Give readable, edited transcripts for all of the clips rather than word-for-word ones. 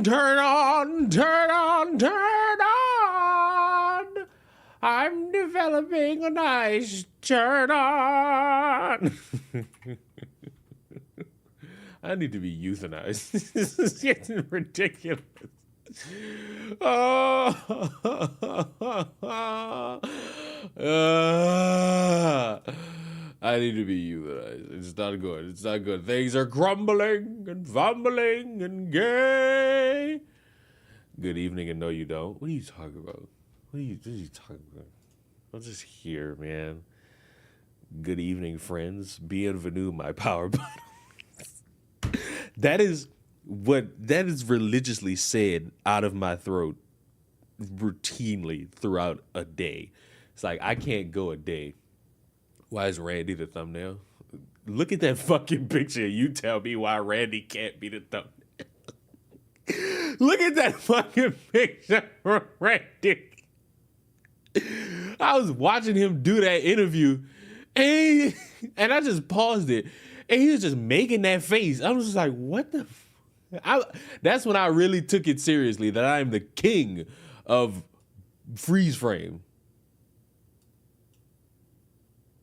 turn on, turn on, turn on. I'm developing a nice turn on. I need to be euthanized. This is getting ridiculous. Oh. I need to be euthanized. It's not good. It's not good. Things are crumbling and fumbling and gay. Good evening and no you don't. What are you talking about? What are you talking about? I'm just here, man. Good evening, friends. Bienvenue, my power bottom. That is religiously said out of my throat routinely throughout a day. It's like, I can't go a day. Why is Randy the thumbnail? Look at that fucking picture. You tell me why Randy can't be the thumbnail. Look at that fucking picture of Randy. I was watching him do that interview and I just paused it and he was just making that face. I was just like, what the that's when I really took it seriously, that I am the king of freeze frame.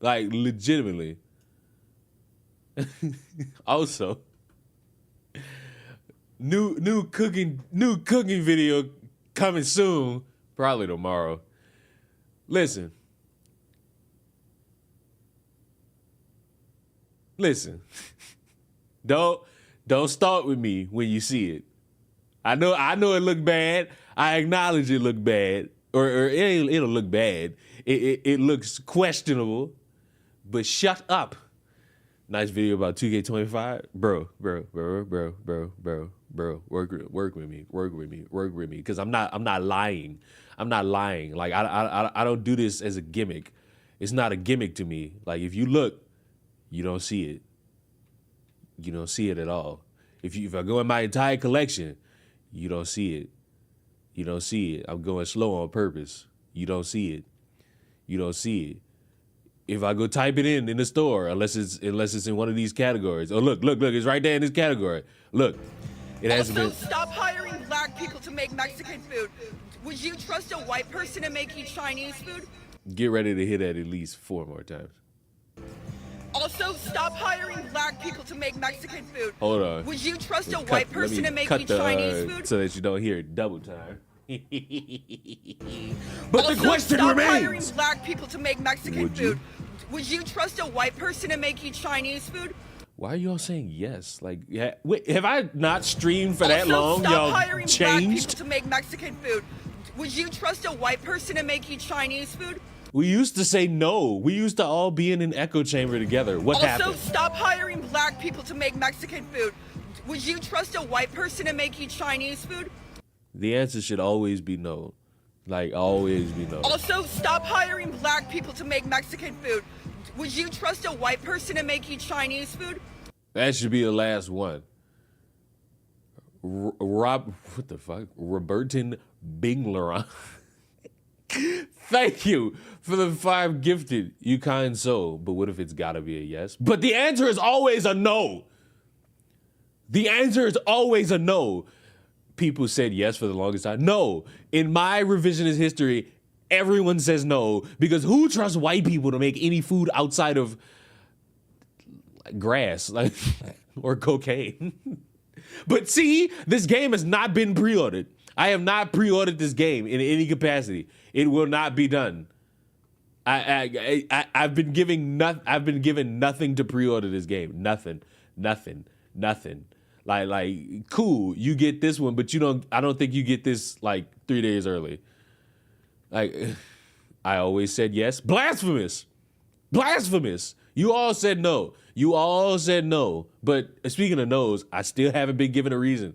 Like, legitimately. Also, new cooking video coming soon, probably tomorrow. Listen. Don't start with me when you see it. I know it looked bad. I acknowledge it looked bad, or it'll look bad. It looks questionable, but shut up. Nice video about 2K25, bro. Work with me, because I'm not lying. Like I don't do this as a gimmick. It's not a gimmick to me. Like, if you look, you don't see it. You don't see it at all. If I go in my entire collection, you don't see it. You don't see it. I'm going slow on purpose. You don't see it. You don't see it. If I go type it in the store, unless it's in one of these categories. Oh, look, it's right there in this category. Look, it hasn't been. Stop hiring black people to make Mexican food. Would you trust a white person to make you Chinese food? Get ready to hit that at least 4 more times. Also, stop hiring black people to make Mexican food. Hold on. Would you trust a white person to make you Chinese food? So that you don't hear it double time. But also, the question stop remains. Hiring black people to make Mexican food. Would you trust a white person to make you Chinese food? Why are y'all saying yes? Like, wait, have I not streamed for that Also, long? stop Y'all hiring changed? black people to make Mexican food. Would you trust a white person to make you Chinese food? We used to say no. We used to all be in an echo chamber together. What happened? Also, stop hiring black people to make Mexican food. Would you trust a white person to make you Chinese food? The answer should always be no. Like, always be no. Also, stop hiring black people to make Mexican food. Would you trust a white person to make you Chinese food? That should be the last one. What the fuck? Robertin Bingleron. Thank you for the 5 gifted, you kind soul. But what if it's gotta be a yes? But the answer is always a no. The answer is always a no. People said yes for the longest time. No. In my revisionist history, everyone says no, because who trusts white people to make any food outside of grass, like, or cocaine? But see, this game has not been pre-ordered. I have not pre-ordered this game in any capacity. It will not be done. I've been given nothing to pre-order this game. Nothing. Like, cool, you get this one, but I don't think you get this like 3 days early. Like, I always said yes. Blasphemous. You all said no. But speaking of no's, I still haven't been given a reason.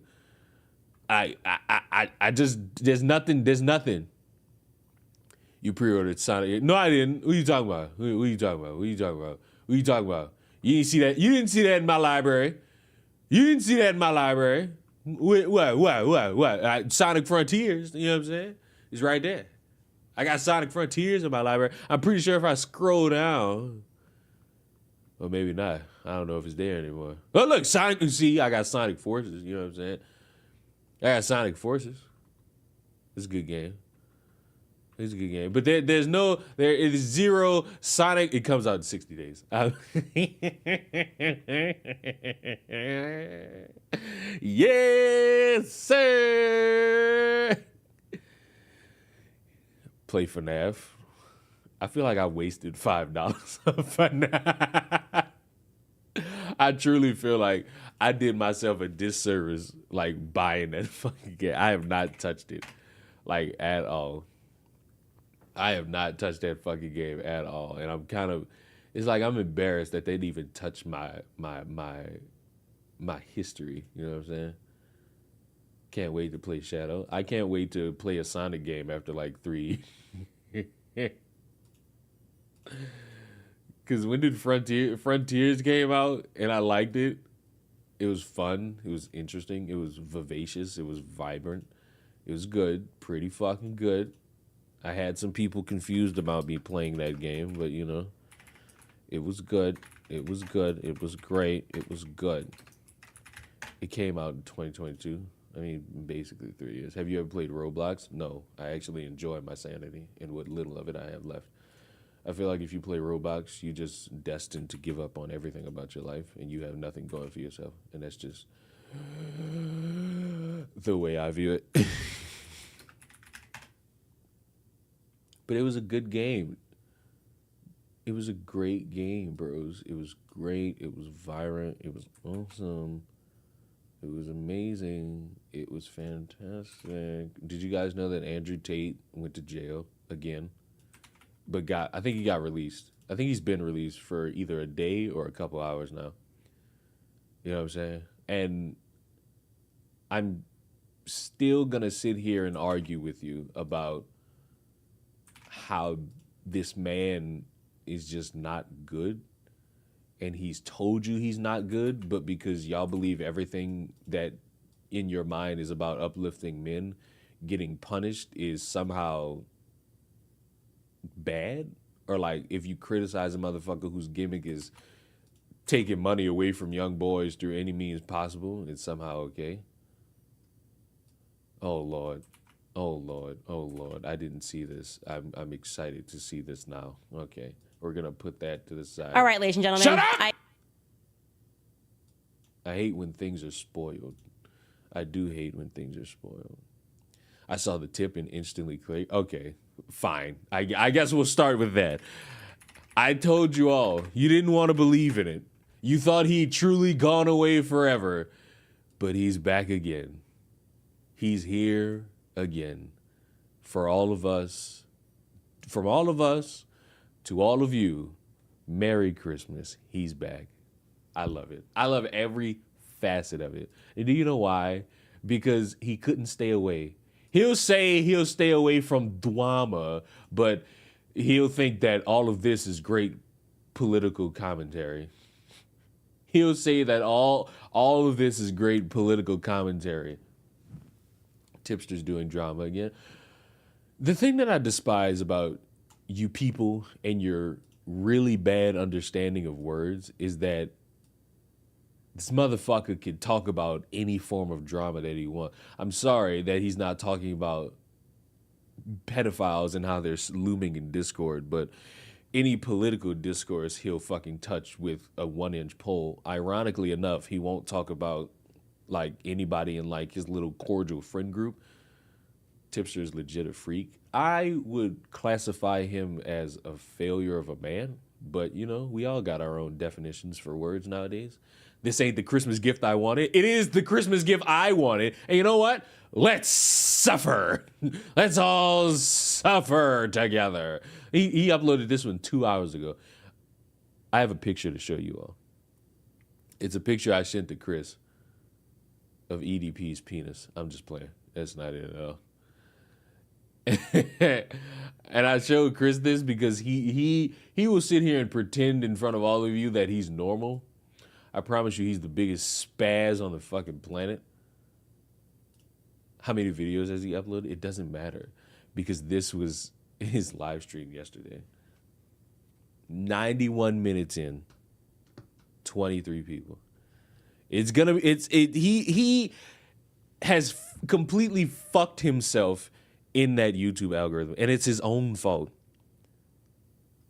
I just, there's nothing. You pre-ordered Sonic. No, I didn't. What are you talking about? What are you talking about? You didn't see that. You didn't see that in my library. What? Sonic Frontiers, you know what I'm saying? It's right there. I got Sonic Frontiers in my library. I'm pretty sure if I scroll down, or maybe not. I don't know if it's there anymore. Oh, look, Sonic, see, I got Sonic Forces, you know what I'm saying? I got Sonic Forces. It's a good game. It's a good game. But there is zero Sonic. It comes out in 60 days. Yes, sir. Play FNAF. I feel like I wasted $5 on FNAF. I truly feel like I did myself a disservice, like buying that fucking game. I have not touched it, like at all. I have not touched that fucking game at all, and it's like I'm embarrassed that they didn't even touch my history. You know what I'm saying? Can't wait to play Shadow. I can't wait to play a Sonic game after like 3. Because when did Frontiers came out and I liked it, it was fun, it was interesting, it was vivacious, it was vibrant, it was good, pretty fucking good. I had some people confused about me playing that game, but you know, it was good, it was good, it was great, it was good. It came out in 2022. I mean, basically 3 years. Have you ever played Roblox? No. I actually enjoy my sanity and what little of it I have left. I feel like if you play Roblox, you're just destined to give up on everything about your life and you have nothing going for yourself. And that's just the way I view it. But it was a good game. It was a great game, bros. It was great. It was vibrant. It was awesome. It was amazing. It was fantastic. Did you guys know that Andrew Tate went to jail again? But I think he got released. I think he's been released for either a day or a couple hours now. You know what I'm saying? And I'm still going to sit here and argue with you about how this man is just not good. And he's told you he's not good, but because y'all believe everything that in your mind is about uplifting men, getting punished is somehow bad. Or like if you criticize a motherfucker whose gimmick is taking money away from young boys through any means possible, it's somehow okay. Oh Lord. Oh Lord. Oh Lord. I didn't see this. I'm excited to see this now. Okay. We're going to put that to the side. All right, ladies and gentlemen. Shut up! I hate when things are spoiled. I do hate when things are spoiled. I saw the tip and instantly clicked. Okay, fine. I guess we'll start with that. I told you all, you didn't want to believe in it. You thought he'd truly gone away forever, but he's back again. He's here again. For all of us, from all of us, to all of you, Merry Christmas. He's back. I love it. I love every facet of it. And do you know why? Because he couldn't stay away. He'll say he'll stay away from drama, but he'll think that all of this is great political commentary. He'll say that all of this is great political commentary. Tipster's doing drama again. The thing that I despise about you people and your really bad understanding of words is that this motherfucker can talk about any form of drama that he wants. I'm sorry that he's not talking about pedophiles and how they're looming in Discord, but any political discourse he'll fucking touch with a 1-inch pole. Ironically enough, he won't talk about like anybody in like his little cordial friend group. Tipster is legit a freak. I would classify him as a failure of a man, but you know, we all got our own definitions for words nowadays. This ain't the Christmas gift I wanted. It is the Christmas gift I wanted. And you know what? Let's suffer. Let's all suffer together. He uploaded this one 2 hours ago. I have a picture to show you all. It's a picture I sent to Chris of EDP's penis. I'm just playing. That's not it at all. And I showed Chris this because he will sit here and pretend in front of all of you that he's normal. I promise you he's the biggest spaz on the fucking planet. How many videos has he uploaded? It doesn't matter because this was his live stream yesterday. 91 minutes in, 23 people. has completely fucked himself in that YouTube algorithm, and it's his own fault.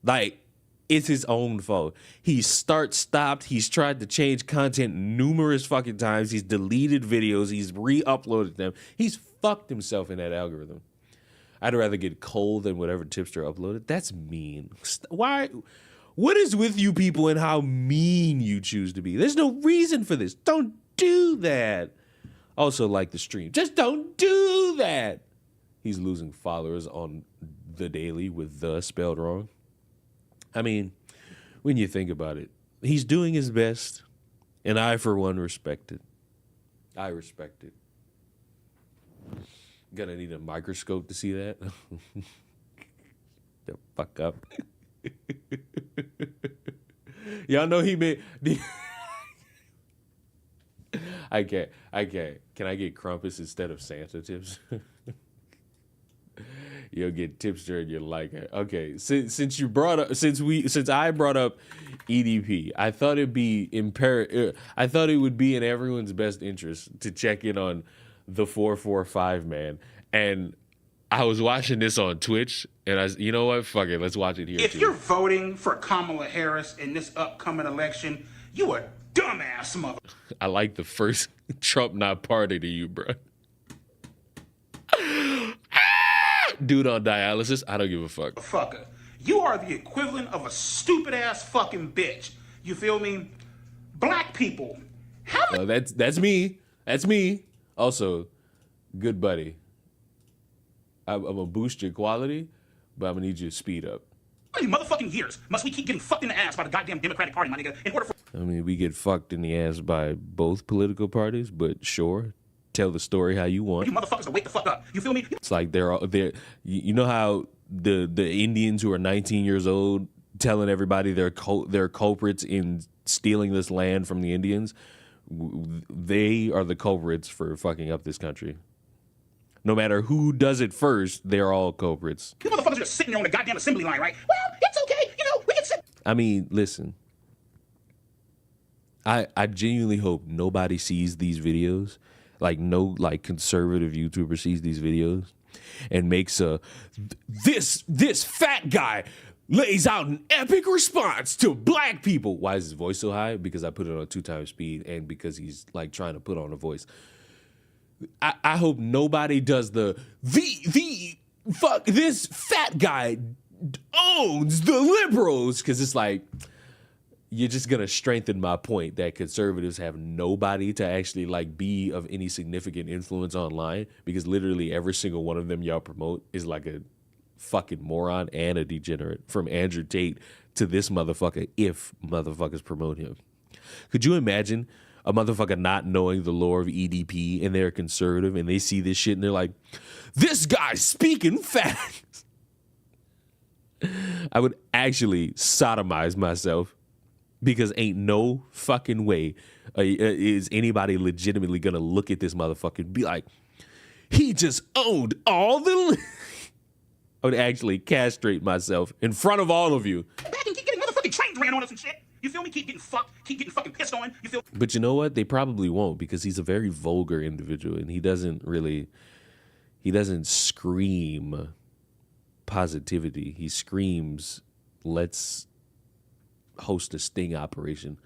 Like, it's his own fault. He's stopped. He's tried to change content numerous fucking times. He's deleted videos. He's re-uploaded them. He's fucked himself in that algorithm. I'd rather get cold than whatever tipster uploaded. That's mean. Why? What is with you people and how mean you choose to be? There's no reason for this. Don't do that. Also, like the stream. Just don't do that. He's losing followers on the daily with the spelled wrong. I mean, when you think about it, he's doing his best, and I, for one, respect it. I respect it. Gonna need a microscope to see that. The fuck up. Y'all know he made... I can't. Can I get Crumpus instead of Santa tips? You'll get tipster and you'll like it. Okay, since I brought up EDP, I thought it'd be I thought it would be in everyone's best interest to check in on the 445 man. And I was watching this on Twitch, and you know what? Fuck it, let's watch it here. If you're voting for Kamala Harris in this upcoming election, you a dumbass mother. I like the first Trump not party to you, bro. Dude on dialysis, I don't give a fuck. Fucker, you are the equivalent of a stupid ass fucking bitch. You feel me? Black people. How that's me. That's me. Also, good buddy. I'm gonna boost your quality, but I'm gonna need you to speed up. How many motherfucking years must we keep getting fucked in the ass by the goddamn Democratic Party, my nigga, in order for... I mean, we get fucked in the ass by both political parties, but sure, tell the story how you want. You motherfuckers to wake the fuck up. You feel me? It's like they're you know how the Indians who are 19 years old telling everybody they're culprits in stealing this land from the Indians? They are the culprits for fucking up this country. No matter who does it first, they're all culprits. You motherfuckers are just sitting there on the goddamn assembly line, right? Well, it's okay. You know, we can sit... I mean, listen. I genuinely hope nobody sees these videos. Like, no, like, conservative YouTuber sees these videos and makes this fat guy lays out an epic response to black people. Why is his voice so high? Because I put it on 2x speed and because he's, like, trying to put on a voice. I hope nobody does the fuck this fat guy owns the liberals, because it's like, you're just gonna strengthen my point that conservatives have nobody to actually like be of any significant influence online, because literally every single one of them y'all promote is like a fucking moron and a degenerate, from Andrew Tate to this motherfucker, if motherfuckers promote him. Could you imagine a motherfucker not knowing the lore of EDP and they're conservative and they see this shit and they're like, this guy's speaking facts? I would actually sodomize myself, because ain't no fucking way is anybody legitimately gonna look at this motherfucker and be like, he just owned all the... I would actually castrate myself in front of all of you. Back and keep getting motherfucking trains ran on us and shit. You feel me? Keep getting fucked. Keep getting fucking pissed on. You feel? But you know what? They probably won't, because he's a very vulgar individual and he doesn't scream positivity. He screams, let's host a sting operation.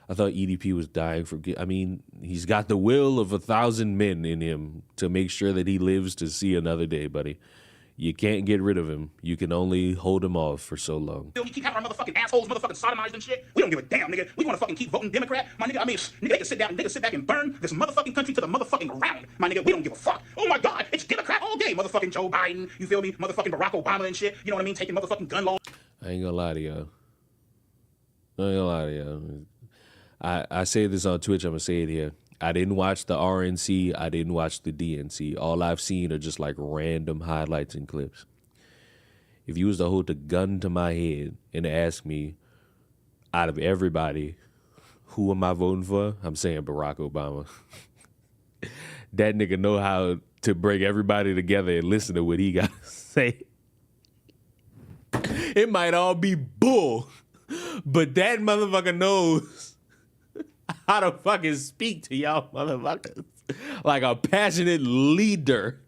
I thought EDP was dying for... I mean, he's got the will of 1,000 men in him to make sure that he lives to see another day, buddy. You can't get rid of him. You can only hold him off for so long. We keep having our motherfucking assholes motherfucking sodomized and shit. We don't give a damn, nigga. We want to fucking keep voting Democrat. My nigga, I mean, nigga, they can sit back and burn this motherfucking country to the motherfucking ground. My nigga, we don't give a fuck. Oh my God, it's Democrat all day. Motherfucking Joe Biden, you feel me? Motherfucking Barack Obama and shit. You know what I mean? Taking motherfucking gun laws. I ain't gonna lie to y'all. I say this on Twitch, I'm gonna say it here. I didn't watch the RNC, I didn't watch the DNC. All I've seen are just like random highlights and clips. If you was to hold a gun to my head and ask me, out of everybody, who am I voting for? I'm saying Barack Obama. That nigga know how to bring everybody together and listen to what he got to say. It might all be bull, but that motherfucker knows how to fucking speak to y'all motherfuckers. like a passionate leader.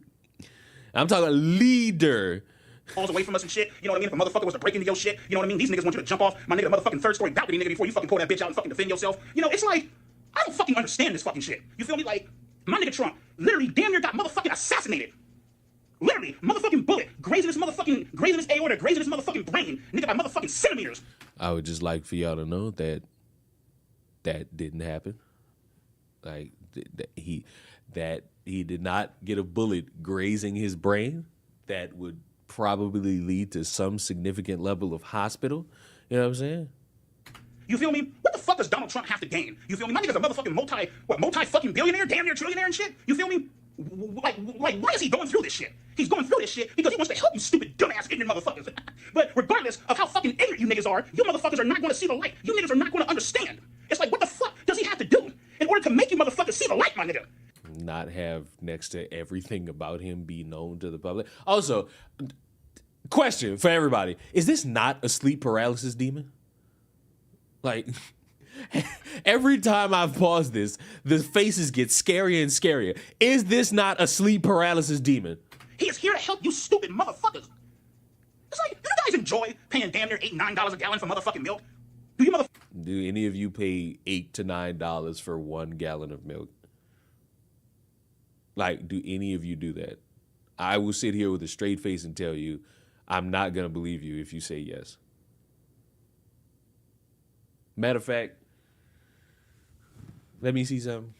I'm talking leader. Falls away from us and shit. You know what I mean? If a motherfucker was to break into your shit, you know what I mean? These niggas want you to jump off my nigga, the motherfucking third story balcony, nigga, before you fucking pull that bitch out and fucking defend yourself. You know, it's like, I don't fucking understand this fucking shit. You feel me? Like, my nigga Trump literally damn near got motherfucking assassinated. Literally, motherfucking bullet, grazing his aorta, grazing his motherfucking brain, nigga, by motherfucking centimeters. I would just like for y'all to know that that didn't happen. Like, he did not get a bullet grazing his brain that would probably lead to some significant level of hospital. You know what I'm saying? You feel me? What the fuck does Donald Trump have to gain? You feel me? My nigga's a motherfucking multi-fucking billionaire, damn near trillionaire and shit. You feel me? Like, why is he going through this shit? He's going through this shit because he wants to help you stupid, dumbass, ignorant motherfuckers. But regardless of how fucking ignorant you niggas are, you motherfuckers are not going to see the light. You niggas are not going to understand. It's like, what the fuck does he have to do in order to make you motherfuckers see the light, my nigga? Not have next to everything about him be known to the public. Also, question for everybody. Is this not a sleep paralysis demon? Like, every time I've paused this, the faces get scarier and scarier. Is this not a sleep paralysis demon? He is here to help you stupid motherfuckers. It's like, do you guys enjoy paying damn near $8, $9 a gallon for motherfucking milk? Do any of you pay $8 to $9 for 1 gallon of milk? Like, do any of you do that? I will sit here with a straight face and tell you, I'm not going to believe you if you say yes. Matter of fact, let me see something.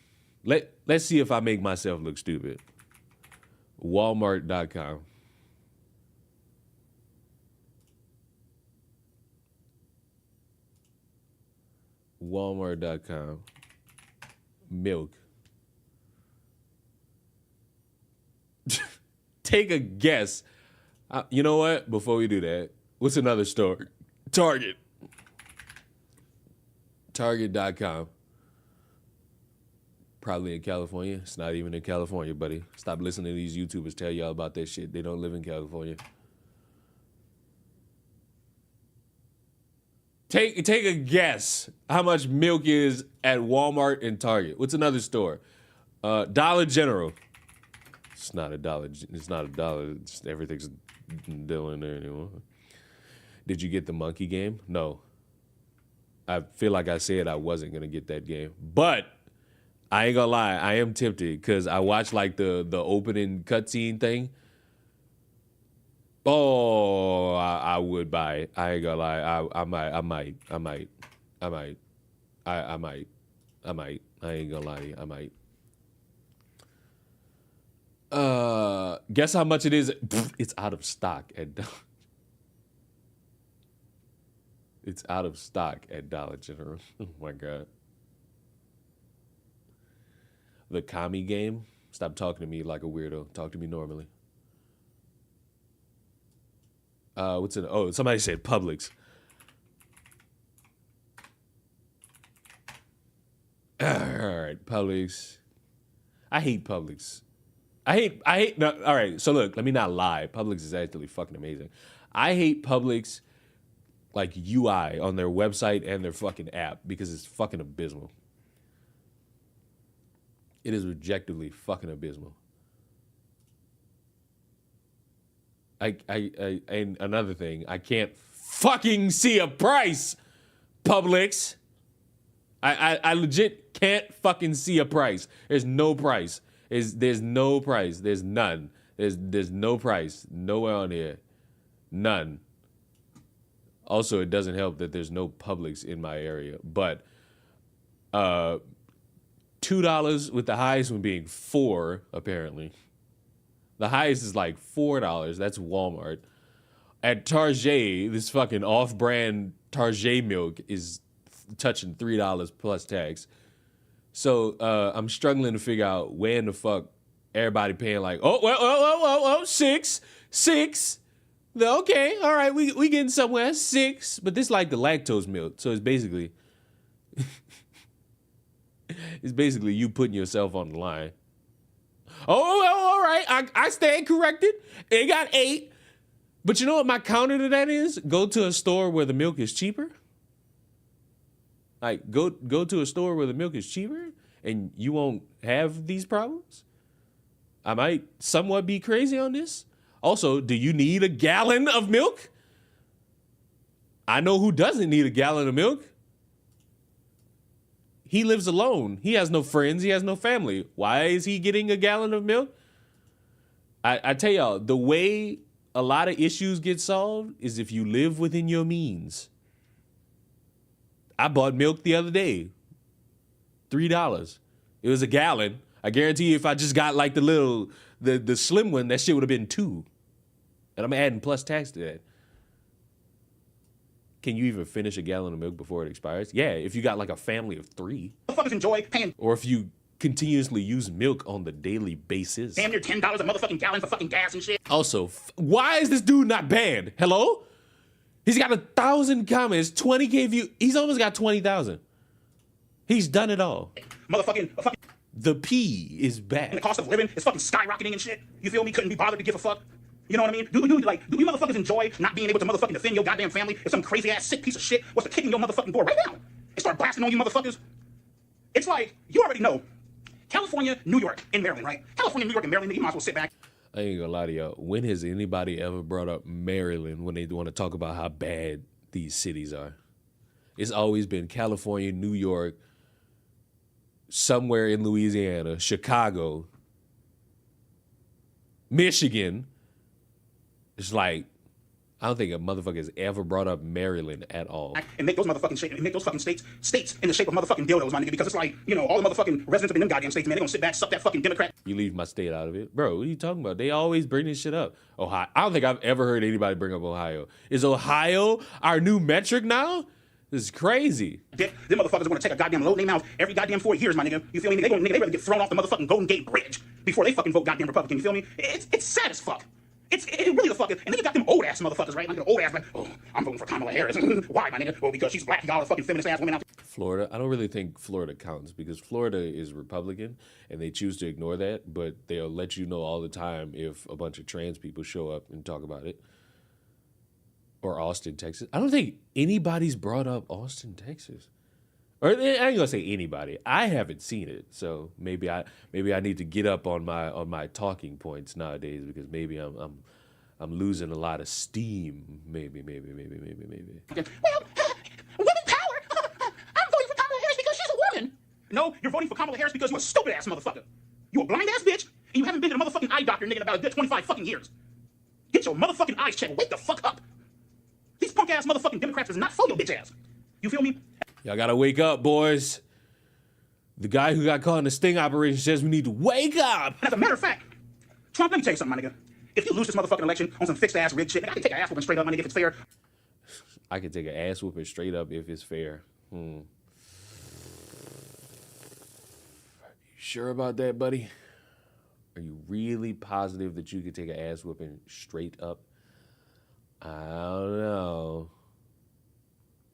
Let's see if I make myself look stupid. Walmart.com. Walmart.com. Milk. Take a guess. You know what? Before we do that, what's another store? Target. Target.com. Probably in California. It's not even in California, buddy. Stop listening to these YouTubers tell y'all about that shit. They don't live in California. Take a guess how much milk is at Walmart and Target. What's another store? Dollar General. It's not a dollar. It's not a dollar. Everything's still in there anymore. Did you get the monkey game? No. I feel like I said I wasn't going to get that game. But I ain't going to lie. I am tempted because I watched like the opening cutscene thing. Oh, I would buy it. I ain't going to lie. I might. I ain't going to lie to you. I might. Guess how much it is? It's out of stock at It's out of stock at Dollar General. Oh my God. The commie game. Stop talking to me like a weirdo. Talk to me normally. What's in? Oh, somebody said Publix. All right, Publix. I hate Publix. I hate. No, all right, so look, let me not lie. Publix is actually fucking amazing. I hate Publix, like UI on their website and their fucking app because it's fucking abysmal. It is objectively fucking abysmal. And another thing, I can't fucking see a price, Publix. I legit can't fucking see a price. There's no price. There's no price. There's none. There's no price. Nowhere on here. None. Also, it doesn't help that there's no Publix in my area. But $2 with the highest one being $4, apparently. The highest is like $4. That's Walmart. At Target, this fucking off-brand Target milk is touching $3 plus tax. So I'm struggling to figure out where in the fuck everybody paying like, $6. Okay, all right, we getting somewhere. $6, but this like the lactose milk, so it's basically you putting yourself on the line. All right, I stand corrected. It got 8, but you know what my counter to that is? Go to a store where the milk is cheaper. Like go to a store where the milk is cheaper, and you won't have these problems? I might somewhat be crazy on this. Also, do you need a gallon of milk? I know who doesn't need a gallon of milk. He lives alone. He has no friends. He has no family. Why is he getting a gallon of milk? I tell y'all, the way a lot of issues get solved is if you live within your means. I bought milk the other day. $3. It was a gallon. I guarantee you if I just got like the slim one, that shit would have been $2. And I'm adding plus tax to that. Can you even finish a gallon of milk before it expires? Yeah, if you got like a family of 3. Motherfuckers enjoy paying. Or if you continuously use milk on the daily basis. Damn near $10 a motherfucking gallon for fucking gas and shit. Also, why is this dude not banned? Hello? He's got 1,000 comments, 20K views. He's almost got 20,000. He's done it all. Motherfucking The P is bad. and the cost of living is fucking skyrocketing and shit. You feel me? Couldn't be bothered to give a fuck. You know what I mean? Do you motherfuckers enjoy not being able to motherfucking defend your goddamn family if some crazy ass sick piece of shit was to kick in your motherfucking door right now and start blasting on you motherfuckers? It's like, you already know. California, New York, and Maryland, right? California, New York, and Maryland, you might as well sit back. I ain't gonna lie to y'all. When has anybody ever brought up Maryland when they want to talk about how bad these cities are? It's always been California, New York, somewhere in Louisiana, Chicago, Michigan. It's like, I don't think a motherfucker has ever brought up Maryland at all. And make those motherfucking states in the shape of motherfucking dildos, my nigga, because it's like, you know, all the motherfucking residents up in them goddamn states, man, they gonna sit back, suck that fucking Democrat. You leave my state out of it. Bro, what are you talking about? They always bring this shit up. Ohio. I don't think I've ever heard anybody bring up Ohio. Is Ohio our new metric now? This is crazy. Them motherfuckers are gonna take a goddamn load in their mouth every goddamn 4 years, my nigga. You feel me? They rather get thrown off the motherfucking Golden Gate Bridge before they fucking vote goddamn Republican. You feel me? It's sad as fuck. It really the fuck is. And then you got them old ass motherfuckers, right? Like the old ass, like, oh, I'm voting for Kamala Harris. Why, my nigga? Well, because she's black. You got all the fucking feminist ass women out there. Florida, I don't really think Florida counts because Florida is Republican and they choose to ignore that, but they'll let you know all the time if a bunch of trans people show up and talk about it. Or Austin, Texas. I don't think anybody's brought up Austin, Texas. Or I ain't gonna say anybody. I haven't seen it, so maybe I need to get up on my talking points nowadays because maybe I'm losing a lot of steam. Maybe. Well, women power. I'm voting for Kamala Harris because she's a woman. No, you're voting for Kamala Harris because you're a stupid ass motherfucker. You a blind ass bitch, and you haven't been to the motherfucking eye doctor, nigga, in about a good 25 fucking years. Get your motherfucking eyes checked. Wake the fuck up. These punk ass motherfucking Democrats is not for your bitch ass. You feel me? Y'all gotta wake up, boys. The guy who got caught in the sting operation says we need to wake up. And as a matter of fact, Trump, let me tell you something, my nigga. If you lose this motherfucking election on some fixed ass rigged shit, nigga, I can take an ass whooping straight up, my nigga, if it's fair. I can take an ass whooping straight up if it's fair. You sure about that, buddy? Are you really positive that you could take an ass whooping straight up? I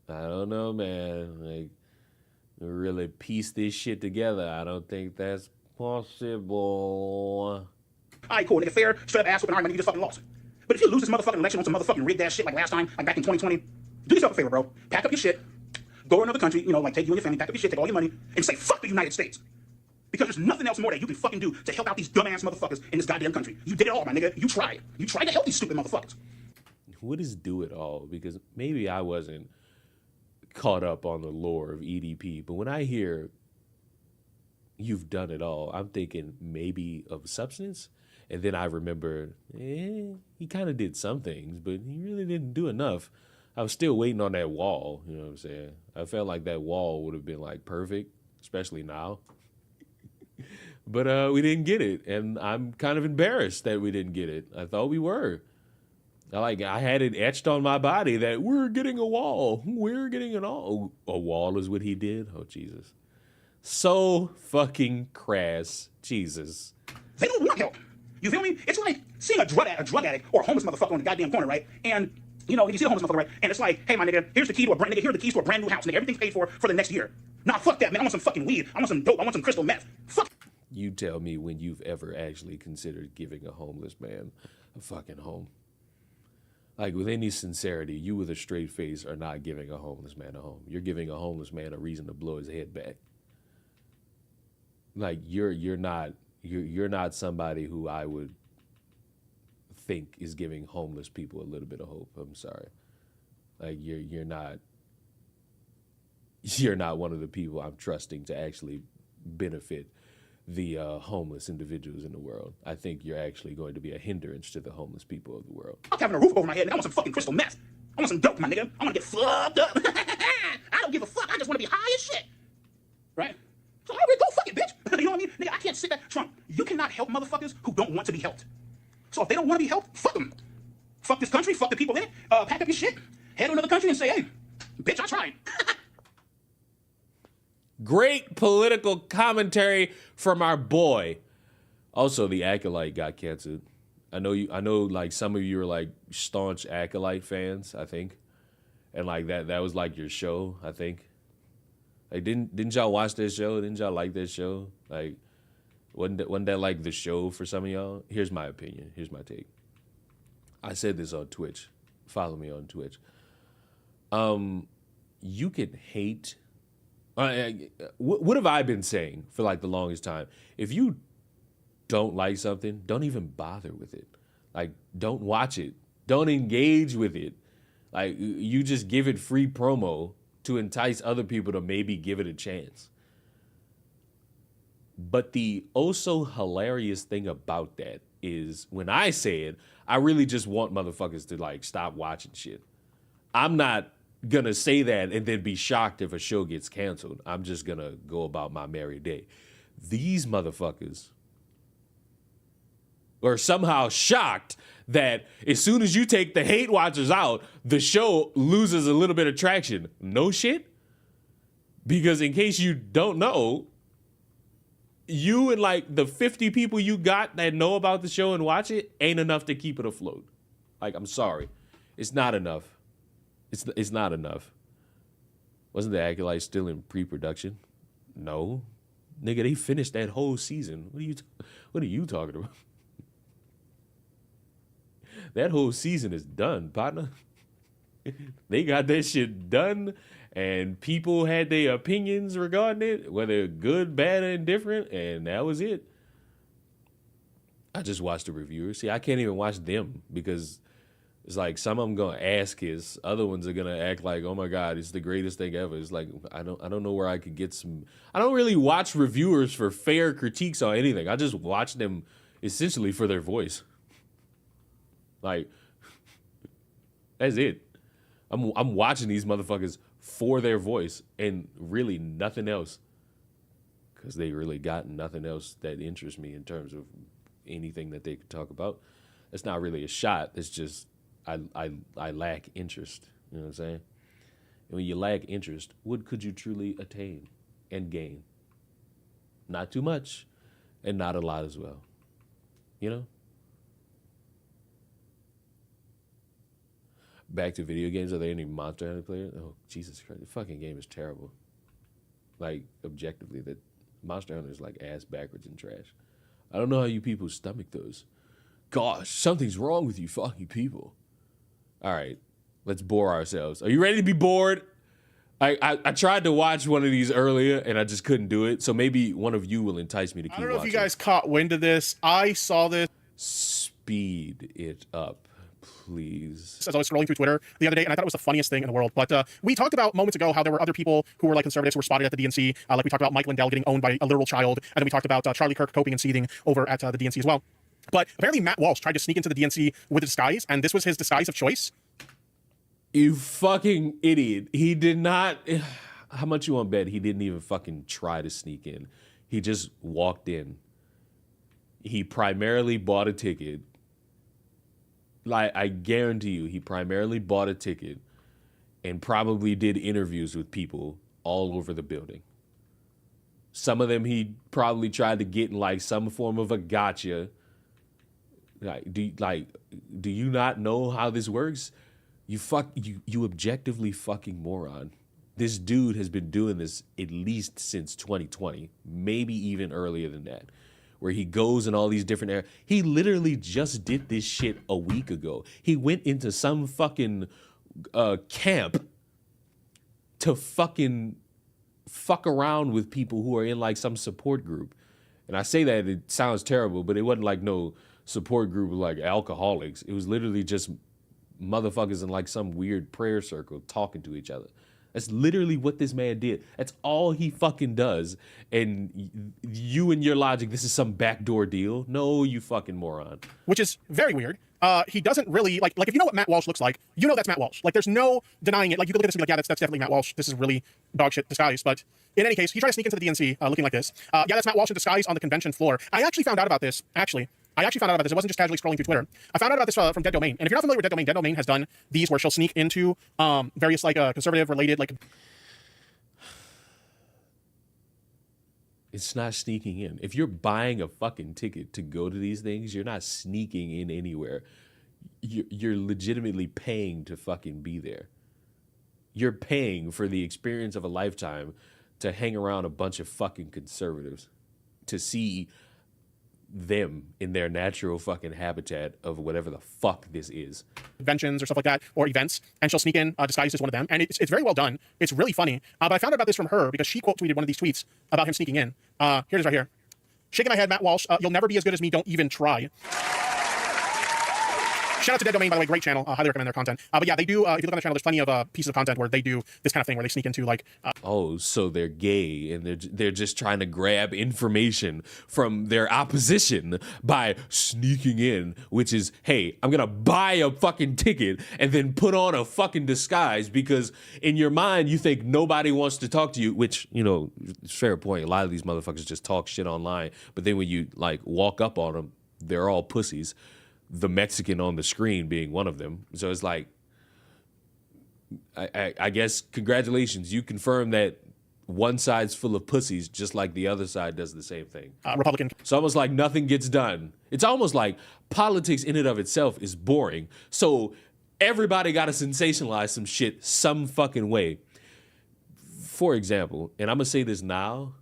don't know, man. Like, really piece this shit together. I don't think that's possible. All right, cool, nigga, fair, straight up ass whooping, all right, man, you just fucking lost. But if you lose this motherfucking election on some motherfucking rigged ass shit like last time, like back in 2020, do yourself a favor, bro. Pack up your shit, go to another country, you know, like take you and your family, pack up your shit, take all your money, and say fuck the United States. Because there's nothing else more that you can fucking do to help out these dumbass motherfuckers in this goddamn country. You did it all, my nigga. You tried. You tried to help these stupid motherfuckers. What is do it all? Because maybe I wasn't caught up on the lore of EDP, but when I hear you've done it all, I'm thinking maybe of substance, and then I remember, he kind of did some things, but he really didn't do enough. I was still waiting on that wall, you know what I'm saying? I felt like that wall would have been like perfect, especially now. But we didn't get it, and I'm kind of embarrassed that we didn't get it. I thought we were. I had it etched on my body that we're getting a wall. We're getting a wall is what he did? Oh, Jesus. So fucking crass. Jesus. They don't want help. You feel me? It's like seeing a drug addict or a homeless motherfucker on the goddamn corner, right? And, you know, you see the homeless motherfucker, right? And it's like, hey, my nigga, here's the key to a brand new house, nigga. Everything's paid for the next year. Nah, fuck that, man. I want some fucking weed. I want some dope. I want some crystal meth. Fuck. You tell me when you've ever actually considered giving a homeless man a fucking home. Like, with any sincerity, you with a straight face are not giving a homeless man a home. You're giving a homeless man a reason to blow his head back. like you're not somebody who I would think is giving homeless people a little bit of hope. I'm sorry. Like you're not one of the people I'm trusting to actually benefit the homeless individuals in the world. I think you're actually going to be a hindrance to the homeless people of the world. I'm having a roof over my head, nigga. I want some fucking crystal meth. I want some dope, my nigga. I want to get fucked up. I don't give a fuck. I just want to be high as shit. Right? So I already go fuck it, bitch. You know what I mean? Nigga, I can't sit back. Trump, you cannot help motherfuckers who don't want to be helped. So if they don't want to be helped, fuck them. Fuck this country, fuck the people in it. Pack up your shit, head to another country and say, hey, bitch, I tried. Great political commentary from our boy. Also, the Acolyte got canceled. I know like some of you are like staunch Acolyte fans, I think. And like that was like your show, I think. Like didn't y'all watch that show? Didn't y'all like that show? Like wasn't that like the show for some of y'all? Here's my opinion. Here's my take. I said this on Twitch. Follow me on Twitch. You can hate. What have I been saying for like the longest time? If you don't like something, don't even bother with it. Like, don't watch it. Don't engage with it. Like, you just give it free promo to entice other people to maybe give it a chance. But the oh so hilarious thing about that is when I say it, I really just want motherfuckers to like stop watching shit. I'm not gonna say that and then be shocked if a show gets canceled. I'm just gonna go about my merry day. These motherfuckers are somehow shocked that as soon as you take the hate watchers out, the show loses a little bit of traction. No shit. Because in case you don't know, you and like the 50 people you got that know about the show and watch it ain't enough to keep it afloat. Like, I'm sorry. It's not enough. It's not enough. Wasn't the Acolyte still in pre-production? No. Nigga, they finished that whole season. What are you talking about? That whole season is done, partner. They got that shit done, and people had their opinions regarding it, whether good, bad, or indifferent, and that was it. I just watched the reviewers. See, I can't even watch them because it's like some of them gonna ask his, other ones are gonna act like, oh my God, it's the greatest thing ever. It's like I don't know where I could get some. I don't really watch reviewers for fair critiques on anything. I just watch them essentially for their voice. Like that's it. I'm watching these motherfuckers for their voice and really nothing else, because they really got nothing else that interests me in terms of anything that they could talk about. It's not really a shot. It's just I lack interest. You know what I'm saying? And when you lack interest, what could you truly attain and gain? Not too much, and not a lot as well. You know? Back to video games. Are there any Monster Hunter players? Oh, Jesus Christ. The fucking game is terrible. Like, objectively, that Monster Hunter is like ass backwards and trash. I don't know how you people stomach those. Gosh, something's wrong with you fucking people. All right, let's bore ourselves. Are you ready to be bored? I tried to watch one of these earlier, and I just couldn't do it. So maybe one of you will entice me to keep watching. I don't know if you guys caught wind of this. I saw this. Speed it up, please. As I was scrolling through Twitter the other day, and I thought it was the funniest thing in the world. But we talked about moments ago how there were other people who were like conservatives who were spotted at the DNC. Like we talked about Mike Lindell getting owned by a literal child. And then we talked about Charlie Kirk coping and seething over at the DNC as well. But apparently Matt Walsh tried to sneak into the DNC with a disguise, and this was his disguise of choice. You fucking idiot. He did not. How much you want to bet he didn't even fucking try to sneak in? He just walked in. He primarily bought a ticket. Like, I guarantee you, he primarily bought a ticket and probably did interviews with people all over the building. Some of them he probably tried to get in like some form of a gotcha. Do you not know how this works? You objectively fucking moron. This dude has been doing this at least since 2020, maybe even earlier than that, where he goes in all these different areas. He literally just did this shit a week ago. He went into some fucking camp to fucking fuck around with people who are in like some support group. And I say that it sounds terrible, but it wasn't like no support group of like alcoholics. It was literally just motherfuckers in like some weird prayer circle talking to each other. That's literally what this man did. That's all he fucking does. And you and your logic, this is some backdoor deal. No, you fucking moron. Which is very weird. He doesn't really like if you know what Matt Walsh looks like, you know that's Matt Walsh. Like there's no denying it. Like you could look at this and be like, yeah, that's definitely Matt Walsh. This is really dog shit disguise. But in any case, he tried to sneak into the DNC looking like this. Yeah, that's Matt Walsh in disguise on the convention floor. I actually found out about this. I actually found out about this. It wasn't just casually scrolling through Twitter. I found out about this from Dead Domain. And if you're not familiar with Dead Domain has done these where she'll sneak into various like conservative related like. It's not sneaking in. If you're buying a fucking ticket to go to these things, you're not sneaking in anywhere. You're legitimately paying to fucking be there. You're paying for the experience of a lifetime to hang around a bunch of fucking conservatives, to see them in their natural fucking habitat of whatever the fuck this is. Conventions or stuff like that, or events, and she'll sneak in disguised as one of them, and it's very well done. It's really funny. But I found out about this from her because she quote tweeted one of these tweets about him sneaking in. Here it is right here. Shaking my head, Matt Walsh. You'll never be as good as me. Don't even try. Shout out to Dead Domain, by the way, great channel. Highly recommend their content. But yeah, they do. If you look on the channel, there's plenty of pieces of content where they do this kind of thing, where they sneak into like. Oh, so they're gay and they're just trying to grab information from their opposition by sneaking in, which is, hey, I'm gonna buy a fucking ticket and then put on a fucking disguise because in your mind you think nobody wants to talk to you, which, you know, it's a fair point. A lot of these motherfuckers just talk shit online, but then when you like walk up on them, they're all pussies. The Mexican on the screen being one of them. So it's like, I guess, congratulations. You confirm that one side's full of pussies, just like the other side does the same thing. Republican. It's almost like nothing gets done. It's almost like politics in and of itself is boring. So everybody got to sensationalize some shit some fucking way. For example, and I'm going to say this now,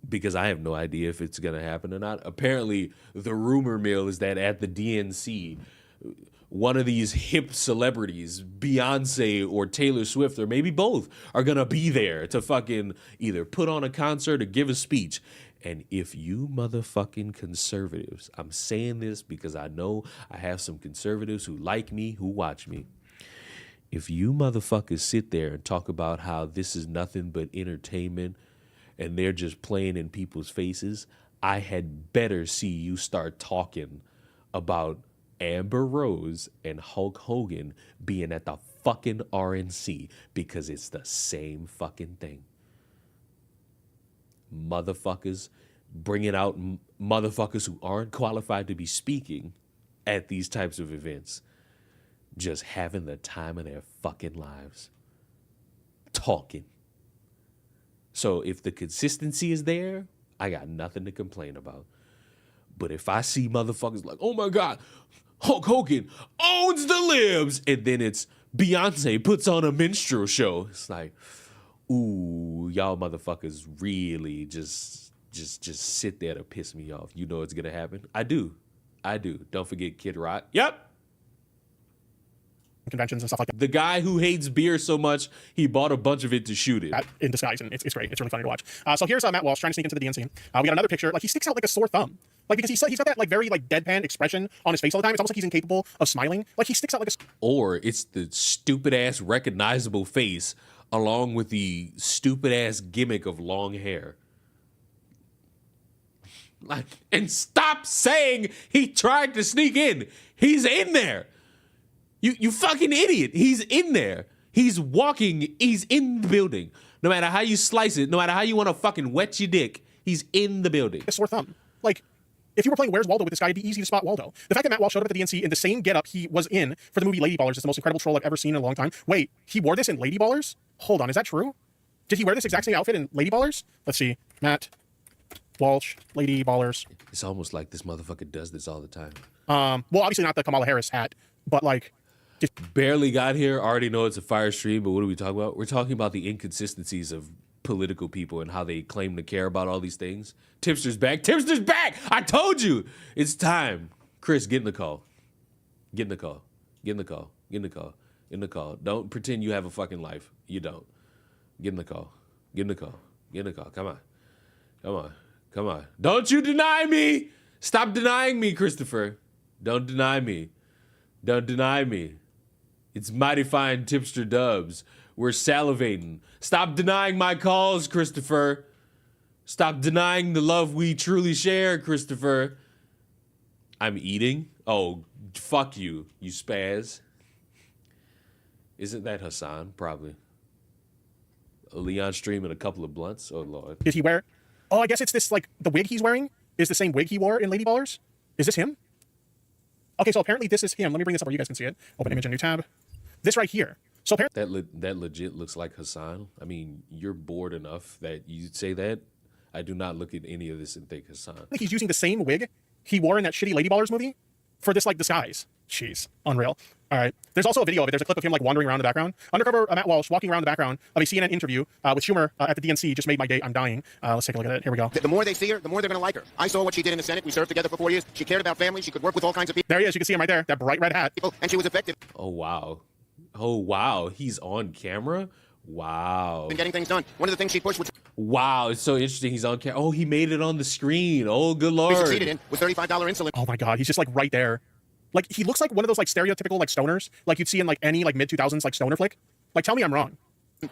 because I have no idea if it's going to happen or not. Apparently, the rumor mill is that at the DNC, one of these hip celebrities, Beyonce or Taylor Swift, or maybe both, are going to be there to fucking either put on a concert or give a speech. And if you motherfucking conservatives, I'm saying this because I know I have some conservatives who like me, who watch me. If you motherfuckers sit there and talk about how this is nothing but entertainment, and they're just playing in people's faces, I had better see you start talking about Amber Rose and Hulk Hogan being at the fucking RNC, because it's the same fucking thing. Motherfuckers bringing out motherfuckers who aren't qualified to be speaking at these types of events, just having the time of their fucking lives, talking. So if the consistency is there, I got nothing to complain about. But if I see motherfuckers like, oh my God, Hulk Hogan owns the libs, and then it's Beyonce puts on a minstrel show, it's like, ooh, y'all motherfuckers really just sit there to piss me off. You know it's gonna happen. I do. Don't forget Kid Rock. Yep. Conventions and stuff like that. The guy who hates beer so much, he bought a bunch of it to shoot it. In disguise, and it's great. It's really funny to watch. So here's Matt Walsh trying to sneak into the DNC. We got another picture. Like, he sticks out like a sore thumb. Like, because he's got that like very like deadpan expression on his face all the time. It's almost like he's incapable of smiling. Like, he sticks out like a. Or it's the stupid ass recognizable face along with the stupid ass gimmick of long hair. Like, and stop saying he tried to sneak in. He's in there. You fucking idiot. He's in there. He's walking. He's in the building. No matter how you slice it, no matter how you want to fucking wet your dick, he's in the building. A sore thumb. Like, if you were playing Where's Waldo with this guy, it'd be easy to spot Waldo. The fact that Matt Walsh showed up at the DNC in the same getup he was in for the movie Lady Ballers is the most incredible troll I've ever seen in a long time. Wait, he wore this in Lady Ballers? Hold on, is that true? Did he wear this exact same outfit in Lady Ballers? Let's see. Matt Walsh, Lady Ballers. It's almost like this motherfucker does this all the time. Well, obviously not the Kamala Harris hat, but like. Barely got here, already know it's a fire stream, but what are we talking about? We're talking about the inconsistencies of political people and how they claim to care about all these things. Tipster's back. Tipster's back! I told you! It's time. Chris, get in the call. Get in the call. Get in the call. Get in the call. Get in the call. Don't pretend you have a fucking life. You don't. Get in the call. Get in the call. Get in the car. Come on. Come on. Come on. Don't you deny me. Stop denying me, Christopher. Don't deny me. Don't deny me. It's mighty fine tipster dubs. We're salivating. Stop denying my calls, Christopher. Stop denying the love we truly share, Christopher. I'm eating? Oh, fuck you, you spaz. Isn't that Hassan? Probably. Leon streaming a couple of blunts? Oh, Lord. Did he wear? Oh, I guess it's this, like, the wig he's wearing is the same wig he wore in Lady Ballers. Is this him? Okay, so apparently this is him. Let me bring this up where you guys can see it. Open image, a new tab. This right here. So apparently that legit looks like Hassan. I mean, you're bored enough that you say that. I do not look at any of this and think Hassan. he's using the same wig he wore in that shitty Lady Ballers movie for this, like, disguise. Jeez, unreal. All right. There's also a video of it. There's a clip of him, like, wandering around the background. Undercover Matt Walsh walking around the background of a CNN interview with Schumer at the DNC just made my day. I'm dying. Let's take a look at it. Here we go. The more they see her, the more they're going to like her. I saw what she did in the Senate. We served together for 4 years. She cared about family. She could work with all kinds of people. There he is. You can see him right there. That bright red hat. And she was effective. Oh, wow. Oh, wow. He's on camera? Wow. In getting things done. One of the things she pushed, which Wow. It's so interesting. He's on camera. Oh, he made it on the screen. Oh, good we Lord. succeeded in was $35 insulin. Oh my God. He's just, like, right there. Like, he looks like one of those, like, stereotypical, like, stoners, like you'd see in, like, any, like, mid-2000s, like, stoner flick. Like, tell me I'm wrong.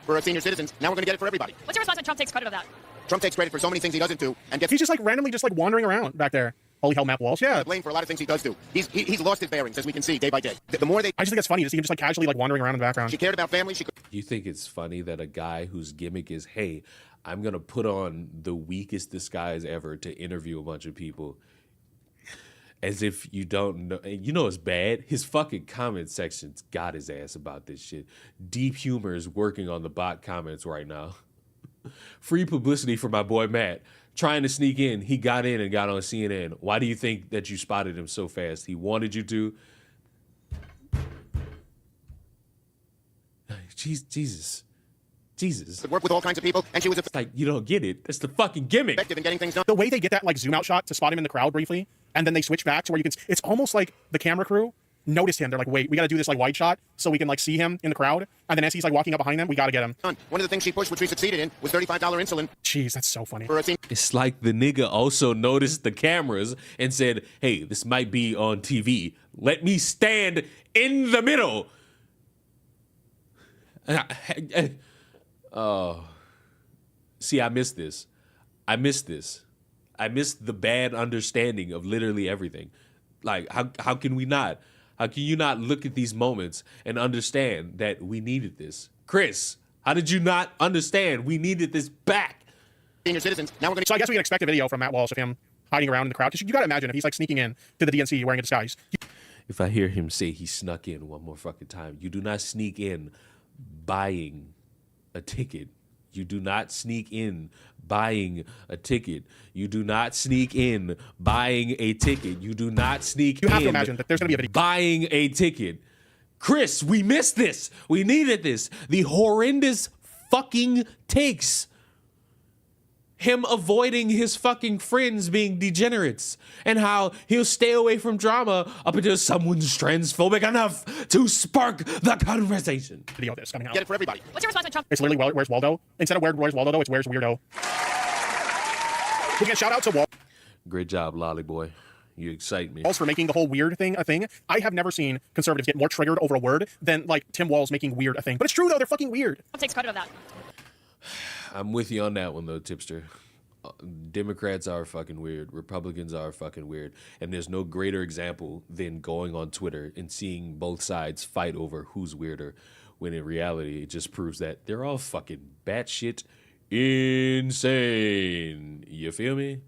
For our senior citizens. Now we're going to get it for everybody. What's your response when Trump takes credit of that? Trump takes credit for so many things he doesn't do and gets He's just, like, randomly just, like, wandering around back there. Holy hell, Matt Walsh. Yeah. blamed for a lot of things he does do. He's lost his bearings, as we can see, day by day. The more they... I just think it's funny to see him just, like, casually, like, wandering around in the background. She cared about family. She could... You think it's funny that a guy whose gimmick is, hey, I'm going to put on the weakest disguise ever to interview a bunch of people, as if you don't know. You know it's bad? His fucking comment section's got his ass about this shit. Deep Humor is working on the bot comments right now. Free publicity for my boy Matt. Trying to sneak in. He got in and got on CNN. Why do you think that you spotted him so fast? He wanted you to. Jesus. could work with all kinds of people, and she was It's like, you don't get it. That's the fucking gimmick. effective in getting things done. The way they get that, like, zoom out shot to spot him in the crowd briefly, and then they switch back to where you can, it's almost like the camera crew noticed him. They're like, wait, we got to do this, like, wide shot so we can, like, see him in the crowd. And then as he's, like, walking up behind them, we got to get him. One of the things she pushed, which we succeeded in, was $35 insulin Jeez, that's so funny. for a senior It's like the nigga also noticed the cameras and said, hey, this might be on TV. Let me stand in the middle. Oh. See, I missed this. I missed the bad understanding of literally everything. Like, how can we not? How can you not look at these moments and understand that we needed this? Chris, how did you not understand we needed this back? senior citizens. Now we're going to... So I guess we can expect a video from Matt Walsh of him hiding around in the crowd. Because you got to imagine if he's, like, sneaking in to the DNC wearing a disguise. If I hear him say he snuck in one more fucking time, you do not sneak in buying a ticket. You do not sneak in buying a ticket. You do not sneak in buying a ticket. You do not sneak in. You have to imagine that there's going to be a video. Buying a ticket. Chris, we missed this. We needed this. The horrendous fucking takes. Him avoiding his fucking friends being degenerates, and how he'll stay away from drama up until someone's transphobic enough to spark the conversation. Video of this coming out. Get it for everybody. What's your response when Trump? It's literally Where's Waldo. Instead of Where's Waldo, though, it's Where's Weirdo. We can shout out to Waldo Great job, Lolly Boy. You excite me. for making the whole weird thing a thing. I have never seen conservatives get more triggered over a word than, like, Tim Walz making weird a thing. But it's true, though. They're fucking weird. Trump takes credit of that. I'm with you on that one, though, Tipster. Democrats are fucking weird. Republicans are fucking weird. And there's no greater example than going on Twitter and seeing both sides fight over who's weirder, when in reality, it just proves that they're all fucking batshit insane. You feel me?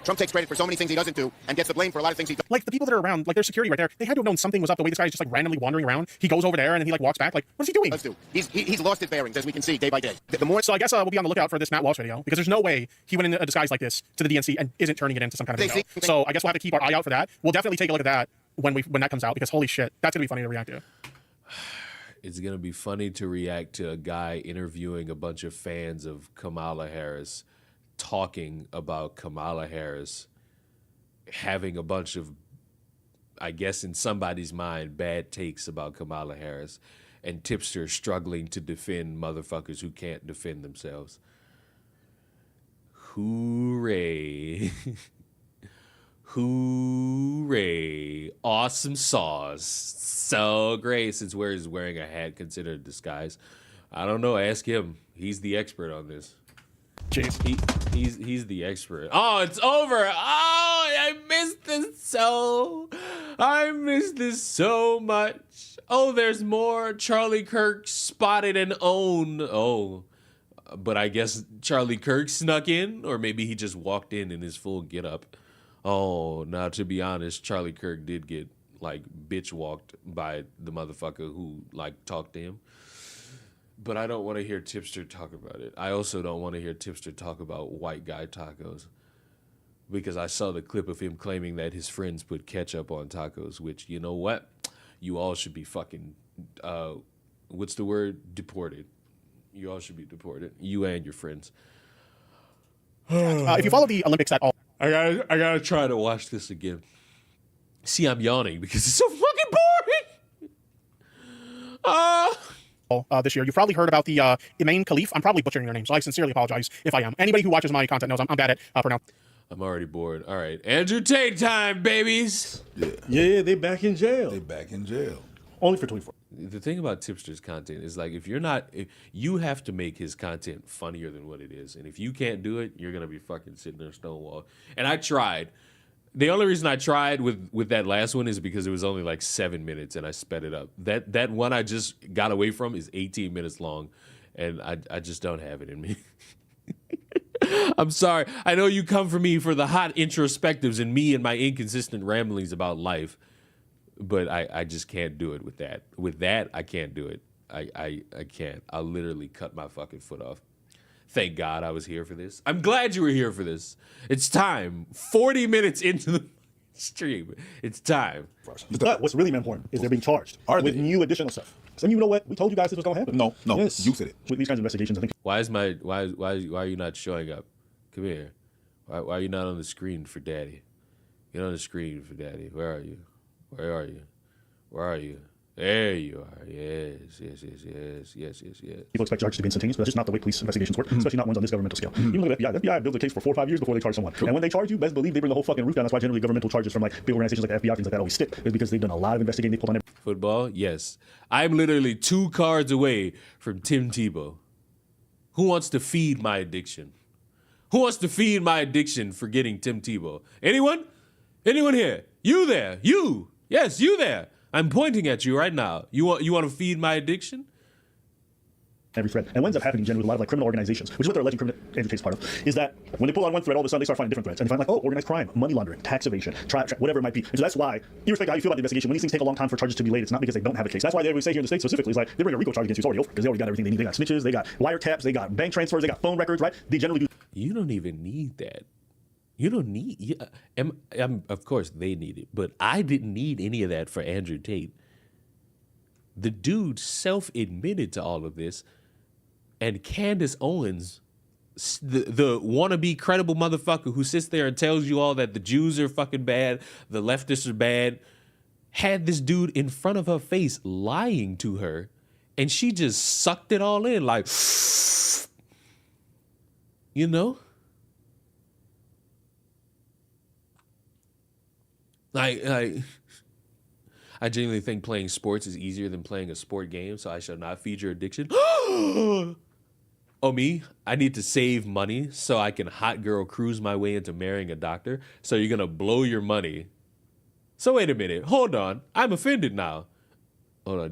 Trump takes credit for so many things he doesn't do and gets the blame for a lot of things he does. Like, the people that are around, like, their security right there, they had to have known something was up the way this guy is just, like, randomly wandering around. He goes over there and then he, like, walks back. Like, what is he doing? Do. He's lost his bearings, as we can see, day by day. The more... So I guess we'll be on the lookout for this Matt Walsh video, because there's no way he went in a disguise like this to the DNC and isn't turning it into some kind of video. So I guess we'll have to keep our eye out for that. We'll definitely take a look at that when that comes out, because holy shit, that's gonna be funny to react to. It's going to be funny to react to a guy interviewing a bunch of fans of Kamala Harris, talking about Kamala Harris, having a bunch of, I guess in somebody's mind, bad takes about Kamala Harris, and Tipster struggling to defend motherfuckers who can't defend themselves. Hooray. Hooray. Awesome sauce. So great. Since where he's wearing a hat considered a disguise. I don't know. Ask him. He's the expert on this. Jeez. He's the expert. Oh, it's over. Oh, I missed this so much. Oh, there's more. Charlie Kirk spotted and owned. Oh, but I guess Charlie Kirk snuck in, or maybe he just walked in his full getup. Oh, now to be honest, Charlie Kirk did get like bitch walked by the motherfucker who like talked to him. But I don't want to hear Tipster talk about it. I also don't want to hear Tipster talk about white guy tacos, because I saw the clip of him claiming that his friends put ketchup on tacos, which, you know what? You all should be fucking, what's the word? Deported. You all should be deported. You and your friends. If you follow the Olympics at all, I gotta try to watch this again. See, I'm yawning because it's so fucking boring. this year, you've probably heard about the Imane Khalif. I'm probably butchering your name, so I sincerely apologize if I am. Anybody who watches my content knows I'm bad at pronoun. I'm already bored. All right, Andrew Tate time, babies. Yeah, they back in jail. They back in jail. Only for 24. The thing about Tipster's content is like, if you have to make his content funnier than what it is, and if you can't do it, you're gonna be fucking sitting there stonewall. And I tried. The only reason I tried with that last one is because it was only like 7 minutes and I sped it up. That one I just got away from is 18 minutes long, and I just don't have it in me. I'm sorry. I know you come for me for the hot introspectives and me and my inconsistent ramblings about life, but I just can't do it with that. With that, I can't do it. I can't. I'll literally cut my fucking foot off. Thank God I was here for this. I'm glad you were here for this. It's time. 40 minutes into the stream. It's time. But what's really important is they're being charged with new additional stuff. So you know what? We told you guys this was going to happen. No, Yes. you said it. With these kinds of investigations, I think. Why are you not showing up? Come here. Why are you not on the screen for Daddy? Get on the screen for Daddy. Where are you? Where are you? Where are you? There you are. Yes. People expect charges to be instantaneous, but that's just not the way police investigations work, especially not ones on this governmental scale. Even look at FBI. The FBI builds a case for 4 or 5 years before they charge someone. And when they charge you, best believe they bring the whole fucking roof down. That's why generally governmental charges from like big organizations like the FBI, things like that, always stick. Is because they've done a lot of investigating. They pulled on Football? Yes. I'm literally 2 cards away from Tim Tebow. Who wants to feed my addiction? Who wants to feed my addiction for getting Tim Tebow? Anyone? Anyone here? You there? You? Yes, you there. I'm pointing at you right now. You want to feed my addiction? every thread. And what ends up happening generally with a lot of like criminal organizations, which is what they're alleging Andrew Tate's part of, is that when they pull on one thread, all of a sudden they start finding different threads. And they find like, oh, organized crime, money laundering, tax evasion, whatever it might be. And so that's why, irrespective of how you feel about the investigation, when these things take a long time for charges to be laid, it's not because they don't have a case. That's why they always say here in the States specifically, is like, they bring a RICO charge against you, it's already over, because they already got everything they need. They got snitches, they got wiretaps, they got bank transfers, they got phone records, right? They generally do. You don't even need that. You don't need, of course they need it, but I didn't need any of that for Andrew Tate. The dude self-admitted to all of this, and Candace Owens, the wannabe credible motherfucker who sits there and tells you all that the Jews are fucking bad, the leftists are bad, had this dude in front of her face lying to her, and she just sucked it all in like, you know? I genuinely think playing sports is easier than playing a sport game, so I shall not feed your addiction. Oh, me? I need to save money so I can hot girl cruise my way into marrying a doctor. So you're going to blow your money. So wait a minute. Hold on. I'm offended now. Hold on.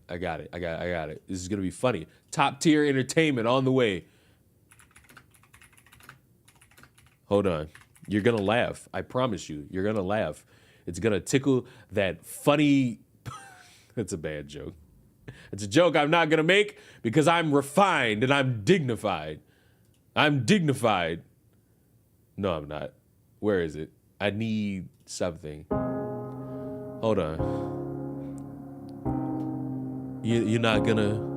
I got it. I got it. This is going to be funny. Top tier entertainment on the way. Hold on. You're going to laugh. I promise you. You're going to laugh. It's going to tickle that funny... That's a bad joke. It's a joke I'm not going to make because I'm refined and I'm dignified. I'm dignified. No, I'm not. Where is it? I need something. Hold on. You're not going to...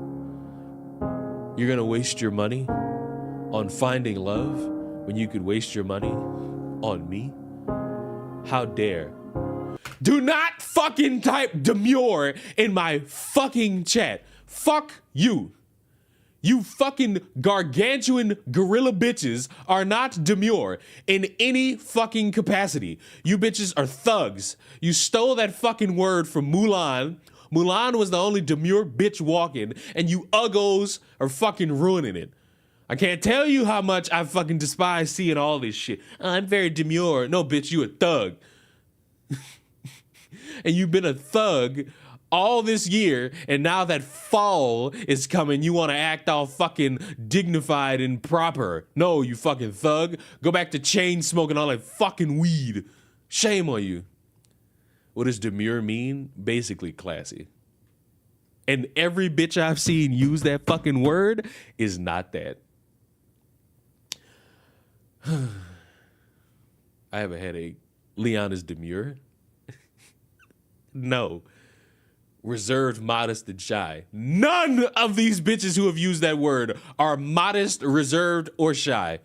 You're going to waste your money on finding love when you could waste your money on me? How dare. Do not fucking type demure in my fucking chat. Fuck you. You fucking gargantuan gorilla bitches are not demure in any fucking capacity. You bitches are thugs. You stole that fucking word from Mulan. Mulan was the only demure bitch walking, and you uggos are fucking ruining it. I can't tell you how much I fucking despise seeing all this shit. I'm very demure. No, bitch, you a thug. And you've been a thug all this year, and now that fall is coming, you want to act all fucking dignified and proper. No, you fucking thug. Go back to chain smoking all that fucking weed. Shame on you. What does demure mean? Basically classy. And every bitch I've seen use that fucking word is not that. I have a headache. Leon is demure. No. Reserved, modest, and shy. None of these bitches who have used that word are modest, reserved, or shy.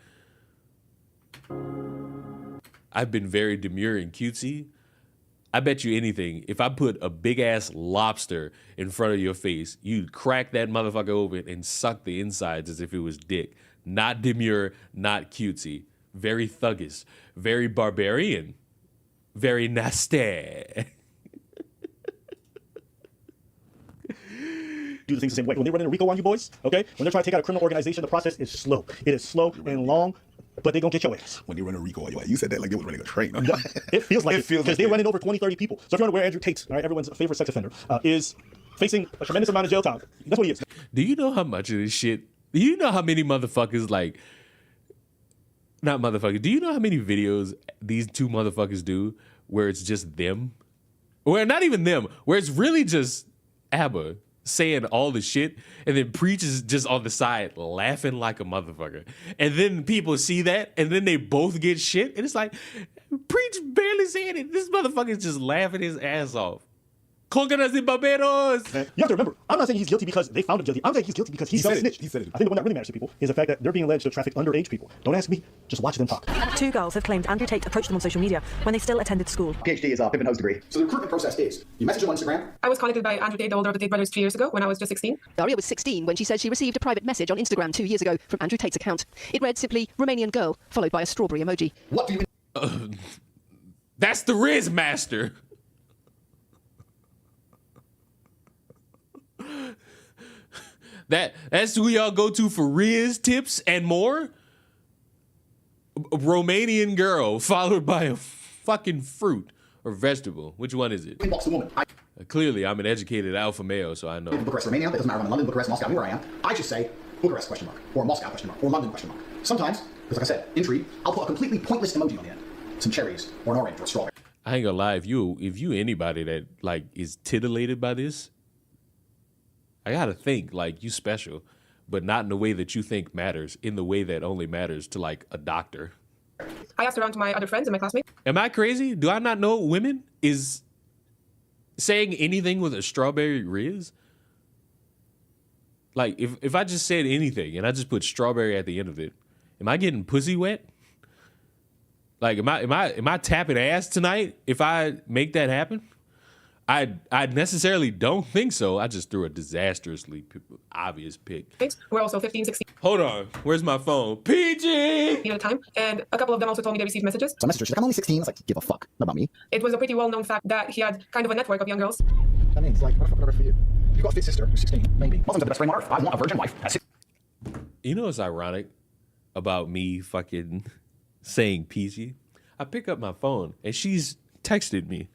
I've been very demure and cutesy. I bet you anything, if I put a big ass lobster in front of your face, you'd crack that motherfucker open and suck the insides as if it was dick. Not demure, not cutesy. Very thuggish, very barbarian, very nasty. Do the things the same way. When they run into RICO on you boys, okay? When they're trying to take out a criminal organization, the process is slow. It is slow and long, but they gonna get your ass. When they run a RICO on you, you said that like they was running a train. It feels like it, because they're running over 20, 30 people. So if you wonder where Andrew Tate, all right, everyone's favorite sex offender, is facing a tremendous amount of jail time. That's what he is. Do you know how much of this shit? Do you know how many motherfuckers like? Not motherfuckers. Do you know how many videos these two motherfuckers do where it's just them? Where not even them, where it's really just ABBA saying all the shit, and then Preach is just on the side laughing like a motherfucker. And then people see that, and then they both get shit, and it's like, Preach barely saying it. This motherfucker's just laughing his ass off. Coconuts in Barbados. You have to remember, I'm not saying he's guilty because they found him guilty. I'm saying he's guilty because he's a snitch. He said it. I think the one that really matters to people is the fact that they're being alleged to traffic underage people. Don't ask me, just watch them talk. Two girls have claimed Andrew Tate approached them on social media when they still attended school. PhD is a Pippin Hose degree. So the recruitment process is, you message him on Instagram. I was contacted by Andrew Tate, the older of the Tate brothers, 2 years ago when I was just 16. Daria was 16 when she said she received a private message on Instagram 2 years ago from Andrew Tate's account. It read simply, Romanian girl, followed by a strawberry emoji. What do you That's the Riz Master. That's who y'all go to for Riz tips and more? A Romanian girl followed by a fucking fruit or vegetable. Which one is it? inbox the woman? Clearly, I'm an educated alpha male, so I know. Bucharest, Romania. It doesn't matter if I'm in London, Bucharest, Moscow, anywhere I am. I just say Bucharest question mark, or Moscow question mark, or London question mark. Sometimes, because like I said, intrigue, I'll put a completely pointless emoji on the end. Some cherries, or an orange, or a strawberry. I ain't gonna lie, if you anybody that like is titillated by this, I gotta think like you special, but not in the way that you think matters, in the way that only matters to like a doctor. I asked around to my other friends and my classmates. Am I crazy? Do I not know women is saying anything with a strawberry Riz? Like if I just said anything and I just put strawberry at the end of it, am I getting pussy wet? Like am I tapping ass tonight if I make that happen? I necessarily don't think so. I just threw a disastrously obvious pick. We're also 15, 16. Hold on. Where's my phone? PG! At a time, and a couple of them also told me they received messages. So I messaged her. She's like, I'm only 16. I was like, give a fuck. Not about me. It was a pretty well-known fact that he had kind of a network of young girls. That means, like, what the fuck would I for you? You've got a fit sister who's 16, maybe. Muslims are the best friend on earth. I want a virgin wife. That's it. You know what's ironic about me fucking saying PG? I pick up my phone and she's texted me.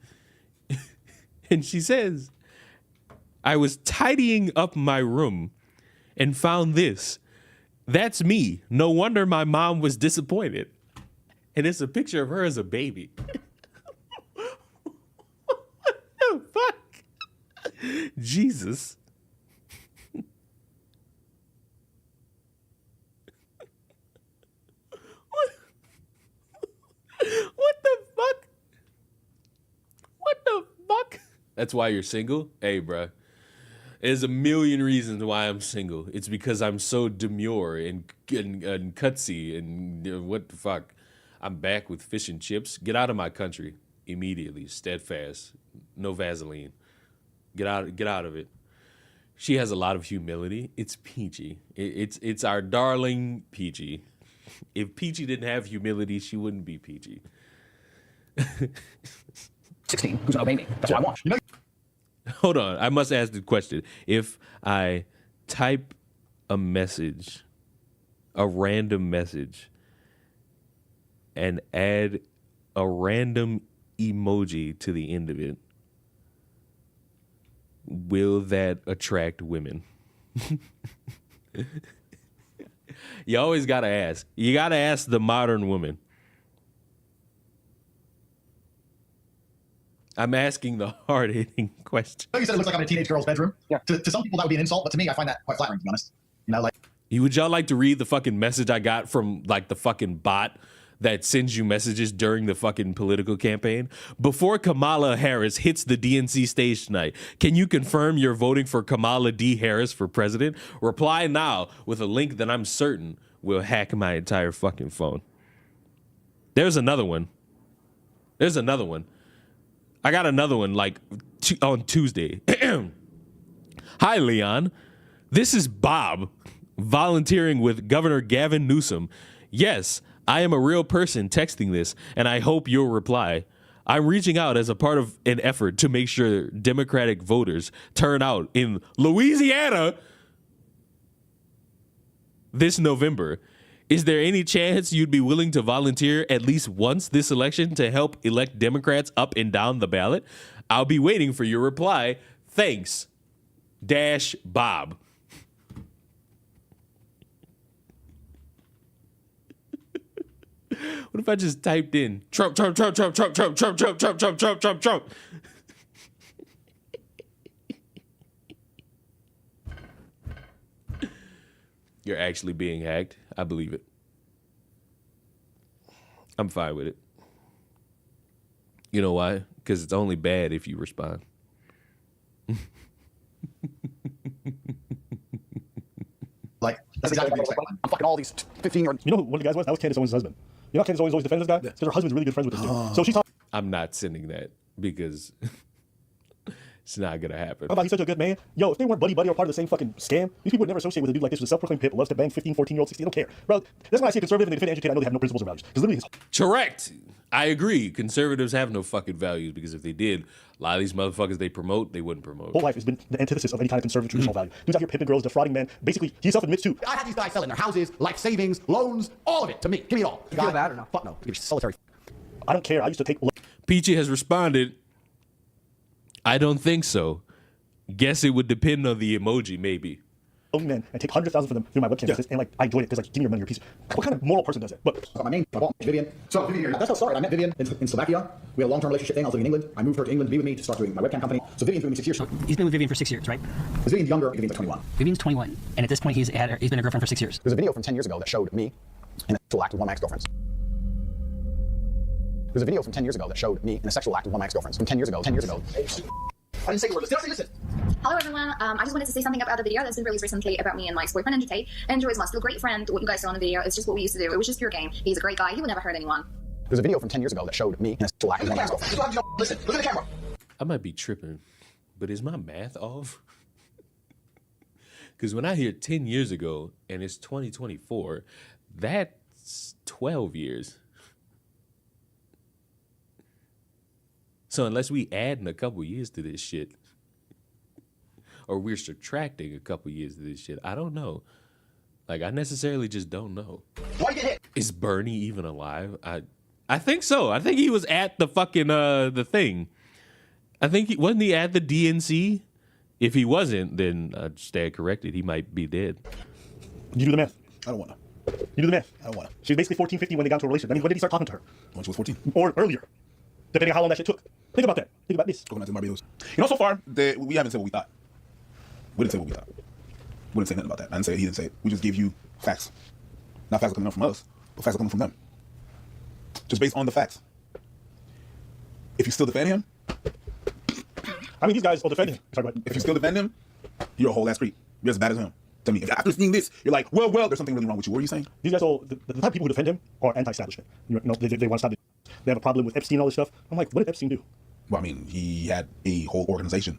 And she says, I was tidying up my room and found this. That's me. No wonder my mom was disappointed. And it's a picture of her as a baby. What the fuck? Jesus. What the fuck? What the fuck? That's why you're single? Hey, bruh. There's a million reasons why I'm single. It's because I'm so demure and cutsy and what the fuck. I'm back with fish and chips. Get out of my country immediately. Steadfast. No Vaseline. Get out of it. She has a lot of humility. It's Peachy. It's our darling Peachy. If Peachy didn't have humility, she wouldn't be Peachy. 16, who's gonna obey me? That's what I want. You know. Hold on. I must ask the question. If I type a message, a random message, and add a random emoji to the end of it, will that attract women? You always gotta ask. You gotta ask the modern woman. I'm asking the hard-hitting question. You said it looks like I'm in a teenage girl's bedroom. Yeah. To some people that would be an insult, but to me, I find that quite flattering, to be honest. You know, like. Would y'all like to read the fucking message I got from like the fucking bot that sends you messages during the fucking political campaign? Before Kamala Harris hits the DNC stage tonight, can you confirm you're voting for Kamala D. Harris for president? Reply now with a link that I'm certain will hack my entire fucking phone. There's another one. I got another one like on Tuesday. Hi, Leon. This is Bob volunteering with Governor Gavin Newsom. Yes, I am a real person texting this, and I hope you'll reply. I'm reaching out as a part of an effort to make sure Democratic voters turn out in Louisiana this November. Is there any chance you'd be willing to volunteer at least once this election to help elect Democrats up and down the ballot? I'll be waiting for your reply. Thanks, Bob. What if I just typed in Trump? You're actually being hacked. I believe it. I'm fine with it. You know why? Because it's only bad if you respond. Like, that's exactly what you expect. I'm fucking all these 15-year-olds. You know who one of the guys was? That was Candace Owens' husband. You know how Candace Owens always defends this guy? Because her husband's really good friends with this dude. So she's talking I'm not sending that because it's not going to happen. about he's such a good man. Yo, if they weren't buddy-buddy or part of the same fucking scam, these people would never associate with a dude like this with a self-proclaimed pimp who loves to bang 15, 14-year-olds, 16. They don't care. Bro, that's why I see a conservative and they defend Andrew Tate. I know they have no principles or values. Because literally his Correct. I agree. Conservatives have no fucking values because if they did, a lot of these motherfuckers they promote, they wouldn't promote. whole life has been the antithesis of any kind of conservative traditional value. Dude's out here pimping girls, defrauding men. Basically, he himself admits too. I had these guys selling their houses, life savings, loans, all of it to me. Give me it all. You feel bad or no? Fuck no. You're solitary. I don't care. I used to take... Peachy has responded, I don't think so. Guess it would depend on the emoji, maybe. Men and take 100,000 for them through my webcam, and like I enjoyed it because like give me your money, your piece. What kind of moral person does that? But my name, my boss, Vivian. So Vivian, that's how it started. I met Vivian in Slovakia. We had a long-term relationship thing. I was living in England. I moved her to England to be with me to start doing my webcam company. So Vivian's been with me 6 years. He's been with Vivian for 6 years, right? Because Vivian's younger. Vivian's like 21. Vivian's 21, and at this point he's been a girlfriend for 6 years. There's a video from 10 years ago that showed me in a sexual act with one of my ex-girlfriends. There's a video from 10 years ago that showed me in a sexual act with one of my ex-girlfriends. From 10 years ago. 10 years ago. I didn't say a word. Did I say listen? Hello everyone, I just wanted to say something about the video that's been released recently about me and my ex-boyfriend Andrew Tate. Andrew is my still great friend. What you guys saw in the video is just what we used to do. It was just pure game. He's a great guy. He would never hurt anyone. There's a video from 10 years ago that showed me in a sexual act with one of my ex-girlfriends. Listen, look at the camera. I might be tripping, but is my math off? Because when I hear 10 years ago and it's 2024, that's 12 years. So unless we adding a couple years to this shit, or we're subtracting a couple years to this shit, I don't know. Like, I necessarily just don't know. Why get hit? Is Bernie even alive? I think so. I think he was at the fucking the thing. I think wasn't he at the DNC? If he wasn't, then I'd stand corrected. He might be dead. You do the math. I don't want to. You do the math. I don't want to. She was basically 14, 15 when they got into a relationship. I mean, when did he start talking to her? When she was 14. Or earlier, depending on how long that shit took. Think about that. Think about this. Coconuts and Barbados. You know, so far, we haven't said what we thought. We didn't say what we thought. We didn't say nothing about that. I didn't say it. He didn't say it. We just gave you facts. Not facts coming from us, but facts coming from them. Just based on the facts. If you still defend him, I mean, these guys will defend him. Sorry, but if you still defend him, you're a whole ass creep. You're as bad as him. Tell me, if after seeing this, you're like, well, there's something really wrong with you. What are you saying? These guys, the type of people who defend him are anti-establishment. You know, they want to stop it. They have a problem with Epstein and all this stuff. I'm like, what did Epstein do? Well, I mean, he had a whole organization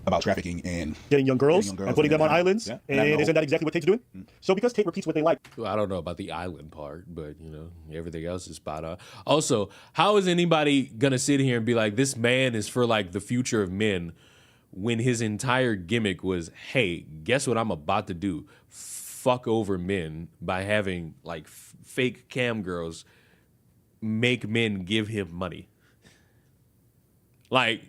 about trafficking and getting young girls and putting them on islands. Yeah. And isn't that exactly what Tate's doing? So because Tate repeats what they like. Well, I don't know about the island part, but you know, everything else is spot on. Also, how is anybody gonna sit here and be like, this man is for like the future of men, when his entire gimmick was, hey, guess what I'm about to do? Fuck over men by having like fake cam girls make men give him money. Like,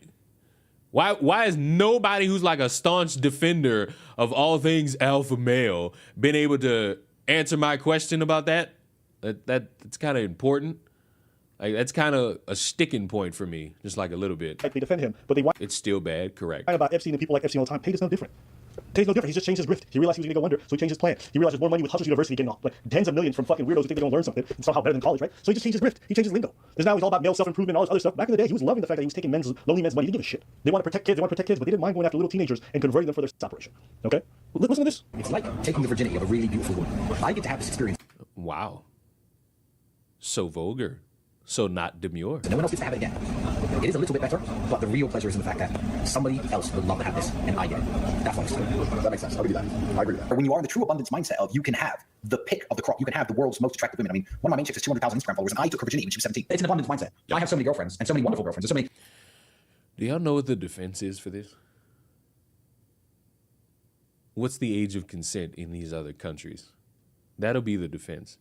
why is nobody who's like a staunch defender of all things alpha male been able to answer my question about that? That's kind of important. Like, that's kind of a sticking point for me, just like a little bit. They defend him, but it's still bad, correct. About Epstein and people like Epstein all the time. Tate is no different. Tate's no different. He's just changed his grift. He realized he was going to go under, so he changed his plan. He realized there's more money with Hustle University getting off, like tens of millions from fucking weirdos who think they're going to learn something. It's somehow better than college, right? So he just changed his grift. He changed his lingo. Because now he's all about male self-improvement and all this other stuff. Back in the day, he was loving the fact that he was taking lonely men's money. He didn't give a shit. They want to protect kids, but they didn't mind going after little teenagers and converting them for their operation. Okay? Listen to this. It's like taking the virginity of a really beautiful woman. I get to have this experience. Wow. So vulgar. So not demure. No one else gets to have it again. It is a little bit better, but the real pleasure is in the fact that somebody else would love to have this, and I get it. That's what I'm saying. That makes sense. I'll give you that. I agree with that. When you are in the true abundance mindset of you can have the pick of the crop, you can have the world's most attractive women. I mean, one of my main chicks has 200,000 Instagram followers, and I took her virginity when she was 17. It's an abundance mindset. I have so many girlfriends, and so many wonderful girlfriends, and so many... Do y'all know what the defense is for this? What's the age of consent in these other countries? That'll be the defense.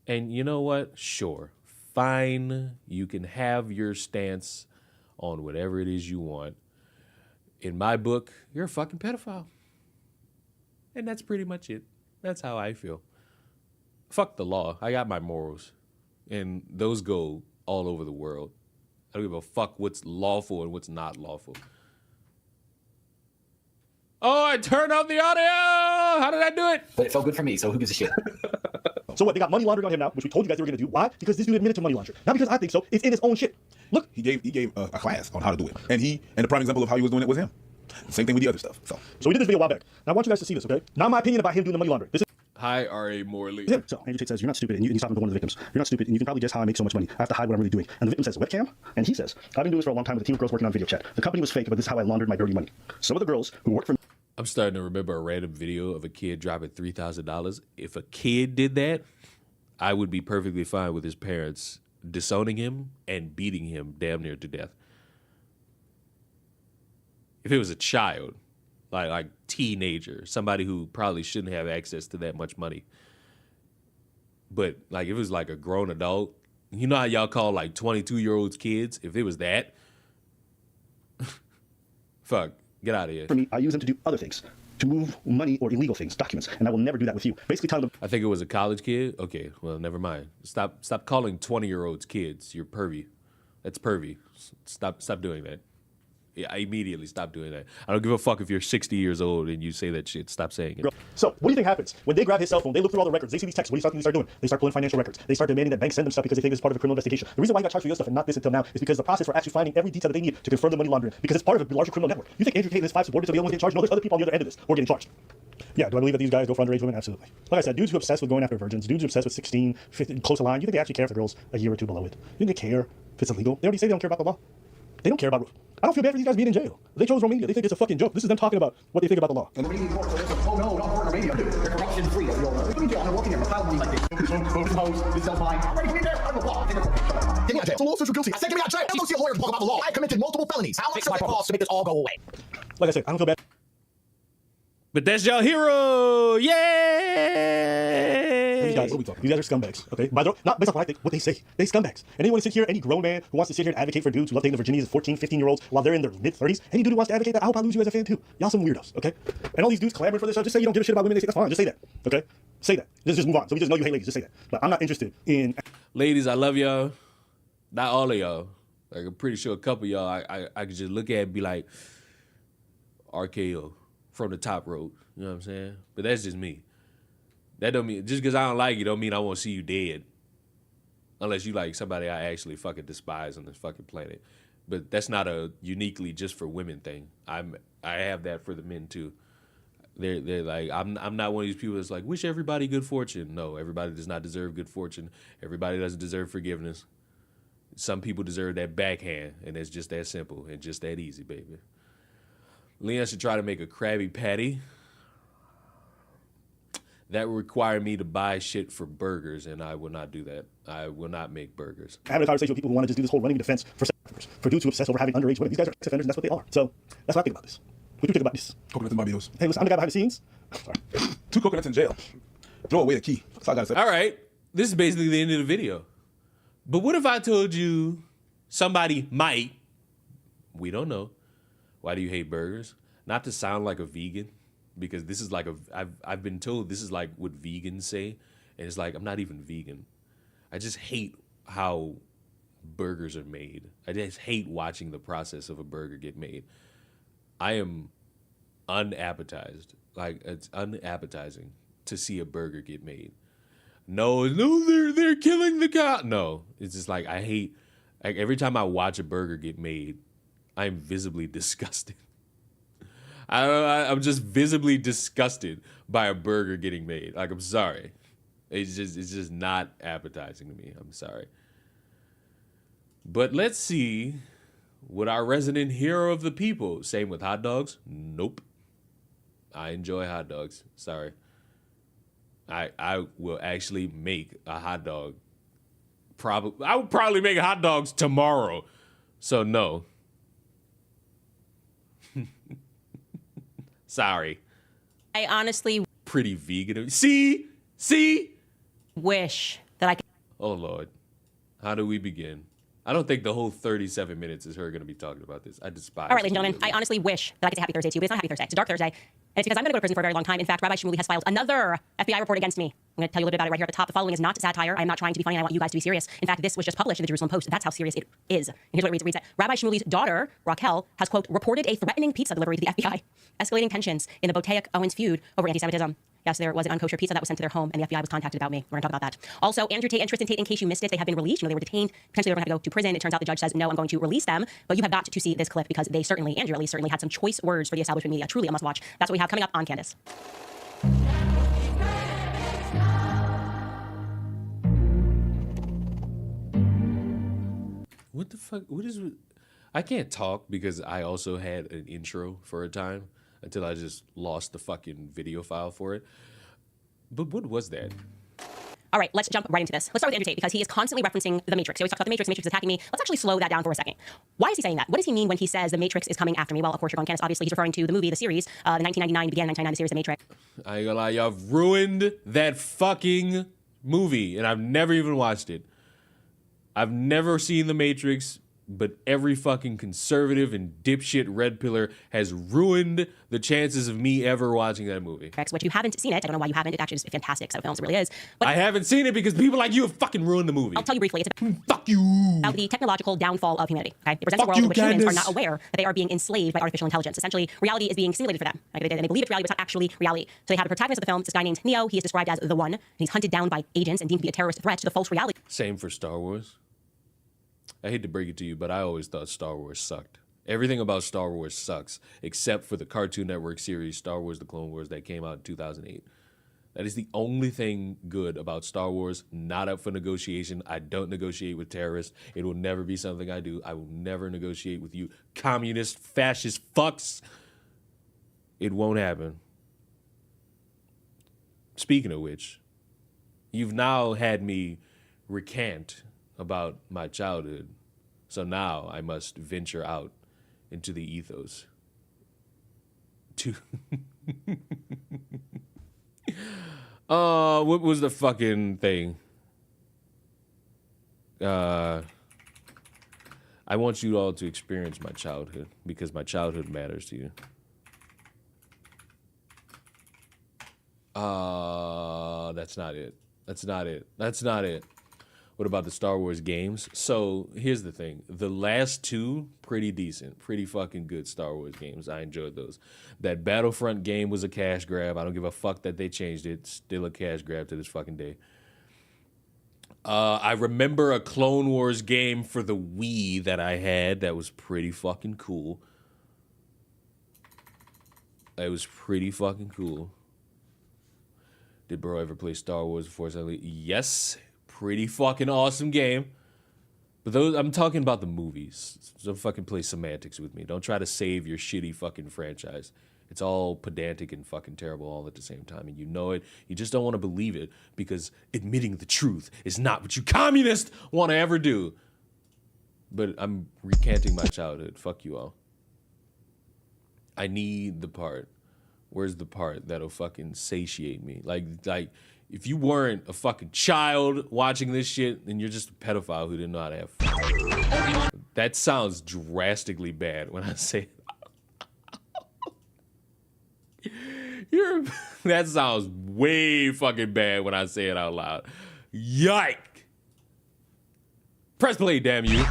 And you know what? Sure. Fine. You can have your stance on whatever it is you want. In my book, you're a fucking pedophile. And that's pretty much it. That's how I feel. Fuck the law. I got my morals. And those go all over the world. I don't give a fuck what's lawful and what's not lawful. Oh, I turned off the audio! How did I do it? But it felt good for me, so who gives a shit? So what? They got money laundering on him now, which we told you guys they were going to do. Why? Because this dude admitted to money laundering. Not because I think so. It's in his own shit. Look. He gave a class on how to do it. And the prime example of how he was doing it was him. Same thing with the other stuff. So we did this video a while back. Now I want you guys to see this, okay? Now my opinion about him doing the money laundering. This is Hi, R.A. Morley. So Andrew Tate says, you're not stupid, and you stop him from one of the victims. You're not stupid, and you can probably guess how I make so much money. I have to hide what I'm really doing. And the victim says, webcam? And he says, I've been doing this for a long time with a team of girls working on video chat. The company was fake, but this is how I laundered my dirty money. Some of the girls who work for me. I'm starting to remember a random video of a kid dropping $3,000. If a kid did that, I would be perfectly fine with his parents disowning him and beating him damn near to death. If it was a child, like teenager, somebody who probably shouldn't have access to that much money. But like if it was like a grown adult, you know how y'all call like 22-year-olds kids? If it was that, fuck, get out of here. For me, I use them to do other things. To move money or illegal things, documents, and I will never do that with you. Basically telling them... I think it was a college kid? Okay, well, never mind. Stop calling 20-year-olds kids. You're pervy. That's pervy. Stop doing that. Yeah, I immediately stop doing that. I don't give a fuck if you're 60 years old and you say that shit. Stop saying it. So, what do you think happens? When they grab his cell phone, they look through all the records, they see these texts, what do you think they start doing? They start pulling financial records. They start demanding that banks send them stuff because they think it's part of a criminal investigation. The reason why he got charged for your stuff and not this until now is because the process for actually finding every detail that they need to confirm the money laundering, because it's part of a larger criminal network. You think Andrew Tate and his 5 subordinates are the only ones getting charged? No, there's other people on the other end of this who are getting charged. Yeah, do I believe that these guys go for underage women? Absolutely. Like I said, dudes who are obsessed with going after virgins, dudes who are obsessed with 16, 15, close to line, you think they actually care if the girl's a year or two below it? You think they care if it's illegal? They already say they don't care about the law. They don't care about... I don't feel bad for these guys being in jail. They chose Romania. They think it's a fucking joke. This is them talking about what they think about the law. And the Romanian court says, oh no, not Romania. They're corruption-free, as we all know. What are you doing? I'm working here. I'm filing money like this. This is fine. I'm ready to be there. I'm the law. Get me out of jail. The law says you're guilty. I said get me out of jail. Don't go see a lawyer to talk about the law. I committed multiple felonies. How much does it cost to make this all go away? Like I said, I don't feel bad. But that's your hero! Yay! These guys, what are we talking? These guys are scumbags, okay? By the way, not based on what I think, what they say. They scumbags. And anyone sit here, any grown man who wants to sit here and advocate for dudes who love taking the virginities of 14, 15-year-olds while they're in their mid-30s, any dude who wants to advocate that, I hope I lose you as a fan too. Y'all some weirdos, okay? And all these dudes clamoring for this stuff, just say you don't give a shit about women. They say, that's fine, just say that, okay? Say that. Just move on. So we just know you hate ladies. Just say that. But I'm not interested in... Ladies, I love y'all. Not all of y'all. Like, I'm pretty sure a couple of y'all I could just look at and be like, RKO from the top rope. You know what I'm saying? But that's just me. That don't mean, just because I don't like you don't mean I won't see you dead. Unless you like somebody I actually fucking despise on this fucking planet. But that's not a uniquely just for women thing. I have that for the men too. They're like, I'm not one of these people that's like, wish everybody good fortune. No, everybody does not deserve good fortune. Everybody doesn't deserve forgiveness. Some people deserve that backhand, and it's just that simple and just that easy, baby. Leon should try to make a Krabby Patty. That would require me to buy shit for burgers, and I will not do that. I will not make burgers. Having a conversation with people who want to just do this whole running defense for sex offenders, for dudes who obsess over having underage women. These guys are sex offenders, and that's what they are. So that's what I think about this. What do you think about this? Coconuts and Barbados. Hey, listen, I'm the guy behind the scenes. Sorry. 2 coconuts in jail. Throw away the key. That's all I gotta say. All right, this is basically the end of the video. But what if I told you somebody might, we don't know, why do you hate burgers? Not to sound like a vegan, because this is like I've been told this is like what vegans say, and it's like, I'm not even vegan. I just hate how burgers are made. I just hate watching the process of a burger get made. I am unappetized. Like, it's unappetizing to see a burger get made. No, they're killing the cow. No, it's just like, I hate, like, every time I watch a burger get made, I'm visibly disgusted. I'm just visibly disgusted by a burger getting made. Like, I'm sorry. It's just not appetizing to me. I'm sorry. But let's see what our resident hero of the people. Same with hot dogs. Nope. I enjoy hot dogs. Sorry. I will actually make a hot dog. I would probably make hot dogs tomorrow. So no. Sorry. I honestly pretty vegan. See? Wish that I could. Oh Lord. How do we begin? I don't think the whole 37 minutes is her going to be talking about this. I despise. All right, ladies and gentlemen, I honestly wish that I could say Happy Thursday to you, but it's not Happy Thursday. It's a Dark Thursday. And it's because I'm going to go to prison for a very long time. In fact, Rabbi Shmuley has filed another FBI report against me. I'm going to tell you a little bit about it right here at the top. The following is not satire. I'm not trying to be funny. I want you guys to be serious. In fact, this was just published in the Jerusalem Post. That's how serious it is. And here's what it reads. It reads that Rabbi Shmuley's daughter, Raquel, has, quote, reported a threatening pizza delivery to the FBI, escalating tensions in the Botaic-Owens feud over anti-Semitism. Yes, there was an unkosher pizza that was sent to their home, and the FBI was contacted about me. We're going to talk about that. Also, Andrew Tate and Tristan Tate, in case you missed it, they have been released. You know, they were detained. Potentially, they're going to have to go to prison. It turns out the judge says, no, I'm going to release them. But you have got to see this clip because they certainly, Andrew at least, certainly had some choice words for the establishment media. Truly a must watch. That's what we have coming up on Candace. What the fuck? What is? I can't talk because I also had an intro for a time until I just lost the fucking video file for it. But what was that? All right, let's jump right into this. Let's start with Andrew Tate because he is constantly referencing the Matrix. He always talks about the Matrix is attacking me. Let's actually slow that down for a second. Why is he saying that? What does he mean when he says the Matrix is coming after me? Well, of course, you're going Candace. Obviously, he's referring to the movie, the series, the 1999, began in 1999, the series The Matrix. I ain't gonna lie, y'all have ruined that fucking movie, and I've never even watched it. I've never seen The Matrix, but every fucking conservative and dipshit red pillar has ruined the chances of me ever watching that movie. Which you haven't seen it. I don't know why you haven't. It actually is a fantastic set of films. It really is. But I haven't seen it because people like you have fucking ruined the movie. I'll tell you briefly. It's fuck you. About the technological downfall of humanity. Okay? It presents a world in which humans are not aware that they are being enslaved by artificial intelligence. Essentially, reality is being simulated for them. Like, they believe it's reality, but it's not actually reality. So they have a protagonist of the film, this guy named Neo. He is described as the One. And he's hunted down by agents and deemed to be a terrorist threat to the false reality. Same for Star Wars. I hate to break it to you, but I always thought Star Wars sucked. Everything about Star Wars sucks, except for the Cartoon Network series, Star Wars The Clone Wars, that came out in 2008. That is the only thing good about Star Wars. Not up for negotiation. I don't negotiate with terrorists. It will never be something I do. I will never negotiate with you communist, fascist fucks. It won't happen. Speaking of which, you've now had me recant about my childhood. So now I must venture out into the ethos. What was the fucking thing? I want you all to experience my childhood because my childhood matters to you. That's not it. That's not it. That's not it. What about the Star Wars games? So here's the thing. The last two, pretty decent. Pretty fucking good Star Wars games. I enjoyed those. That Battlefront game was a cash grab. I don't give a fuck that they changed it. Still a cash grab to this fucking day. I remember a Clone Wars game for the Wii that I had that was pretty fucking cool. It was pretty fucking cool. Did bro ever play Star Wars before? Yes. Pretty fucking awesome game. But those, I'm talking about the movies. So don't fucking play semantics with me. Don't try to save your shitty fucking franchise. It's all pedantic and fucking terrible all at the same time. And you know it. You just don't want to believe it because admitting the truth is not what you communists want to ever do. But I'm recanting my childhood. Fuck you all. I need the part. Where's the part that'll fucking satiate me? Like, if you weren't a fucking child watching this shit, then you're just a pedophile who didn't know how to have fun. That sounds drastically bad when I say it. That sounds way fucking bad when I say it out loud. Yike! Press play, damn you.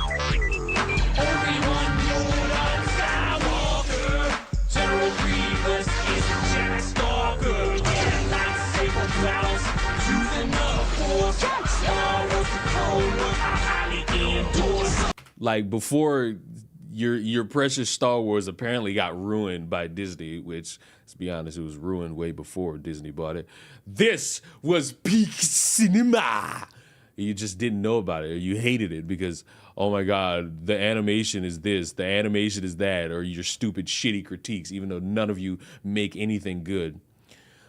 Like, before your precious Star Wars apparently got ruined by Disney, which, let's be honest, it was ruined way before Disney bought it. This was peak cinema. You just didn't know about it, or you hated it because, oh my God, the animation is this, the animation is that, or your stupid, shitty critiques, even though none of you make anything good.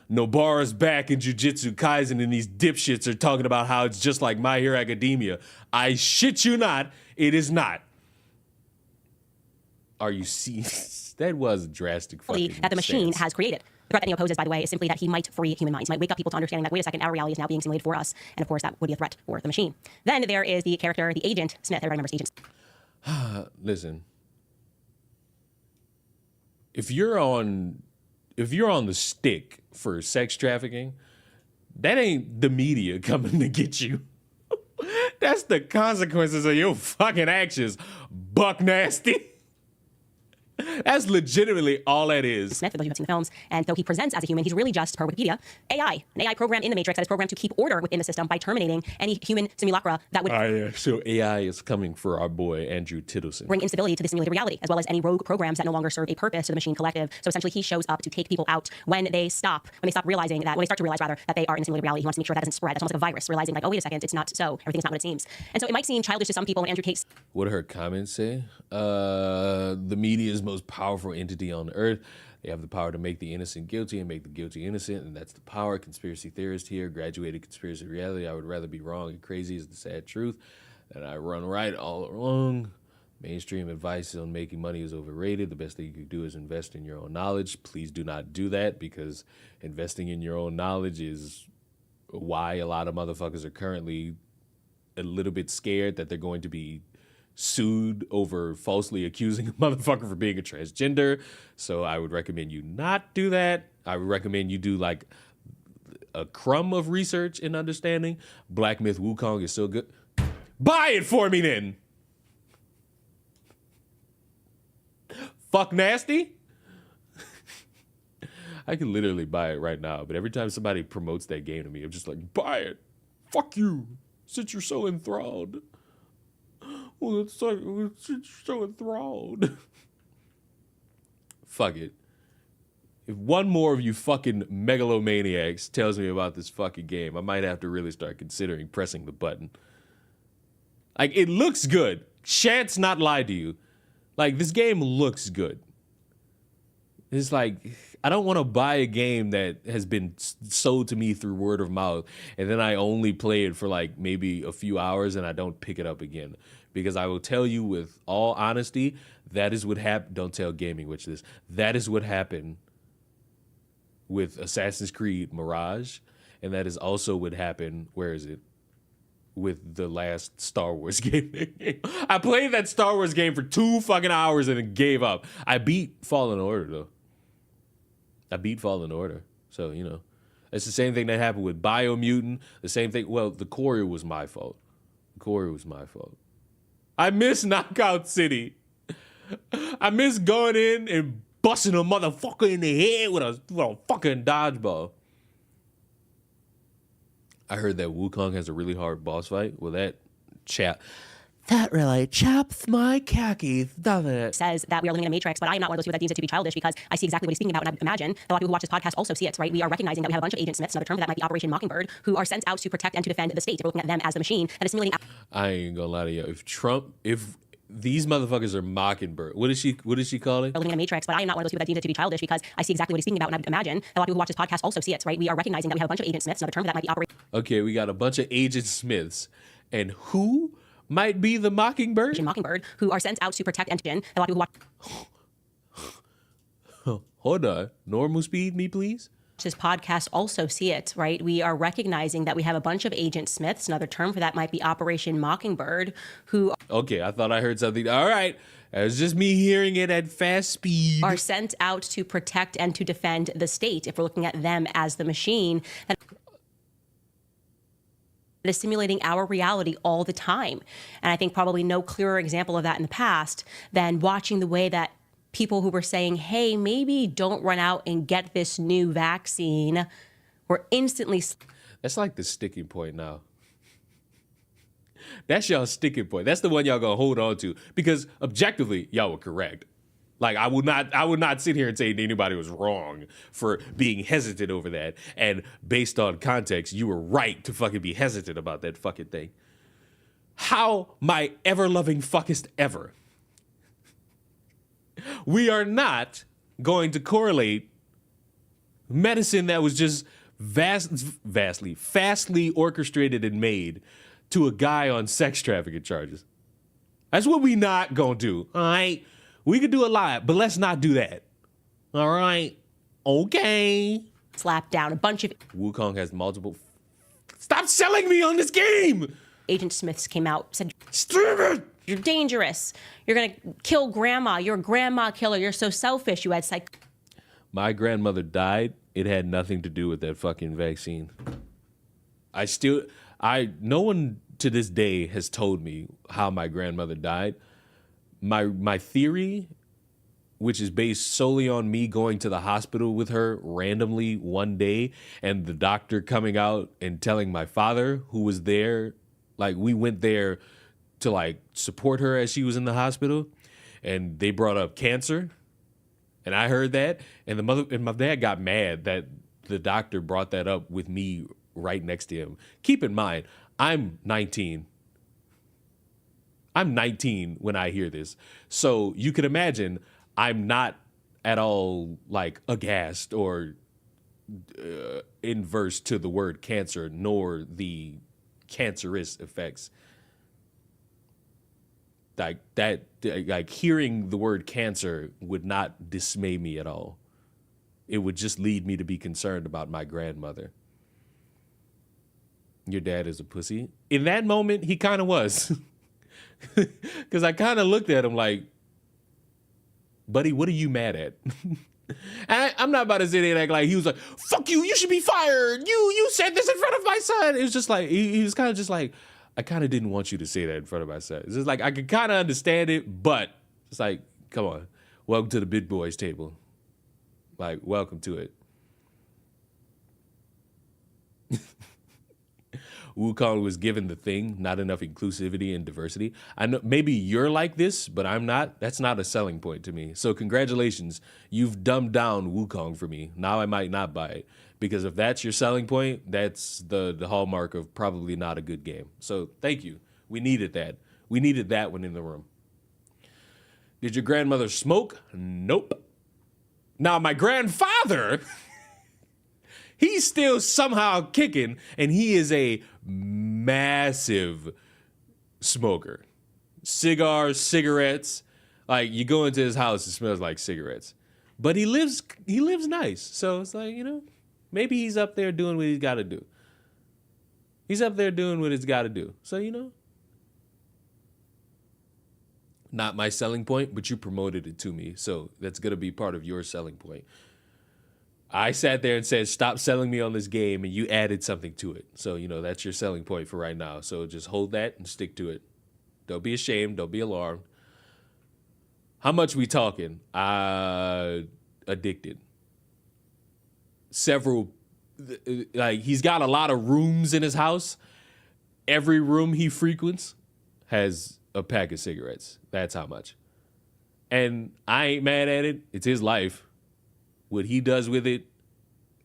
Nobara's back in Jujutsu Kaisen, and these dipshits are talking about how it's just like My Hero Academia. I shit you not, it is not. Are you seeing? That was a drastic fucking that the machine stance. has created. The threat that he opposes, by the way, is simply that he might free human minds, might wake up people to understanding that, wait a second, our reality is now being simulated for us. And of course, that would be a threat for the machine. Then there is the character, the agent, Smith. Everybody remembers Agent Listen. If you're on the stick for sex trafficking, that ain't the media coming to get you. That's the consequences of your fucking actions, buck nasty. That's legitimately all that is. Smith, for those who have seen the films, and though he presents as a human, he's really just, per Wikipedia, AI, an AI program in the Matrix that is programmed to keep order within the system by terminating any human simulacra that would So AI is coming for our boy Andrew Tittleson. bring instability to the simulated reality, as well as any rogue programs that no longer serve a purpose to the machine collective. So essentially, he shows up to take people out when they start to realize that they are in simulated reality. He wants to make sure that doesn't spread. That's almost like a virus, realizing like, oh wait a second, it's not so. Everything's not what it seems. And so it might seem childish to some people. And Andrew Tate. What do her comments say? The media's most powerful entity on earth. They have the power to make the innocent guilty and make the guilty innocent, and that's the power. Conspiracy theorist here, graduated conspiracy reality. I would rather be wrong and crazy is the sad truth. And I run right all wrong. Mainstream advice on making money is overrated. The best thing you can do is invest in your own knowledge. Please do not do that, because investing in your own knowledge is why a lot of motherfuckers are currently a little bit scared that they're going to be sued over falsely accusing a motherfucker for being a transgender. So I would recommend you not do that. I would recommend you do like a crumb of research and understanding. Black Myth Wukong is so good. Buy it for me then. Fuck nasty. I can literally buy it right now, but every time somebody promotes that game to me, I'm just like, buy it. Fuck you. Since you're so enthralled. Well, it's so enthralled. Fuck it. If one more of you fucking megalomaniacs tells me about this fucking game, I might have to really start considering pressing the button. Like, it looks good. Shan't not lie to you. Like, this game looks good. It's like, I don't want to buy a game that has been sold to me through word of mouth, and then I only play it for like maybe a few hours and I don't pick it up again. Because I will tell you with all honesty, that is what happened. Don't tell Gaming Witch this. That is what happened with Assassin's Creed Mirage. And that is also what happened, where is it? With the last Star Wars game. I played that Star Wars game for 2 fucking hours and then gave up. I beat Fallen Order, though. I beat Fallen Order. So, you know. It's the same thing that happened with Biomutant. The same thing. Well, the courier was my fault. The courier was my fault. I miss Knockout City. I miss going in and busting a motherfucker in the head with a fucking dodgeball. I heard that Wukong has a really hard boss fight. Well, that chat That really chaps my khakis, doesn't it? Says that we are living in a matrix, but I am not one of those people that deems it to be childish because I see exactly what he's speaking about, and I imagine that a lot of people who watch this podcast also see it, right? We are recognizing that we have a bunch of Agent Smiths, another term for that might be Operation Mockingbird, who are sent out to protect and to defend the state. We're looking at them as the machine that is simulating. I ain't gonna lie to you. If these motherfuckers are Mockingbird, what is she call it? We're living in a matrix, but I am not one of those people that deems it to be childish because I see exactly what he's speaking about, and I imagine that a lot of people who watch this podcast also see it, right? We are recognizing that we have a bunch of Agent Smiths, another term for that might be Operation. Okay, we got a bunch of Agent Smiths, and who might be the Mockingbird? Mockingbird, who are sent out to protect and defend. A lot of people who watch. Hold on, normal speed, me please. This podcast also see it, right? We are recognizing that we have a bunch of Agent Smiths. Another term for that might be Operation Mockingbird, who. Okay, I thought I heard something. All right, it was just me hearing it at fast speed. Are sent out to protect and to defend the state. If we're looking at them as the machine that is simulating our reality all the time. And I think probably no clearer example of that in the past than watching the way that people who were saying, hey, maybe don't run out and get this new vaccine were instantly. That's like the sticking point now. That's y'all's sticking point. That's the one y'all gonna hold on to because objectively, y'all were correct. Like I would not sit here and say anybody was wrong for being hesitant over that. And based on context, you were right to fucking be hesitant about that fucking thing. How my ever-loving fuckest ever. We are not going to correlate medicine that was just fastly orchestrated and made to a guy on sex trafficking charges. That's what we not gonna do, all right? We could do a lot, but let's not do that. All right? Okay. Slap down a bunch of. Wukong has multiple. Stop selling me on this game! Agent Smiths came out, said, "Stop it! You're dangerous. You're gonna kill grandma. You're a grandma killer. You're so selfish." You had psych. My grandmother died. It had nothing to do with that fucking vaccine. No one to this day has told me how my grandmother died. My theory, which is based solely on me going to the hospital with her randomly one day and the doctor coming out and telling my father who was there, like we went there to like support her as she was in the hospital and they brought up cancer and I heard that and my dad got mad that the doctor brought that up with me right next to him. Keep in mind, I'm 19. I'm 19 when I hear this. So you can imagine I'm not at all like aghast or inverse to the word cancer nor the cancerous effects. Like that, like hearing the word cancer would not dismay me at all. It would just lead me to be concerned about my grandmother. Your dad is a pussy. In that moment, he kind of was. Because I kind of looked at him like, buddy, what are you mad at? And I'm not about to sit there and act like he was like, fuck you, you should be fired. You said this in front of my son. It was just like, he was kind of just like, I kind of didn't want you to say that in front of my son. It's just like, I could kind of understand it, but it's like, come on, welcome to the big boys table. Like, welcome to it. Wukong was given the thing, not enough inclusivity and diversity. I know maybe you're like this, but I'm not. That's not a selling point to me. So congratulations, you've dumbed down Wukong for me. Now I might not buy it because if that's your selling point, that's the hallmark of probably not a good game. So thank you. We needed that. We needed that one in the room. Did your grandmother smoke? Nope. Now my grandfather, he's still somehow kicking, and he is a massive smoker. Cigars, cigarettes. Like, you go into his house, it smells like cigarettes. But he lives nice. So it's like, maybe he's up there doing what he's got to do. He's up there doing what he's got to do. So, not my selling point, but you promoted it to me. So that's going to be part of your selling point. I sat there and said, stop selling me on this game, and you added something to it. So, that's your selling point for right now. So just hold that and stick to it. Don't be ashamed. Don't be alarmed. How much we talking? Addicted. Several, like, he's got a lot of rooms in his house. Every room he frequents has a pack of cigarettes. That's how much. And I ain't mad at it. It's his life. What he does with it,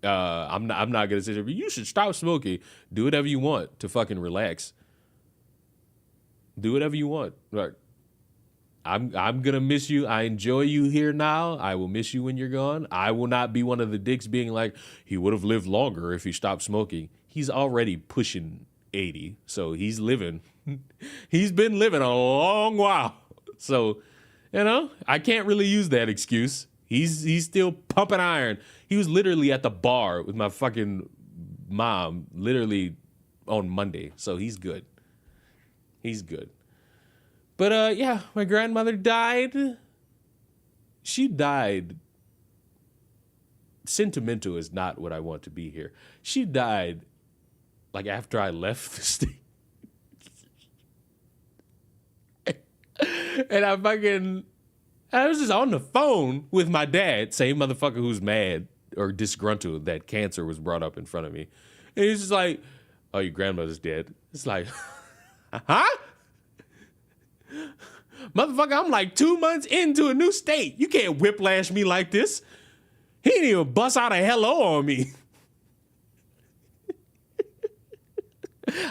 I'm not gonna sit there. You should stop smoking. Do whatever you want to fucking relax. Do whatever you want. Like, I'm gonna miss you. I enjoy you here now. I will miss you when you're gone. I will not be one of the dicks being like, he would have lived longer if he stopped smoking. He's already pushing 80, so he's living. He's been living a long while. So, you know, I can't really use that excuse. He's still pumping iron. He was literally at the bar with my fucking mom, literally on Monday. So he's good. He's good. But yeah, my grandmother died. She died. Sentimental is not what I want to be here. She died like after I left the state. And I was just on the phone with my dad, same motherfucker who's mad or disgruntled that cancer was brought up in front of me. And he's just like, oh, your grandmother's dead. It's like, huh? Motherfucker, I'm like 2 months into a new state. You can't whiplash me like this. He didn't even bust out a hello on me.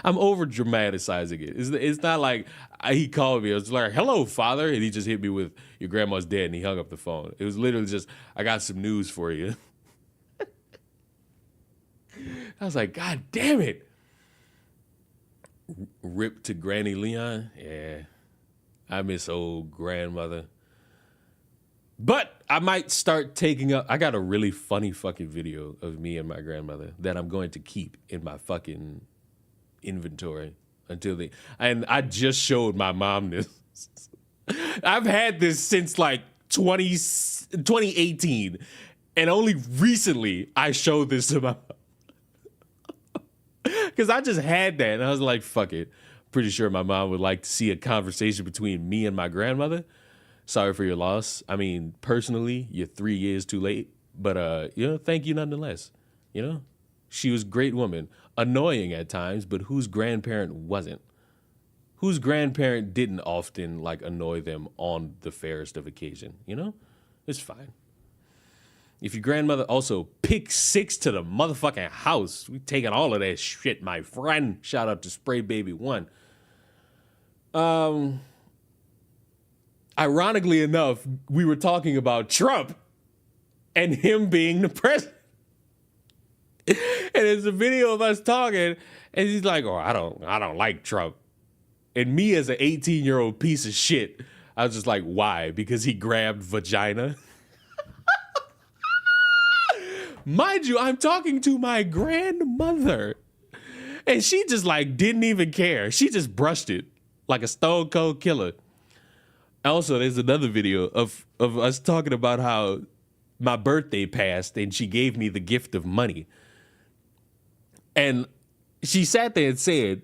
I'm over dramatizing it. It's not like he called me. It was like, hello, father. And he just hit me with, your grandma's dead. And he hung up the phone. It was literally just, I got some news for you. I was like, God damn it. Rip to Granny Leon. Yeah. I miss old grandmother. But I might start taking up, I got a really funny fucking video of me and my grandmother that I'm going to keep in my fucking inventory and I just showed my mom this. I've had this since like 2018 and only recently I showed this to my mom. Because I just had that and I was like, fuck it. Pretty sure my mom would like to see a conversation between me and my grandmother. Sorry for your loss. I mean, personally, you're 3 years too late, but you know, thank you nonetheless. You know, she was a great woman, annoying at times, but whose grandparent wasn't? Whose grandparent didn't often like annoy them on the fairest of occasion? You know, it's fine. If your grandmother also pick 6 to the motherfucking house, we taking all of that shit, my friend. Shout out to Spray Baby 1. Ironically enough, we were talking about Trump and him being the president. And it's a video of us talking, and he's like, "Oh, I don't like Trump." And me as an 18-year-old piece of shit, I was just like, "Why?" Because he grabbed vagina. Mind you, I'm talking to my grandmother, and she just like didn't even care. She just brushed it like a stone cold killer. Also, there's another video of us talking about how my birthday passed and she gave me the gift of money. And she sat there and said,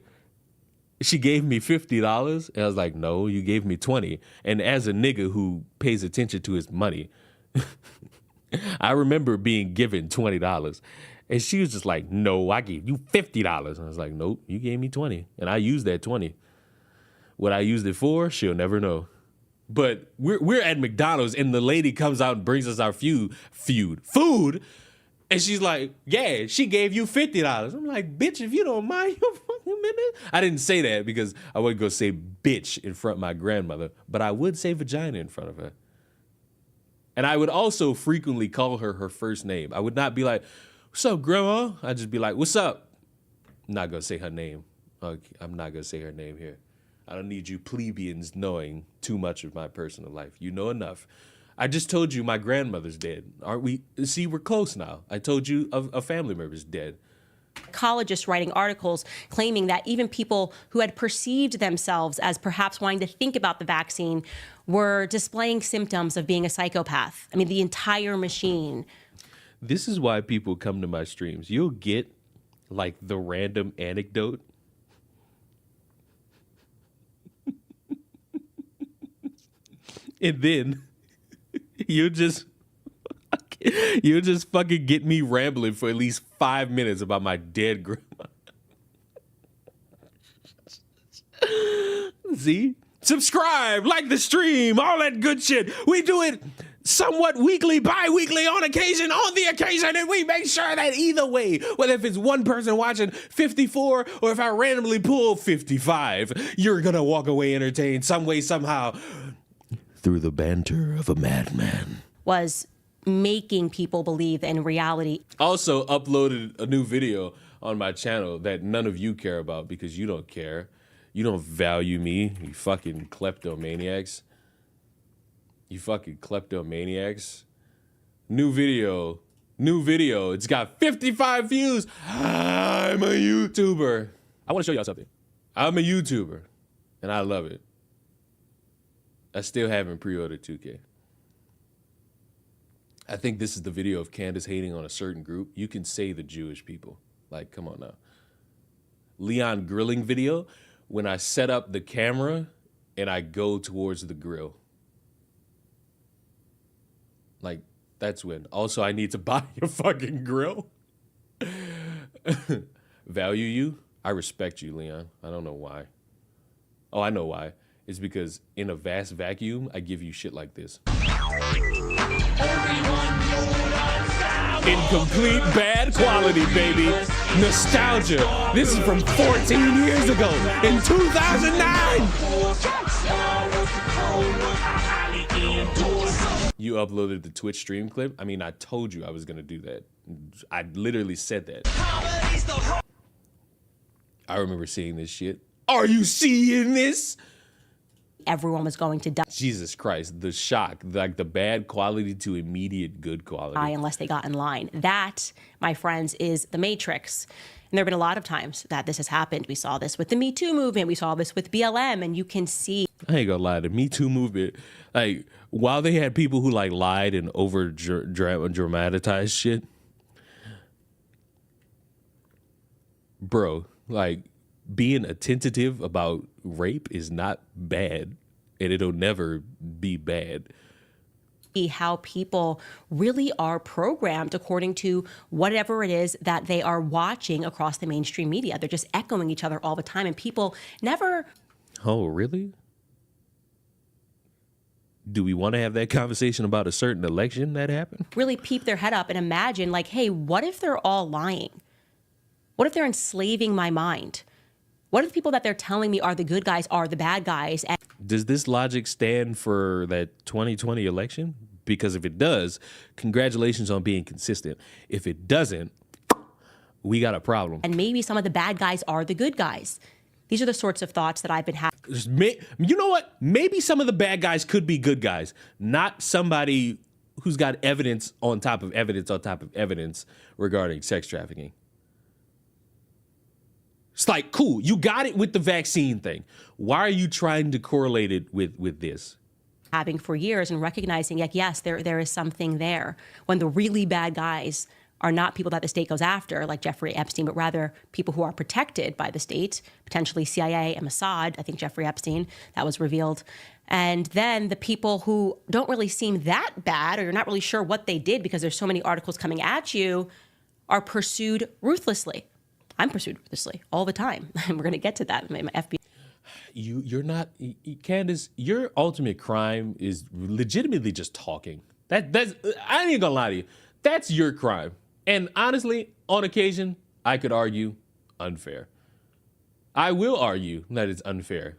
she gave me $50. And I was like, no, you gave me 20. And as a nigga who pays attention to his money, I remember being given $20. And she was just like, no, I gave you $50. And I was like, nope, you gave me 20. And I used that 20. What I used it for, she'll never know. But we're at McDonald's and the lady comes out and brings us our food. And she's like, yeah, she gave you $50. I'm like, bitch, if you don't mind your fucking minute. I didn't say that because I wouldn't go say bitch in front of my grandmother, but I would say vagina in front of her. And I would also frequently call her her first name. I would not be like, what's up, grandma? I'd just be like, what's up? I'm not going to say her name. Okay, I'm not going to say her name here. I don't need you plebeians knowing too much of my personal life. You know enough. I just told you my grandmother's dead. Aren't we? See, we're close now. I told you a family member's dead. Psychologists writing articles claiming that even people who had perceived themselves as perhaps wanting to think about the vaccine were displaying symptoms of being a psychopath. I mean, the entire machine. This is why people come to my streams. You'll get like the random anecdote. And then you just fucking get me rambling for at least 5 minutes about my dead grandma. See? subscribe, like the stream, all that good shit. We do it somewhat weekly, bi-weekly, on the occasion, and we make sure that either way, whether if it's one person watching 54 or if I randomly pull 55, you're gonna walk away entertained some way, somehow, through the banter of a madman. Was making people believe that in reality. Also uploaded a new video on my channel that none of you care about because you don't care. You don't value me, you fucking kleptomaniacs. You fucking kleptomaniacs. New video. It's got 55 views. I'm a YouTuber. I want to show y'all something. I'm a YouTuber, and I love it. I still haven't pre-ordered 2K. I think this is the video of Candace hating on a certain group. You can say the Jewish people. Like, come on now. Leon grilling video, when I set up the camera and I go towards the grill. Like, that's when. Also, I need to buy a fucking grill. Value you? I respect you, Leon. I don't know why. Oh, I know why. It's because in a vast vacuum, I give you shit like this. In complete bad quality, baby. Nostalgia. This is from 14 years ago, in 2009. You uploaded the Twitch stream clip? I mean, I told you I was gonna do that. I literally said that. I remember seeing this shit. Are you seeing this? Everyone was going to die. Jesus Christ, the shock, like the bad quality to immediate good quality. Unless they got in line. That, my friends, is the Matrix. And there have been a lot of times that this has happened. We saw this with the Me Too movement. We saw this with BLM, and you can see. I ain't gonna lie, the Me Too movement, like, while they had people who like lied and over dramatized shit, bro, like, being attentive about rape is not bad, and it'll never be bad. How people really are programmed according to whatever it is that they are watching across the mainstream media. They're just echoing each other all the time, and people never. Oh, really? Do we want to have that conversation about a certain election that happened? Really peep their head up and imagine, like, hey, what if they're all lying? What if they're enslaving my mind? What if the people that they're telling me are the good guys are the bad guys? And does this logic stand for that 2020 election? Because if it does, congratulations on being consistent. If it doesn't, we got a problem. And maybe some of the bad guys are the good guys. These are the sorts of thoughts that I've been having. You know what? Maybe some of the bad guys could be good guys, not somebody who's got evidence on top of evidence on top of evidence regarding sex trafficking. It's like, cool, you got it with the vaccine thing. Why are you trying to correlate it with this? Having for years and recognizing, like, yes, there is something there. When the really bad guys are not people that the state goes after, like Jeffrey Epstein, but rather people who are protected by the state, potentially CIA and Mossad. I think Jeffrey Epstein, that was revealed. And then the people who don't really seem that bad, or you're not really sure what they did because there's so many articles coming at you, are pursued ruthlessly. I'm pursued ruthlessly all the time. We're going to get to that. My FBI. You're not, Candace, your ultimate crime is legitimately just talking. That's, I ain't gonna lie to you. That's your crime. And honestly, on occasion, I could argue unfair. I will argue that it's unfair.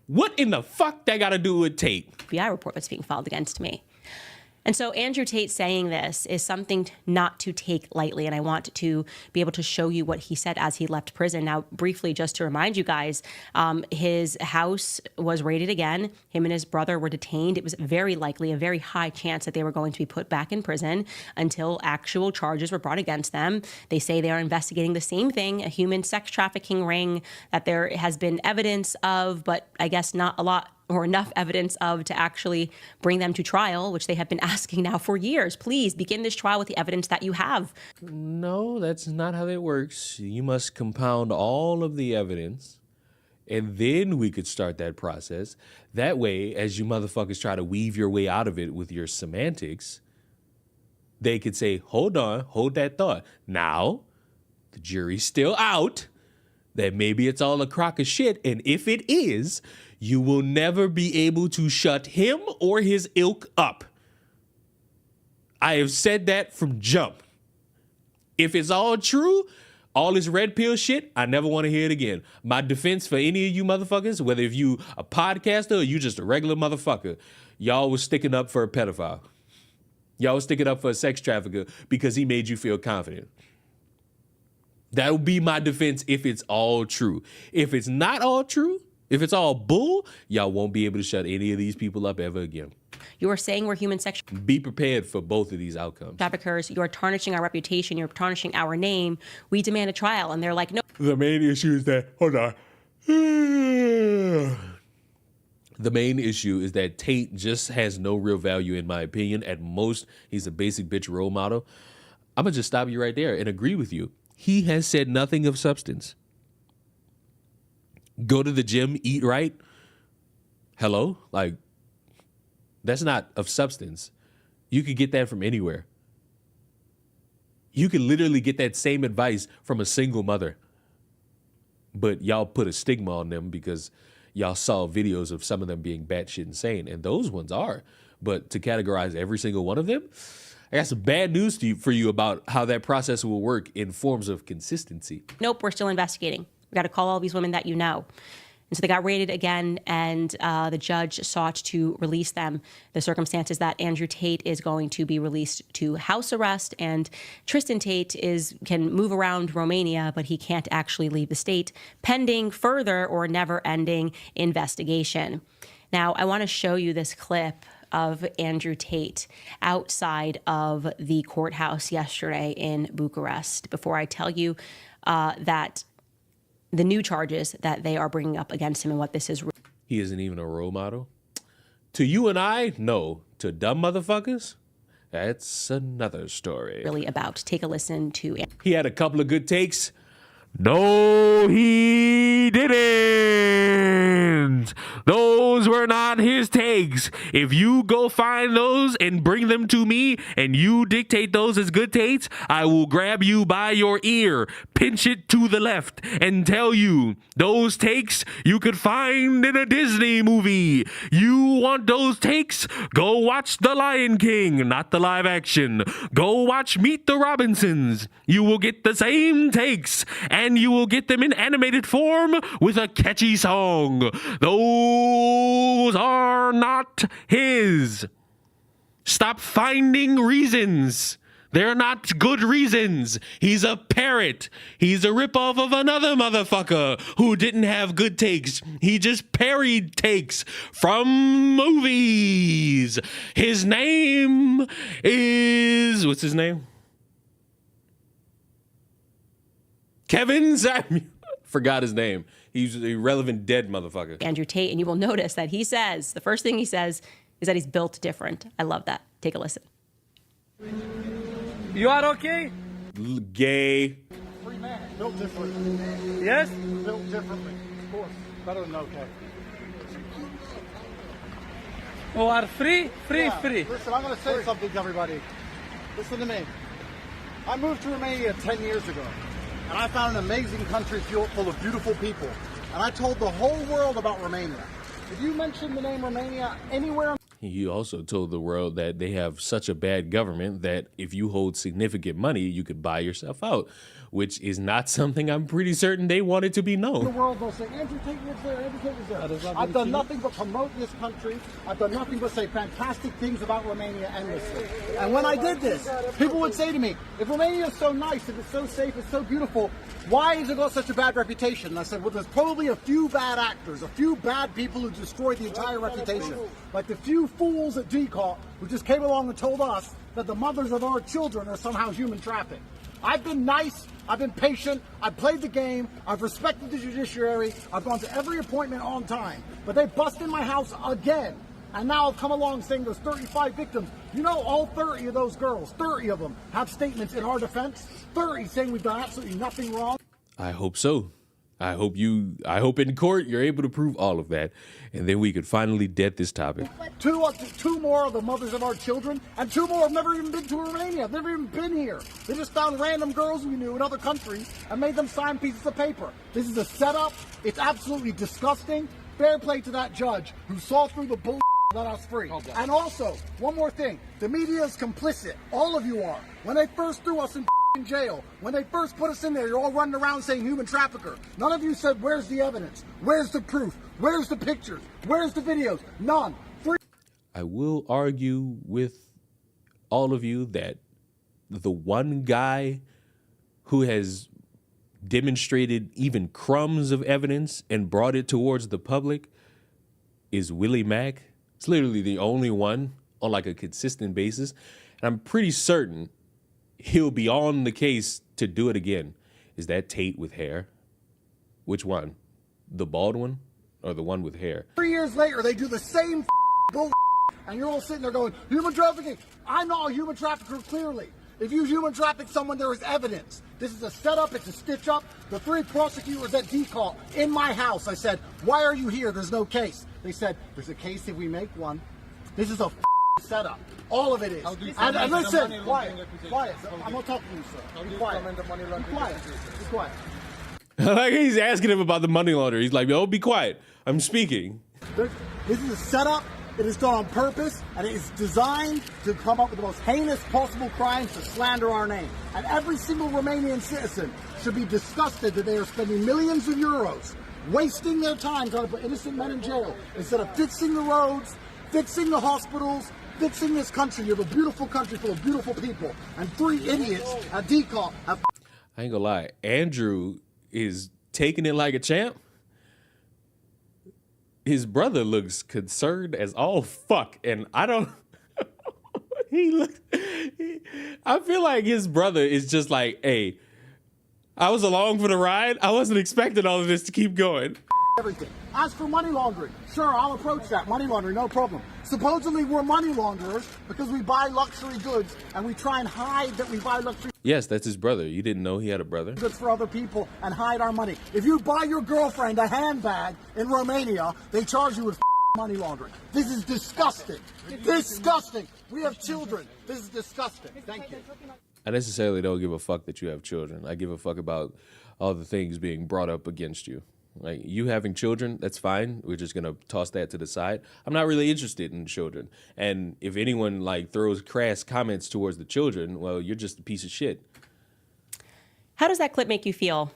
What in the fuck that got to do with Tate? FBI report that's being filed against me. And so Andrew Tate saying this is something not to take lightly, and I want to be able to show you what he said as he left prison. Now, briefly, just to remind you guys, his house was raided again. Him and his brother were detained. It was very likely, a very high chance that they were going to be put back in prison until actual charges were brought against them. They say they are investigating the same thing, a human sex trafficking ring that there has been evidence of, but I guess not a lot or enough evidence of to actually bring them to trial, which they have been asking now for years. Please begin this trial with the evidence that you have. No, that's not how that works. You must compound all of the evidence, and then we could start that process. That way, as you motherfuckers try to weave your way out of it with your semantics, they could say, hold on, hold that thought. Now, the jury's still out. that maybe it's all a crock of shit. And if it is, you will never be able to shut him or his ilk up. I have said that from jump. If it's all true, all this red pill shit, I never want to hear it again. My defense for any of you motherfuckers, whether if you a podcaster or you just a regular motherfucker, y'all was sticking up for a pedophile. Y'all was sticking up for a sex trafficker because he made you feel confident. That would be my defense if it's all true. If it's not all true, if it's all bull, y'all won't be able to shut any of these people up ever again. You are saying we're human sexual Be prepared for both of these outcomes. traffickers. You're tarnishing our reputation. You're tarnishing our name. We demand a trial. And they're like, no. The main issue is that, hold on. The main issue is that Tate just has no real value, in my opinion. At most, he's a basic bitch role model. I'm going to just stop you right there and agree with you. He has said nothing of substance. Go to the gym, eat right. Hello? Like, that's not of substance. You could get that from anywhere. You could literally get that same advice from a single mother. But y'all put a stigma on them because y'all saw videos of some of them being batshit insane. And those ones are. But to categorize every single one of them, I got some bad news for you about how that process will work in forms of consistency. Nope, we're still investigating. We got to call all these women that you know. And so they got raided again, and the judge sought to release them. The circumstances that Andrew Tate is going to be released to house arrest, and Tristan Tate can move around Romania, but he can't actually leave the state, pending further or never-ending investigation. Now, I want to show you this clip of Andrew Tate outside of the courthouse yesterday in Bucharest before I tell you that the new charges that they are bringing up against him and what this is. He isn't even a role model. To you and I, no. To dumb motherfuckers, that's another story. Really about. Take a listen to it. He had a couple of good takes. No, he didn't. Those were not his takes. If you go find those and bring them to me and you dictate those as good takes, I will grab you by your ear, pinch it to the left, and tell you those takes you could find in a Disney movie. You want those takes? Go watch The Lion King, not the live action. Go watch Meet the Robinsons. You will get the same takes, and you will get them in animated form with a catchy song. Those are not his. Stop finding reasons. They're not good reasons. He's a parrot. He's a ripoff of another motherfucker who didn't have good takes. He just parried takes from movies. His name is... what's his name? Kevin Samuel. Forgot his name. He's an irrelevant dead motherfucker. Andrew Tate, and you will notice that he says, the first thing he says is that he's built different. I love that. Take a listen. You are okay? Gay. Free man. Built differently. Yes? Built differently. Of course. Better than okay. You are free? Free. Listen, I'm going to say something to everybody. Listen to me. I moved to Romania 10 years ago. And I found an amazing country full of beautiful people. And I told the whole world about Romania. If you mention the name Romania anywhere... He also told the world that they have such a bad government that if you hold significant money, you could buy yourself out, which is not something I'm pretty certain they wanted to be known. The world will say, Andrew Tate lives there, Andrew Tate lives there. I've done nothing but promote this country. I've done nothing but say fantastic things about Romania endlessly. And when I did this, people would say to me, if Romania is so nice, if it's so safe, it's so beautiful, why has it got such a bad reputation? And I said, well, there's probably a few bad actors, a few bad people who destroyed the entire reputation. Like the few fools at DCOT who just came along and told us that the mothers of our children are somehow human trafficked. I've been nice, I've been patient, I've played the game, I've respected the judiciary, I've gone to every appointment on time. But they busted my house again. And now I've come along saying there's 35 victims. You know, all 30 of those girls, 30 of them, have statements in our defense. 30 saying we've done absolutely nothing wrong. I hope so. I hope in court you're able to prove all of that, and then we could finally dead this topic. Two more of the mothers of our children, and 2 more have never even been to Romania. Have never even been here. They just found random girls we knew in other countries and made them sign pieces of paper. This is a setup. It's absolutely disgusting. Fair play to that judge who saw through the bull. Let us free. Okay. And also, one more thing. The media is complicit. All of you are. When they first threw us in jail, when they first put us in there, you're all running around saying human trafficker. None of you said, where's the evidence? Where's the proof? Where's the pictures? Where's the videos? None. Free. I will argue with all of you that the one guy who has demonstrated even crumbs of evidence and brought it towards the public is Willie Mack. It's literally the only one on like a consistent basis. And I'm pretty certain he'll be on the case to do it again. Is that Tate with hair? Which one? The bald one or the one with hair? 3 years later, they do the same bull, and you're all sitting there going, human trafficking. I'm not a human trafficker, clearly. If you human traffic someone, there is evidence. This is a setup. It's a stitch up. The 3 prosecutors at DCAL in my house, I said, why are you here? There's no case. They said, there's a case if we make one. This is a setup. All of it is. And listen, quiet. I'm not talking to you, sir. Be quiet. Be quiet. Be quiet. Like he's asking him about the money laundering. He's like, yo, be quiet. I'm speaking. This is a setup. It is done on purpose, and it is designed to come up with the most heinous possible crimes to slander our name. And every single Romanian citizen should be disgusted that they are spending millions of euros, wasting their time trying to put innocent men in jail instead of fixing the roads, fixing the hospitals, fixing this country. You have a beautiful country full of beautiful people, and 3 idiots at DCAL have... I ain't gonna lie. Andrew is taking it like a champ. His brother looks concerned as all fuck, and I don't... I feel like his brother is just like, hey, I was along for the ride. I wasn't expecting all of this to keep going. Everything. As for money laundering, sure, I'll approach that. Money laundering, no problem. Supposedly we're money launderers because we buy luxury goods and we try and hide that we buy luxury Yes, that's his brother. You didn't know he had a brother? goods for other people and hide our money. If you buy your girlfriend a handbag in Romania, they charge you with money laundering. This is disgusting. Disgusting. We have children. This is disgusting. Thank you. I necessarily don't give a fuck that you have children. I give a fuck about all the things being brought up against you. Like, you having children, that's fine. We're just going to toss that to the side. I'm not really interested in children. And if anyone, like, throws crass comments towards the children, well, you're just a piece of shit. How does that clip make you feel?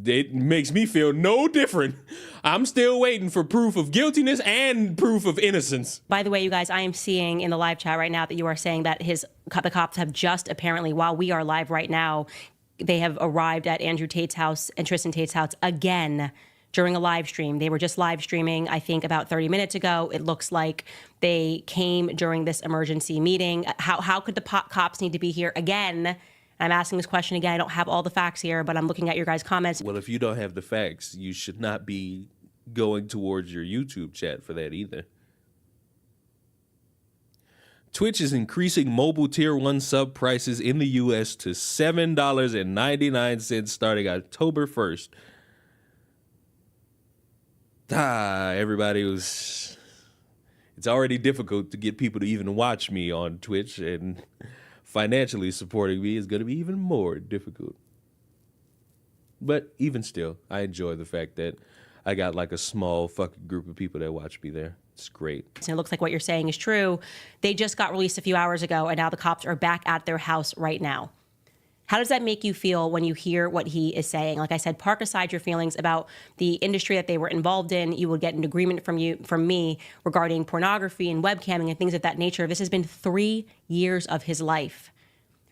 It makes me feel no different. I'm still waiting for proof of guiltiness and proof of innocence. By the way, you guys, I am seeing in the live chat right now that you are saying that the cops have just apparently, while we are live right now, they have arrived at Andrew Tate's house and Tristan Tate's house again during a live stream. They were just live streaming, I think, about 30 minutes ago. It looks like they came during this emergency meeting. How could the cops need to be here again? I'm asking this question again. I don't have all the facts here, but I'm looking at your guys' comments. Well, if you don't have the facts, you should not be going towards your YouTube chat for that either. Twitch is increasing mobile tier 1 sub prices in the US to $7.99 starting October 1st. Everybody was... It's already difficult to get people to even watch me on Twitch, and financially supporting me is going to be even more difficult. But even still, I enjoy the fact that I got like a small fucking group of people that watch me there. It's great. And it looks like what you're saying is true. They just got released a few hours ago, and now the cops are back at their house right now. How does that make you feel when you hear what he is saying? Like I said, park aside your feelings about the industry that they were involved in. You will get an agreement from me regarding pornography and webcamming and things of that nature. This has been 3 years of his life,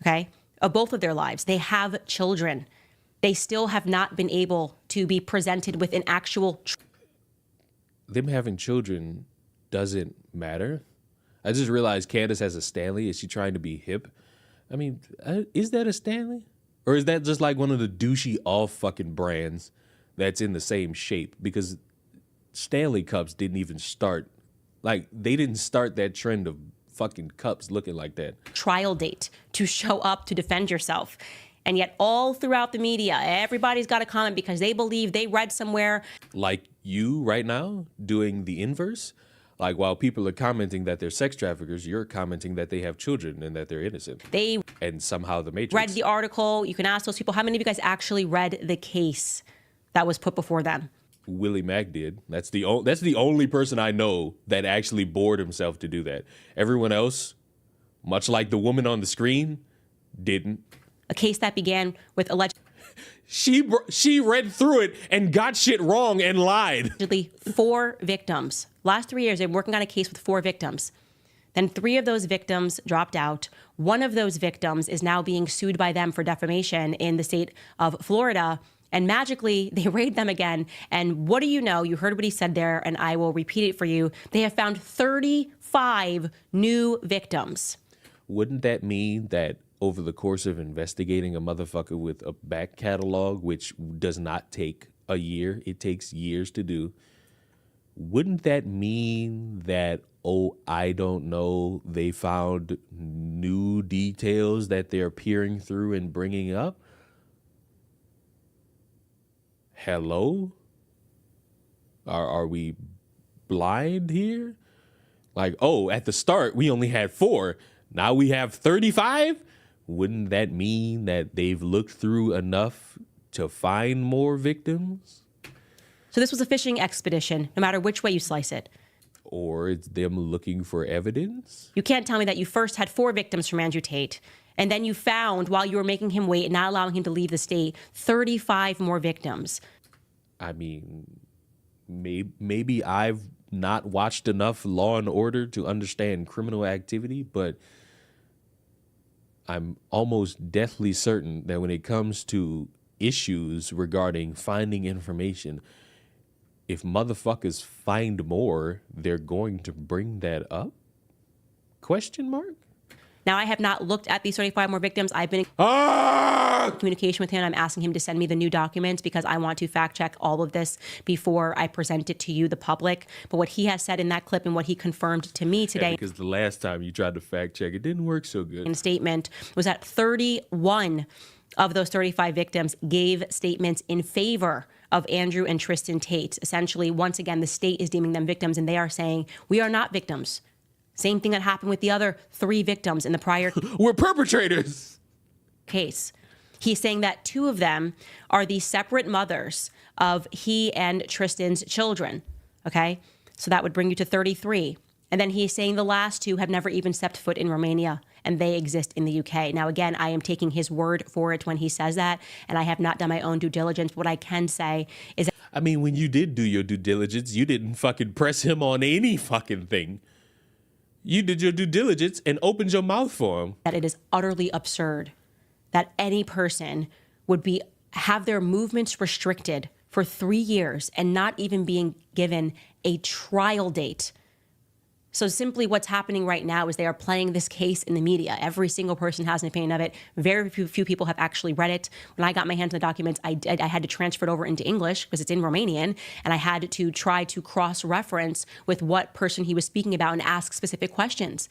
okay? Of both of their lives. They have children. They still have not been able to be presented with an actual... Them having children doesn't matter. I just realized Candace has a Stanley. Is she trying to be hip? I mean, is that a Stanley? Or is that just like one of the douchey all fucking brands that's in the same shape? Because Stanley cups didn't even start. Like, they didn't start that trend of fucking cups looking like that. Trial date to show up to defend yourself. And yet all throughout the media, everybody's got a comment because they believe they read somewhere. Like you right now doing the inverse. Like while people are commenting that they're sex traffickers, you're commenting that they have children and that they're innocent. And somehow the Matrix. Read the article. You can ask those people, how many of you guys actually read the case that was put before them? Willie Mack did. That's the only person I know that actually bored himself to do that. Everyone else, much like the woman on the screen, didn't. A case that began with alleged. She read through it and got shit wrong and lied. 4 victims. Last 3 years, they're working on a case with 4 victims. Then 3 of those victims dropped out. One of those victims is now being sued by them for defamation in the state of Florida. And magically, they raid them again. And what do you know? You heard what he said there, and I will repeat it for you. They have found 35 new victims. Wouldn't that mean that over the course of investigating a motherfucker with a back catalog, which does not take a year, it takes years to do, wouldn't that mean that, oh, I don't know, they found new details that they're peering through and bringing up? Hello? Are we blind here? Like, oh, at the start, we only had 4. Now we have 35? Wouldn't that mean that they've looked through enough to find more victims? So this was a fishing expedition, no matter which way you slice it. Or it's them looking for evidence? You can't tell me that you first had 4 victims from Andrew Tate, and then you found, while you were making him wait and not allowing him to leave the state, 35 more victims. I mean, maybe I've not watched enough Law and Order to understand criminal activity, but I'm almost deathly certain that when it comes to issues regarding finding information, if motherfuckers find more, they're going to bring that up? Question mark? Now, I have not looked at these 35 more victims. I've been in communication with him. I'm asking him to send me the new documents because I want to fact check all of this before I present it to you, the public. But what he has said in that clip and what he confirmed to me today, because the last time you tried to fact check, it didn't work so good. In a statement, was that 31 of those 35 victims gave statements in favor of Andrew and Tristan Tate. Essentially, once again, the state is deeming them victims, and they are saying, we are not victims. Same thing that happened with the other 3 victims in the prior We're perpetrators case. He's saying that 2 of them are the separate mothers of he and Tristan's children. Okay? So that would bring you to 33. And then he's saying the last 2 have never even stepped foot in Romania, and they exist in the UK. Now, again, I am taking his word for it when he says that, and I have not done my own due diligence. What I can say is that, I mean, when you did do your due diligence, you didn't fucking press him on any fucking thing. You did your due diligence and opened your mouth for him. That it is utterly absurd that any person would have their movements restricted for 3 years and not even being given a trial date. So simply what's happening right now is they are playing this case in the media. Every single person has an opinion of it. Very few people have actually read it. When I got my hands on the documents, I had to transfer it over into English because it's in Romanian, and I had to try to cross-reference with what person he was speaking about and ask specific questions.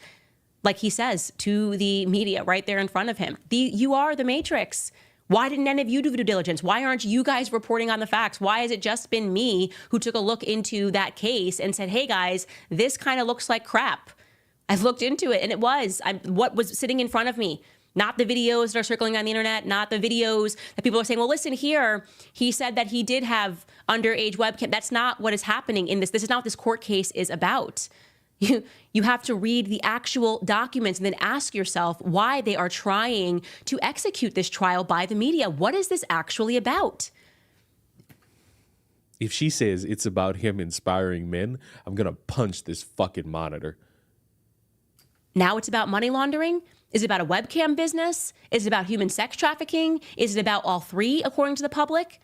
Like he says to the media right there in front of him, you are the Matrix. Why didn't any of you do due diligence? Why aren't you guys reporting on the facts? Why has it just been me who took a look into that case and said, hey guys, this kind of looks like crap. I've looked into it and it was what was sitting in front of me. Not the videos that are circling on the internet, not the videos that people are saying, well, listen here, he said that he did have underage webcam. That's not what is happening in this. This is not what this court case is about. You have to read the actual documents and then ask yourself why they are trying to execute this trial by the media. What is this actually about? If she says it's about him inspiring men, I'm going to punch this fucking monitor. Now it's about money laundering? Is it about a webcam business? Is it about human sex trafficking? Is it about all 3, according to the public?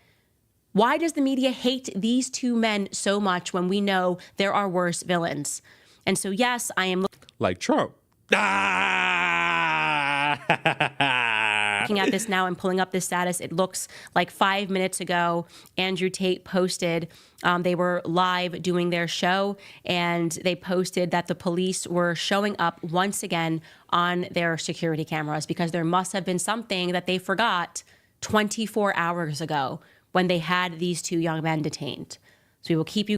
Why does the media hate these 2 men so much when we know there are worse villains? And so, yes, I am like Trump. Looking looking at this now and pulling up this status. It looks like 5 minutes ago, Andrew Tate posted, they were live doing their show, and they posted that the police were showing up once again on their security cameras because there must have been something that they forgot 24 hours ago when they had these two young men detained. So we will keep you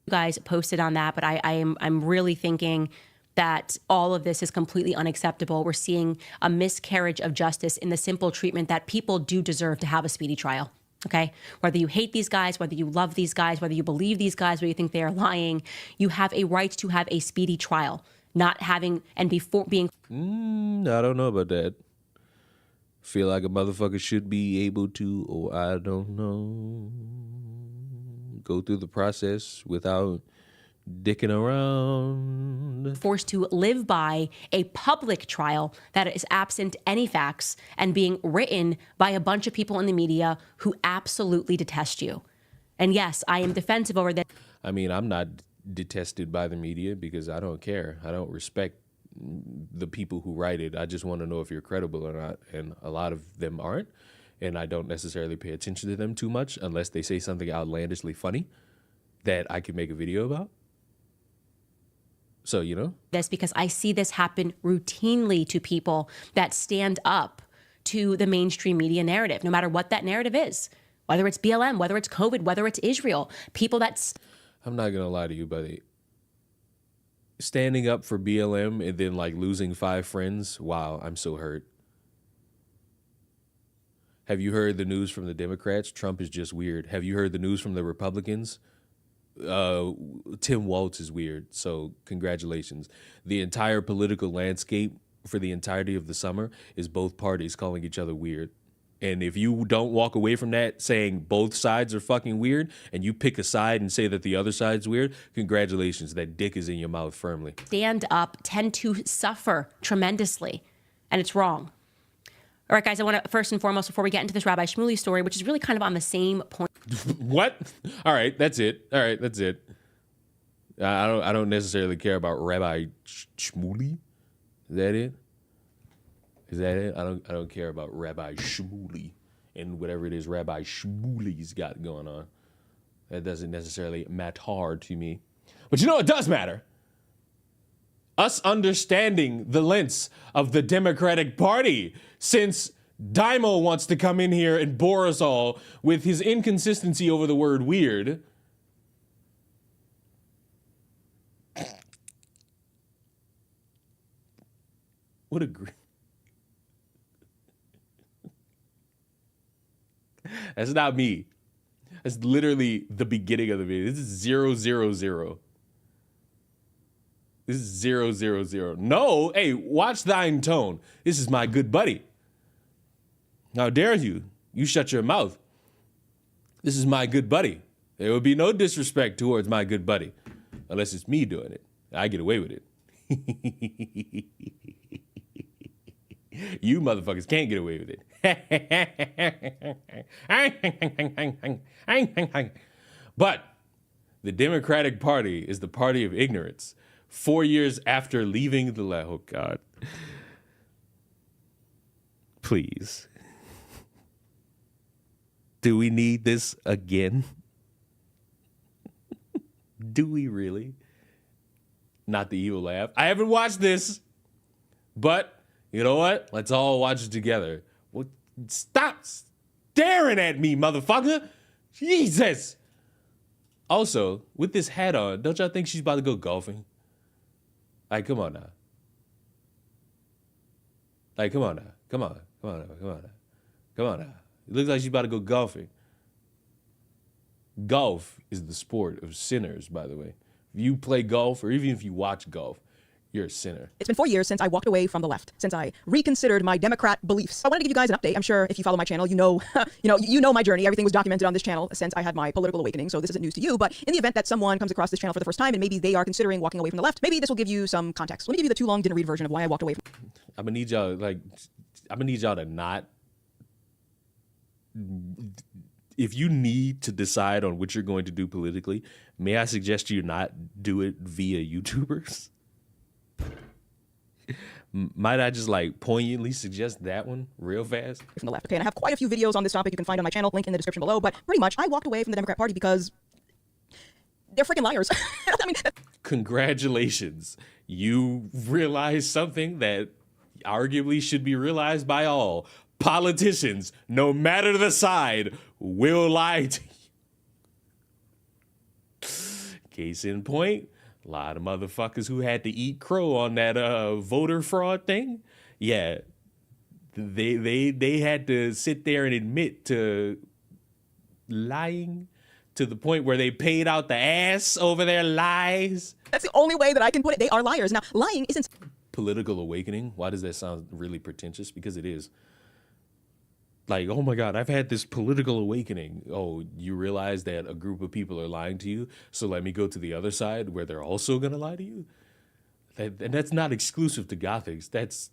guys posted on that, but I'm really thinking that all of this is completely unacceptable. We're seeing a miscarriage of justice in the simple treatment that people do deserve to have a speedy trial. Okay, whether you hate these guys, whether you love these guys, whether you believe these guys, whether you think they are lying, you have a right to have a speedy trial. Not having and before being. I don't know about that. Feel like a motherfucker should be able to, or I don't know, go through the process without dicking around. Forced to live by a public trial that is absent any facts and being written by a bunch of people in the media who absolutely detest you. And yes, I am defensive over that. I mean, I'm not detested by the media because I don't care. I don't respect the people who write it. I just want to know if you're credible or not. And a lot of them aren't. And I don't necessarily pay attention to them too much unless they say something outlandishly funny that I can make a video about. So, you know? This because I see this happen routinely to people that stand up to the mainstream media narrative, no matter what that narrative is, whether it's BLM, whether it's COVID, whether it's Israel, people that... I'm not going to lie to you, buddy. Standing up for BLM and then like losing 5 friends, wow, I'm so hurt. Have you heard the news from the Democrats? Trump is just weird. Have you heard the news from the Republicans? Tim Walz is weird, so congratulations. The entire political landscape for the entirety of the summer is both parties calling each other weird. And if you don't walk away from that saying both sides are fucking weird and you pick a side and say that the other side's weird, congratulations, that dick is in your mouth firmly. Stand up tend to suffer tremendously, and it's wrong. All right, guys, I want to first and foremost, before we get into this Rabbi Shmuley story, which is really kind of on the same point. What? All right, that's it. All right, that's it. I don't necessarily care about Rabbi Shmuley. Is that it? Is that it? I don't care about Rabbi Shmuley and whatever it is Rabbi Shmuley's got going on. That doesn't necessarily matter to me. But you know what does matter? Us understanding the lens of the Democratic Party, since Daimo wants to come in here and bore us all with his inconsistency over the word weird. What a great... That's not me. That's literally the beginning of the video. This is 000. This is 000. No, hey, watch thine tone. This is my good buddy. How dare you? You shut your mouth. This is my good buddy. There will be no disrespect towards my good buddy, unless it's me doing it. I get away with it. You motherfuckers can't get away with it. But the Democratic Party is the party of ignorance. 4 years after leaving the lab, oh God. Please. Do we need this again? Do we really? Not the evil laugh. I haven't watched this, but you know what? Let's all watch it together. Well, stop staring at me, motherfucker. Jesus. Also, with this hat on, don't y'all think she's about to go golfing? Like, come on now. Like, come on now. Come on. Come on now. Come on now. Come on now. It looks like she's about to go golfing. Golf is the sport of sinners, by the way. If you play golf, or even if you watch golf, you're a sinner. It's been 4 years since I walked away from the left, since I reconsidered my Democrat beliefs. I wanted to give you guys an update. I'm sure if you follow my channel, you know my journey. Everything was documented on this channel since I had my political awakening, so this isn't news to you. But in the event that someone comes across this channel for the first time and maybe they are considering walking away from the left, maybe this will give you some context. Let me give you the too long didn't read version of why I walked away from. I'm gonna need y'all to not. If you need to decide on what you're going to do politically, may I suggest you not do it via YouTubers? Might I just like poignantly suggest that one real fast? From the left. Okay, and I have quite a few videos on this topic you can find on my channel, link in the description below. But pretty much, I walked away from the Democrat Party because they're freaking liars. I mean, Congratulations. You realized something that arguably should be realized by all. Politicians, no matter the side, will lie to you. Case in point, a lot of motherfuckers who had to eat crow on that voter fraud thing. Yeah, they had to sit there and admit to lying to the point where they paid out the ass over their lies. That's the only way that I can put it. They are liars. Now, lying isn't... Political awakening? Why does that sound really pretentious? Because it is. Like, oh my God, I've had this political awakening. Oh, you realize that a group of people are lying to you, so let me go to the other side where they're also going to lie to you? And that's not exclusive to Gothics. That's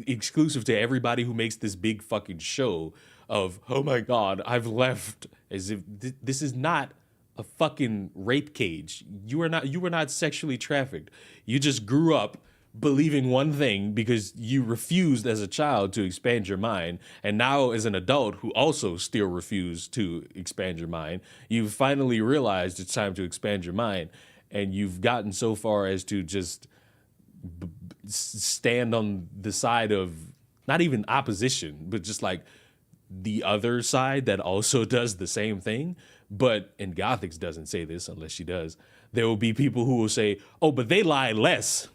exclusive to everybody who makes this big fucking show of, oh my God, I've left, as if this is not a fucking rape cage. You were not sexually trafficked. You just grew up believing one thing because you refused as a child to expand your mind, and now as an adult who also still refused to expand your mind, you've finally realized it's time to expand your mind, and you've gotten so far as to just stand on the side of not even opposition, but just like the other side that also does the same thing. But, and Gothics doesn't say this unless she does, there will be people who will say, oh, but they lie less.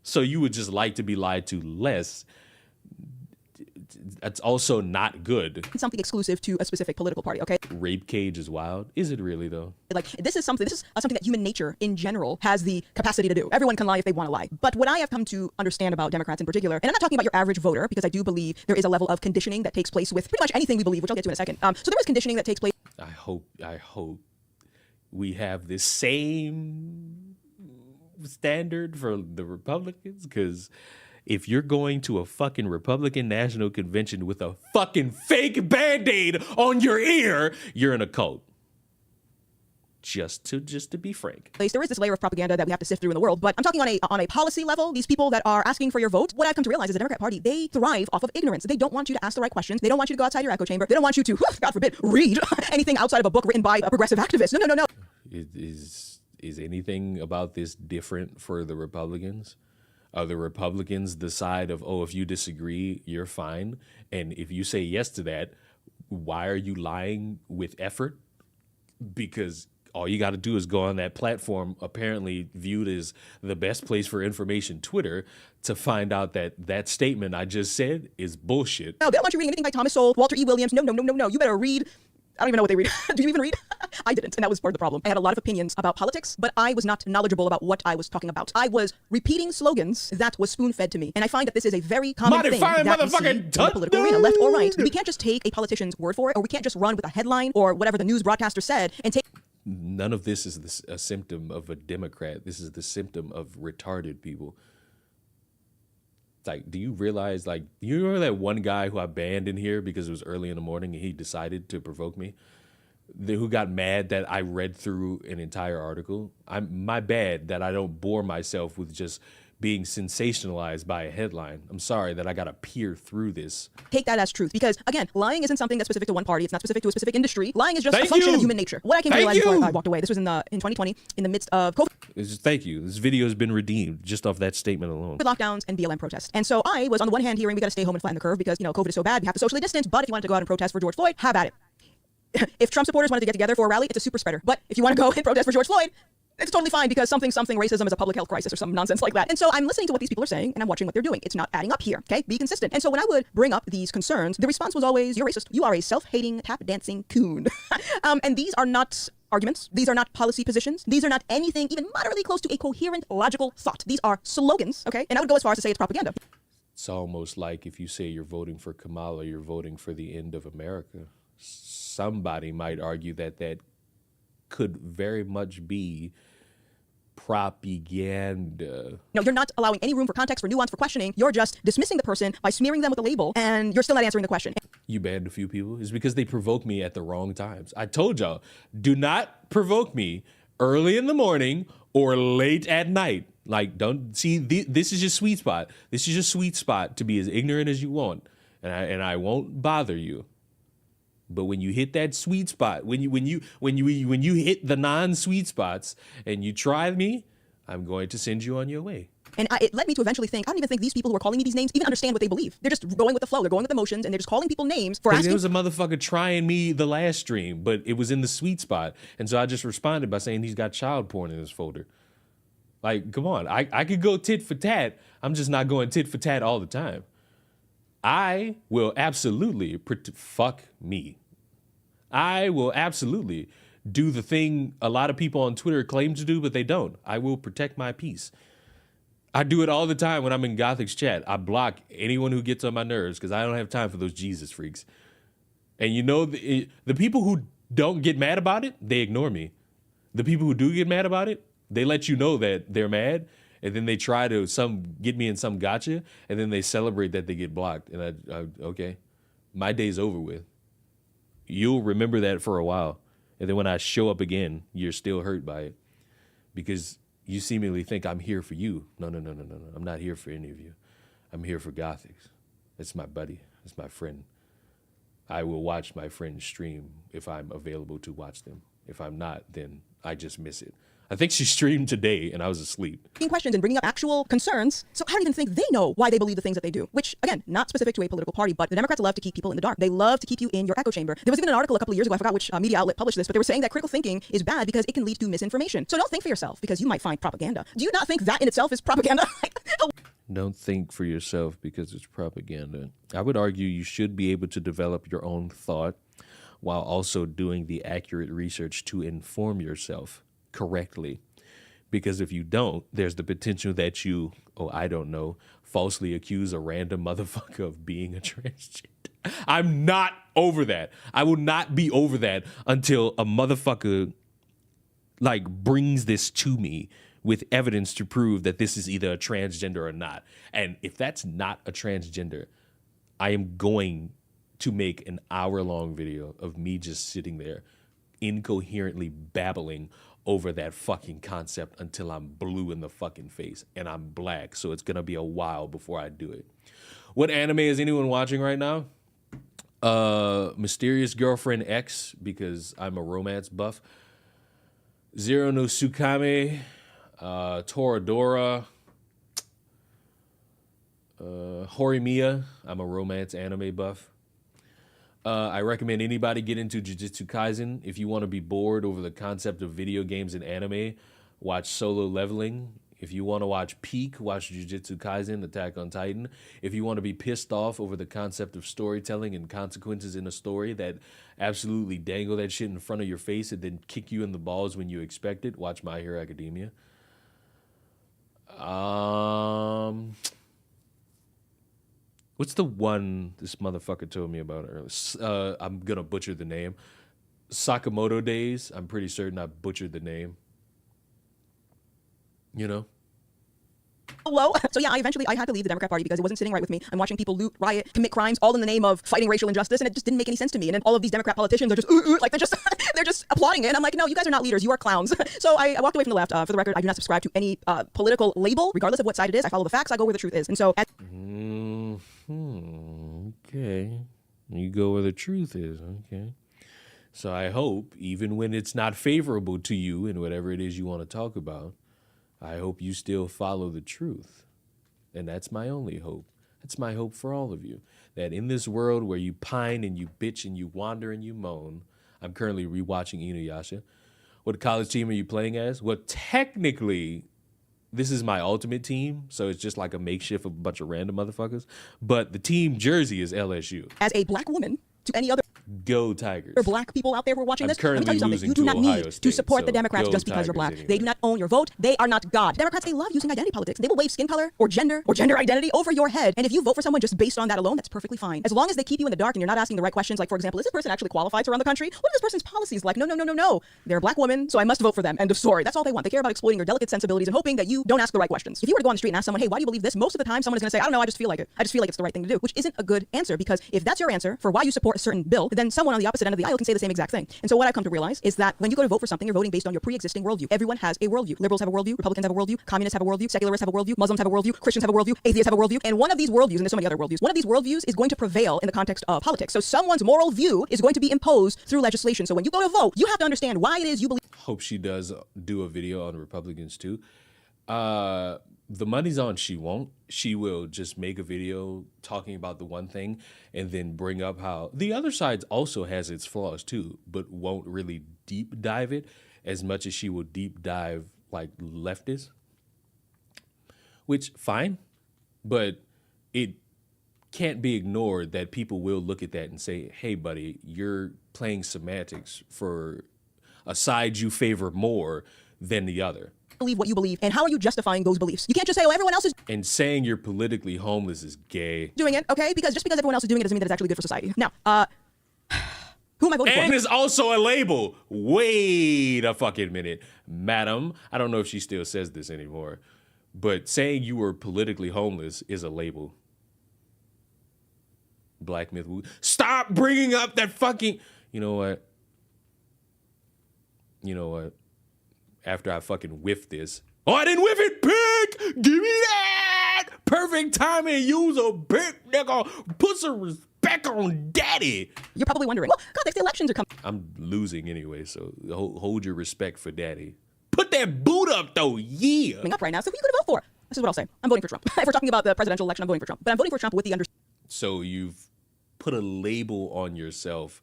So you would just like to be lied to less. That's also not good. Something exclusive to a specific political party, okay? Rape cage is wild. Is it really though? Like, this is something that human nature in general has the capacity to do. Everyone can lie if they want to lie. But what I have come to understand about Democrats in particular, and I'm not talking about your average voter, because I do believe there is a level of conditioning that takes place with pretty much anything we believe, which I'll get to in a second. So there is conditioning that takes place. I hope we have this same standard for the Republicans, because if you're going to a fucking Republican National Convention with a fucking fake Band-Aid on your ear, you're in a cult. Just to be frank. There is this layer of propaganda that we have to sift through in the world, but I'm talking on a policy level. These people that are asking for your vote, what I've come to realize is the Democrat Party, they thrive off of ignorance. They don't want you to ask the right questions. They don't want you to go outside your echo chamber. They don't want you to, God forbid, read anything outside of a book written by a progressive activist. No. Is anything about this different for the Republicans? Are the Republicans the side of, oh, if you disagree, you're fine? And if you say yes to that, why are you lying with effort? Because all you got to do is go on that platform, apparently viewed as the best place for information, Twitter, to find out that that statement I just said is bullshit. No, they don't want you reading anything by Thomas Sowell, Walter E. Williams. No. You better read. I don't even know what they read. Do you even read? I didn't, and that was part of the problem. I had a lot of opinions about politics, but I was not knowledgeable about what I was talking about. I was repeating slogans that was spoon-fed to me, and I find that this is a very common thing that we see in the political arena, left or right. We can't just take a politician's word for it, or we can't just run with a headline or whatever the news broadcaster said and take... None of this is a symptom of a Democrat. This is the symptom of retarded people. Like, do you realize, like, you remember that one guy who I banned in here because it was early in the morning and he decided to provoke me? Who got mad that I read through an entire article? My bad that I don't bore myself with just being sensationalized by a headline. I'm sorry that I got to peer through this. Take that as truth, because again, lying isn't something that's specific to one party. It's not specific to a specific industry. Lying is just a function of human nature. What I came to realize before I walked away, this was in 2020, in the midst of COVID. Thank you. This video has been redeemed just off that statement alone. With lockdowns and BLM protests. And so I was on the one hand hearing we got to stay home and flatten the curve because, COVID is so bad, we have to socially distance. But if you wanted to go out and protest for George Floyd, have at it. If Trump supporters wanted to get together for a rally, it's a super spreader. But if you want to go and protest for George Floyd, it's totally fine because something racism is a public health crisis or some nonsense like that. And so I'm listening to what these people are saying and I'm watching what they're doing. It's not adding up here, okay? Be consistent. And so when I would bring up these concerns, the response was always, you're racist. You are a self-hating, tap-dancing coon. And these are not arguments. These are not policy positions. These are not anything even moderately close to a coherent, logical thought. These are slogans, okay? And I would go as far as to say it's propaganda. It's almost like if you say you're voting for Kamala, you're voting for the end of America. Somebody might argue that that could very much be propaganda. No, you're not allowing any room for context, for nuance, for questioning. You're just dismissing the person by smearing them with a label, and you're still not answering the question. You banned a few people. It's because they provoke me at the wrong times. I told y'all, do not provoke me early in the morning or late at night. Like, don't see, this is your sweet spot. This is your sweet spot to be as ignorant as you want, and I won't bother you. But when you hit that sweet spot, when you hit the non-sweet spots and you try me, I'm going to send you on your way. And it led me to eventually think, I don't even think these people who are calling me these names even understand what they believe. They're just going with the flow. They're going with emotions, and they're just calling people names for asking. There was a motherfucker trying me the last stream, but it was in the sweet spot. And so I just responded by saying he's got child porn in his folder. Like, come on. I could go tit for tat. I'm just not going tit for tat all the time. I will absolutely fuck me. I will absolutely do the thing a lot of people on Twitter claim to do, but they don't. I will protect my peace. I do it all the time when I'm in Gothic's chat. I block anyone who gets on my nerves because I don't have time for those Jesus freaks. And you know, the people who don't get mad about it, they ignore me. The people who do get mad about it, they let you know that they're mad, and then they try to get me in some gotcha, and then they celebrate that they get blocked. And I okay, my day's over with. You'll remember that for a while. And then when I show up again, you're still hurt by it because you seemingly think I'm here for you. No. I'm not here for any of you. I'm here for Gothics. It's my buddy. It's my friend. I will watch my friends stream if I'm available to watch them. If I'm not, then I just miss it. I think she streamed today and I was asleep. Asking questions and bringing up actual concerns. So I don't even think they know why they believe the things that they do, which, again, not specific to a political party, but the Democrats love to keep people in the dark. They love to keep you in your echo chamber. There was even an article a couple of years ago, I forgot which media outlet published this, but they were saying that critical thinking is bad because it can lead to misinformation. So don't think for yourself because you might find propaganda. Do you not think that in itself is propaganda? Don't think for yourself because it's propaganda. I would argue you should be able to develop your own thought while also doing the accurate research to inform yourself correctly. Because if you don't, there's the potential that you, I don't know, falsely accuse a random motherfucker of being a transgender. I'm not over that. I will not be over that until a motherfucker like brings this to me with evidence to prove that this is either a transgender or not. And if that's not a transgender, I am going to make an hour-long video of me just sitting there incoherently babbling over that fucking concept until I'm blue in the fucking face, and I'm black, so it's gonna be a while before I do it. What anime is anyone watching right now? Mysterious Girlfriend X, because I'm a romance buff. Zero no Tsukame, Toradora, Horimiya, I'm a romance anime buff. I recommend anybody get into Jujutsu Kaisen. If you want to be bored over the concept of video games and anime, watch Solo Leveling. If you want to watch Peak, watch Jujutsu Kaisen, Attack on Titan. If you want to be pissed off over the concept of storytelling and consequences in a story that absolutely dangle that shit in front of your face and then kick you in the balls when you expect it, watch My Hero Academia. What's the one this motherfucker told me about earlier? I'm going to butcher the name. Sakamoto Days. I'm pretty certain I butchered the name. You know? Hello? So yeah, I had to leave the Democrat Party because it wasn't sitting right with me. I'm watching people loot, riot, commit crimes, all in the name of fighting racial injustice, and it just didn't make any sense to me. And then all of these Democrat politicians are just, like they're just applauding it. And I'm like, no, you guys are not leaders. You are clowns. So I walked away from the left. For the record, I do not subscribe to any political label, regardless of what side it is. I follow the facts. I go where the truth is. And so... Okay. You go where the truth is. Okay. So I hope, even when it's not favorable to you and whatever it is you want to talk about, I hope you still follow the truth. And that's my only hope. That's my hope for all of you. That in this world where you pine and you bitch and you wander and you moan, I'm currently rewatching Inuyasha. What college team are you playing as? Well, technically, this is my ultimate team, so it's just like a makeshift of a bunch of random motherfuckers. But the team jersey is LSU. As a black woman to any other... Go Tigers. For black people out there who are watching this, let me tell you something. You do not need to support the Democrats just because you're black. Anyway. They do not own your vote. They are not God. Democrats, they love using identity politics. They will wave skin color or gender identity over your head. And if you vote for someone just based on that alone, that's perfectly fine. As long as they keep you in the dark and you're not asking the right questions, like, for example, is this person actually qualified to run the country? What are this person's policies like? No. They're a black woman, so I must vote for them. End of story. That's all they want. They care about exploiting your delicate sensibilities and hoping that you don't ask the right questions. If you were to go on the street and ask someone, hey, why do you believe this? Most of the time, someone is going to say, I don't know, I just feel like it. I just feel like it's the right thing to do, which isn't a good answer, because if that's your answer for why you support a certain bill, then someone on the opposite end of the aisle can say the same exact thing. And so what I've come to realize is that when you go to vote for something, you're voting based on your pre-existing worldview. Everyone has a worldview. Liberals have a worldview, Republicans have a worldview, communists have a worldview, secularists have a worldview, Muslims have a worldview, Christians have a worldview, atheists have a worldview. And one of these worldviews, and there's so many other worldviews, one of these worldviews is going to prevail in the context of politics. So someone's moral view is going to be imposed through legislation. So when you go to vote, you have to understand why it is you believe. Hope she does do a video on Republicans too. The money's on she won't. She will just make a video talking about the one thing and then bring up how the other side also has its flaws too, but won't really deep dive it as much as she will deep dive like leftists. Which, fine, but it can't be ignored that people will look at that and say, hey, buddy, you're playing semantics for a side you favor more than the other. Believe what you believe, and how are you justifying those beliefs? You can't just say, oh, everyone else is And saying you're politically homeless is gay. doing it, okay? Because just because everyone else is doing it doesn't mean that it's actually good for society. Now, who am I voting for? And it's also a label. Wait a fucking minute. Madam, I don't know if she still says this anymore, but saying you were politically homeless is a label. Black myth. Stop bringing up that fucking... You know what? You know what? After I fucking whiff this. Oh, I didn't whiff it, pig! Give me that! Perfect timing, use a big nigga. Put some respect on daddy. You're probably wondering, well, God, the elections are coming. I'm losing anyway, so hold your respect for daddy. Put that boot up, though, yeah. Up right now, so who are you going to vote for? This is what I'll say. I'm voting for Trump. If we're talking about the presidential election, I'm voting for Trump. But I'm voting for Trump with the understanding. So you've put a label on yourself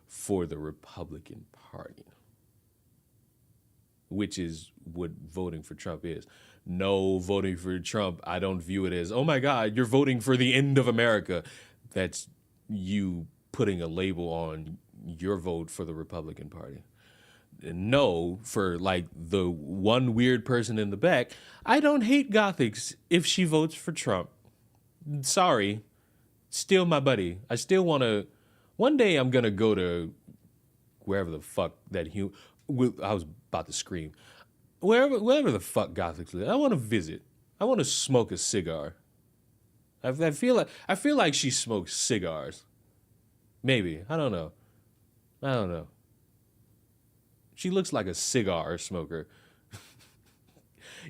for the Republican Party, which is what voting for Trump is. No, voting for Trump, I don't view it as, oh my God, you're voting for the end of America. That's you putting a label on your vote for the Republican Party. No, for like the one weird person in the back, I don't hate Gothics if she votes for Trump. Sorry, still my buddy. I still want to, one day I'm going to go to wherever the fuck that I was about to scream. Wherever the fuck Gothics live, I want to visit. I want to smoke a cigar. I feel like she smokes cigars. Maybe. I don't know. She looks like a cigar smoker.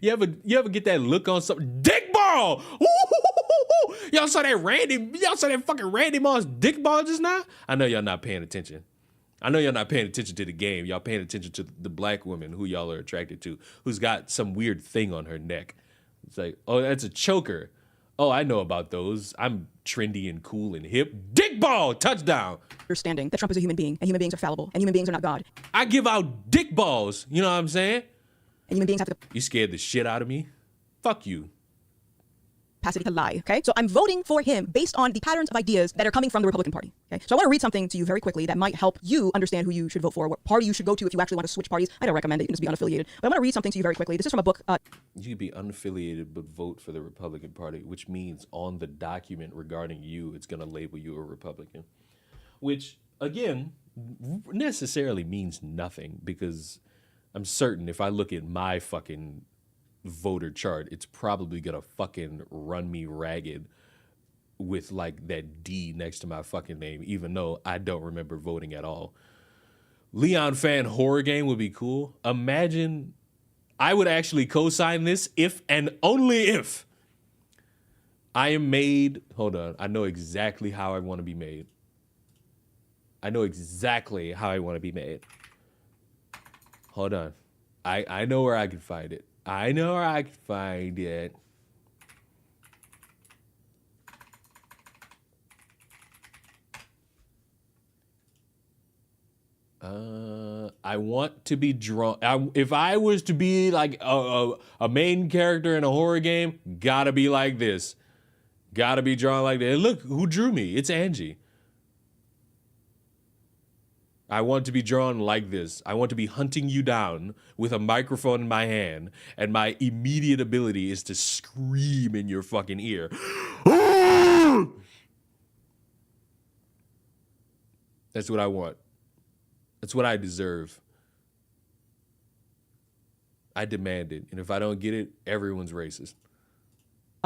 You ever get that look on something? Dick ball! Ooh! Y'all saw that fucking Randy Moss dick ball just now? I know y'all not paying attention. I know y'all not paying attention to the game. Y'all paying attention to the black woman who y'all are attracted to, who's got some weird thing on her neck. It's like, oh, that's a choker. Oh, I know about those. I'm trendy and cool and hip. Dick ball, touchdown. Understanding that Trump is a human being, and human beings are fallible, and human beings are not God. I give out dick balls. You know what I'm saying? And human beings have the You scared the shit out of me? Fuck you. capacity to lie, okay? So I'm voting for him based on the patterns of ideas that are coming from the Republican Party, okay? So I want to read something to you very quickly that might help you understand who you should vote for, what party you should go to if you actually want to switch parties. I don't recommend it. You can just be unaffiliated. But I want to read something to you very quickly. This is from a book. You can be unaffiliated but vote for the Republican Party, which means on the document regarding you, it's going to label you a Republican, which, again, necessarily means nothing because I'm certain if I look at my fucking voter chart, it's probably gonna fucking run me ragged with like that D next to my fucking name, even though I don't remember voting at all. Leon Fan horror game would be cool. Imagine I would actually co-sign this if and only if I am made. Hold on, I know exactly how I want to be made. Hold on. I know where I can find it. I want to be drawn. If I was to be like a main character in a horror game, gotta be like this. Gotta be drawn like that. And look, who drew me? It's Angie. I want to be drawn like this. I want to be hunting you down with a microphone in my hand, and my immediate ability is to scream in your fucking ear. That's what I want. That's what I deserve. I demand it. And if I don't get it, everyone's racist.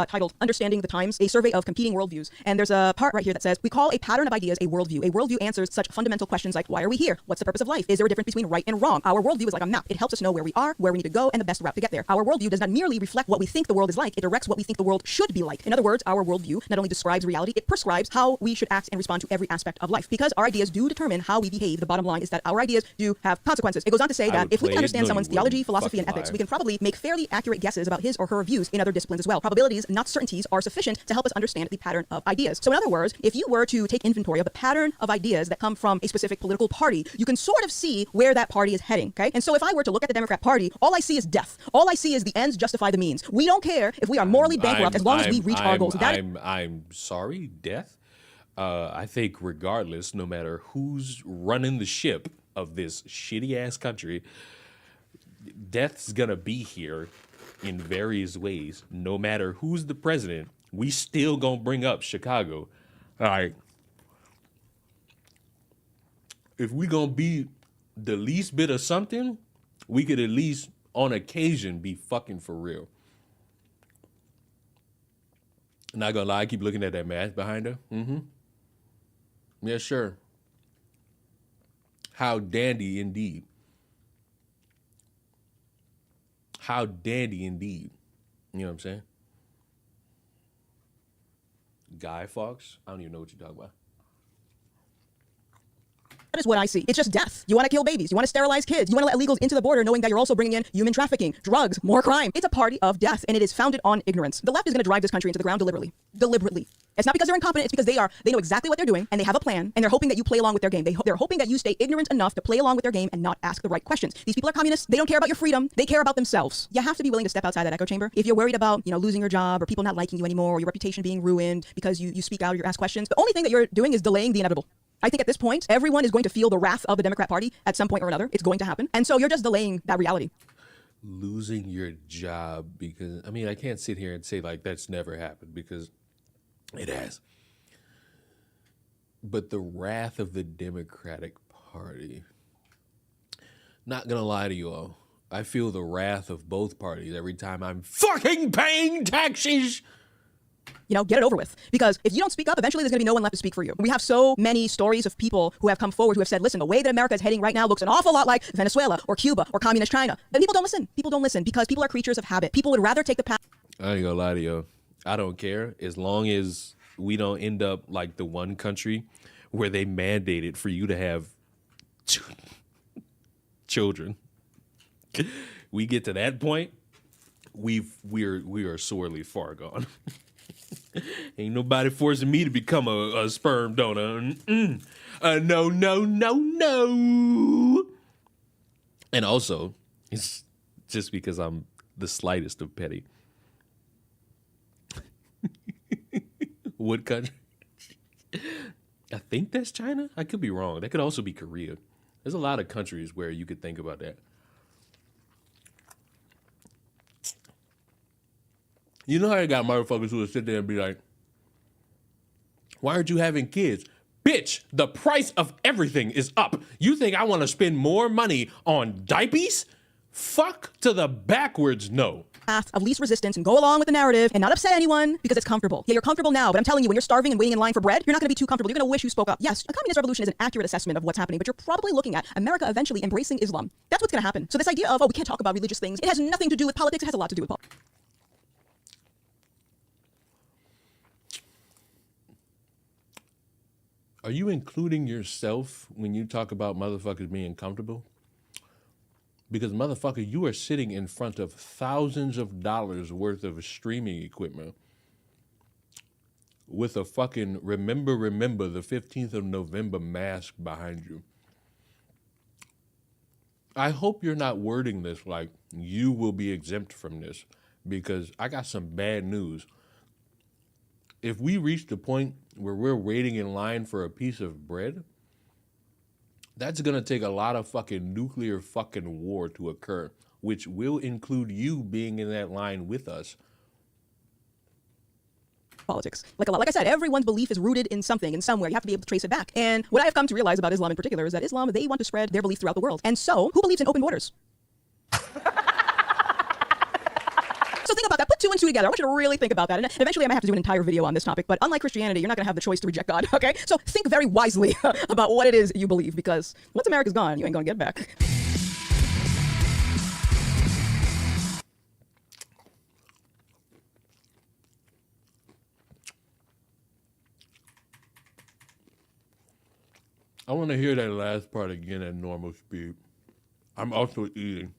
titled Understanding the Times, a survey of competing worldviews. And there's a part right here that says, we call a pattern of ideas a worldview. A worldview answers such fundamental questions like, why are we here? What's the purpose of life? Is there a difference between right and wrong? Our worldview is like a map. It helps us know where we are, where we need to go, and the best route to get there. Our worldview does not merely reflect what we think the world is like, it directs what we think the world should be like. In other words, our worldview not only describes reality, it prescribes how we should act and respond to every aspect of life. Because our ideas do determine how we behave, the bottom line is that our ideas do have consequences. It goes on to say that if we can understand someone's theology, philosophy, and ethics, we can probably make fairly accurate guesses about his or her views in other disciplines as well. Probabilities, not certainties, are sufficient to help us understand the pattern of ideas. So in other words, if you were to take inventory of the pattern of ideas that come from a specific political party, you can sort of see where that party is heading, okay? And so if I were to look at the Democrat Party, all I see is death. All I see is the ends justify the means. We don't care if we are morally bankrupt as long as we reach our goals. I'm sorry, death. I think regardless, no matter who's running the ship of this shitty ass country, death's gonna be here in various ways. No matter who's the president, we still gonna bring up Chicago. All right. If we gonna be the least bit of something, we could at least on occasion be fucking for real. Not gonna lie, I keep looking at that mask behind her. Yeah, sure. How dandy indeed. How dandy indeed. You know what I'm saying? Guy Fawkes? I don't even know what you're talking about. That is what I see. It's just death. You want to kill babies. You want to sterilize kids. You want to let illegals into the border knowing that you're also bringing in human trafficking, drugs, more crime. It's a party of death, and it is founded on ignorance. The left is going to drive this country into the ground deliberately. Deliberately. It's not because they're incompetent. It's because they know exactly what they're doing, and they have a plan, and they're hoping that you play along with their game. They're hoping that you stay ignorant enough to play along with their game and not ask the right questions. These people are communists. They don't care about your freedom. They care about themselves. You have to be willing to step outside that echo chamber. If you're worried about, losing your job or people not liking you anymore or your reputation being ruined because you speak out or you ask questions, the only thing that you're doing is delaying the inevitable. I think at this point, everyone is going to feel the wrath of the Democrat Party at some point or another. It's going to happen. And so you're just delaying that reality. Losing your job because, I can't sit here and say like that's never happened because it has. But the wrath of the Democratic Party, not gonna lie to you all, I feel the wrath of both parties every time I'm fucking paying taxes. Get it over with. Because if you don't speak up, eventually there's going to be no one left to speak for you. We have so many stories of people who have come forward who have said, listen, the way that America is heading right now looks an awful lot like Venezuela or Cuba or communist China. And people don't listen. People don't listen because people are creatures of habit. People would rather take the path. I ain't gonna lie to you. I don't care as long as we don't end up like the one country where they mandated for you to have children. We get to that point, we are sorely far gone. Ain't nobody forcing me to become a sperm donor. No. And also, it's just because I'm the slightest of petty. What country? I think that's China. I could be wrong. That could also be Korea. There's a lot of countries where you could think about that. You know how you got motherfuckers who will sit there and be like, why aren't you having kids? Bitch, the price of everything is up. You think I want to spend more money on diapers? Fuck to the backwards no. Path of least resistance and go along with the narrative and not upset anyone because it's comfortable. Yeah, you're comfortable now, but I'm telling you, when you're starving and waiting in line for bread, you're not going to be too comfortable. You're going to wish you spoke up. Yes, a communist revolution is an accurate assessment of what's happening, but you're probably looking at America eventually embracing Islam. That's what's going to happen. So this idea of, we can't talk about religious things, it has nothing to do with politics. It has a lot to do with politics. Are you including yourself when you talk about motherfuckers being comfortable? Because motherfucker, you are sitting in front of thousands of dollars worth of streaming equipment with a fucking remember the 15th of November mask behind you. I hope you're not wording this like you will be exempt from this, because I got some bad news. If we reach the point where we're waiting in line for a piece of bread, that's going to take a lot of fucking nuclear fucking war to occur, which will include you being in that line with us. Politics. Like I said, everyone's belief is rooted in something, in somewhere. You have to be able to trace it back. And what I have come to realize about Islam in particular is that Islam, they want to spread their belief throughout the world. And so, who believes in open borders? So think about that. Put two and two together. I want you to really think about that. And eventually I might have to do an entire video on this topic. But unlike Christianity, you're not going to have the choice to reject God, okay? So think very wisely about what it is you believe, because once America's gone, you ain't going to get it back. I want to hear that last part again at normal speed. I'm also eating.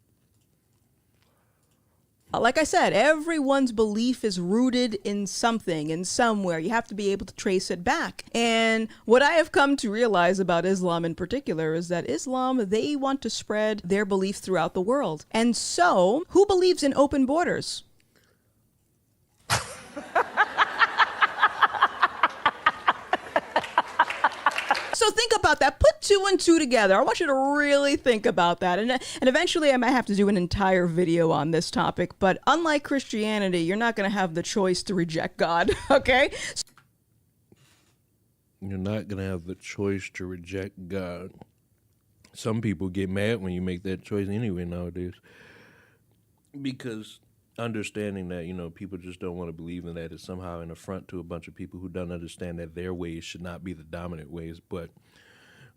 Like I said, everyone's belief is rooted in something, in somewhere. You have to be able to trace it back. And what I have come to realize about Islam in particular is that Islam, they want to spread their beliefs throughout the world. And so, who believes in open borders? So think about that. Put two and two together. I want you to really think about that. And eventually I might have to do an entire video on this topic. But unlike Christianity, you're not going to have the choice to reject God, okay? You're not going to have the choice to reject God. Some people get mad when you make that choice anyway nowadays. Because understanding that, you know, people just don't want to believe in that is somehow an affront to a bunch of people who don't understand that their ways should not be the dominant ways. But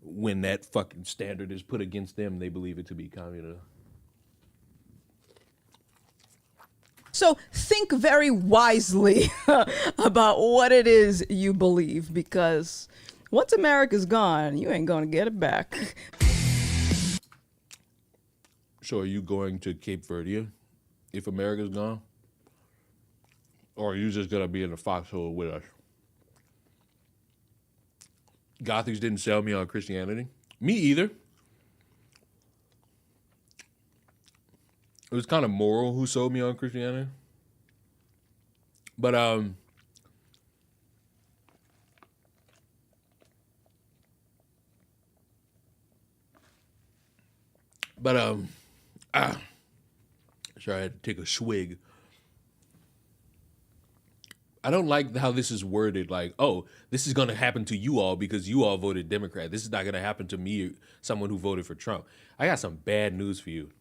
when that fucking standard is put against them, they believe it to be communism. So think very wisely about what it is you believe, because once America's gone, you ain't going to get it back. So are you going to Cape Verde if America's gone? Or are you just going to be in the foxhole with us? Gothics didn't sell me on Christianity. Me either. It was kind of Moral who sold me on Christianity. But sorry, I had to take a swig. I don't like how this is worded, like, oh, this is going to happen to you all because you all voted Democrat. This is not going to happen to me, someone who voted for Trump. I got some bad news for you.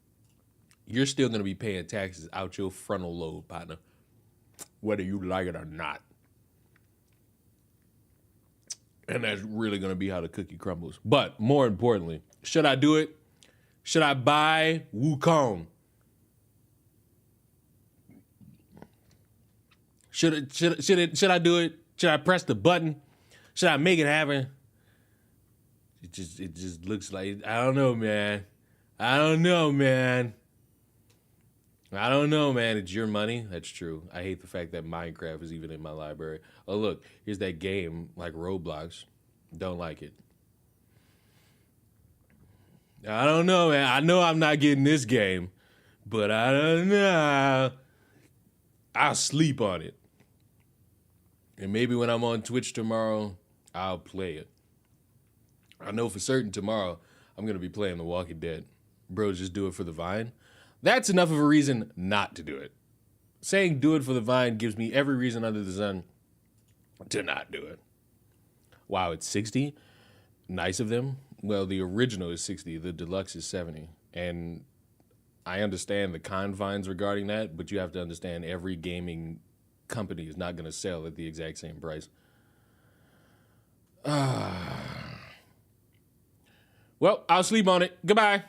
You're still going to be paying taxes out your frontal lobe, partner, whether you like it or not. And that's really going to be how the cookie crumbles. But more importantly, should I do it? Should I buy Wukong? Should I do it? Should I press the button? Should I make it happen? It just looks like, I don't know, man. I don't know, man. It's your money. That's true. I hate the fact that Minecraft is even in my library. Oh, look, here's that game like Roblox. Don't like it. I don't know, man. I know I'm not getting this game, but I don't know. I'll sleep on it. And maybe when I'm on Twitch tomorrow, I'll play it. I know for certain tomorrow I'm going to be playing The Walking Dead. Bro, just do it for the Vine. That's enough of a reason not to do it. Saying do it for the Vine gives me every reason under the sun to not do it. Wow, it's 60? Nice of them. Well, the original is 60. The deluxe is 70. And I understand the confines regarding that, but you have to understand every gaming company is not going to sell at the exact same price. Well, I'll sleep on it. Goodbye.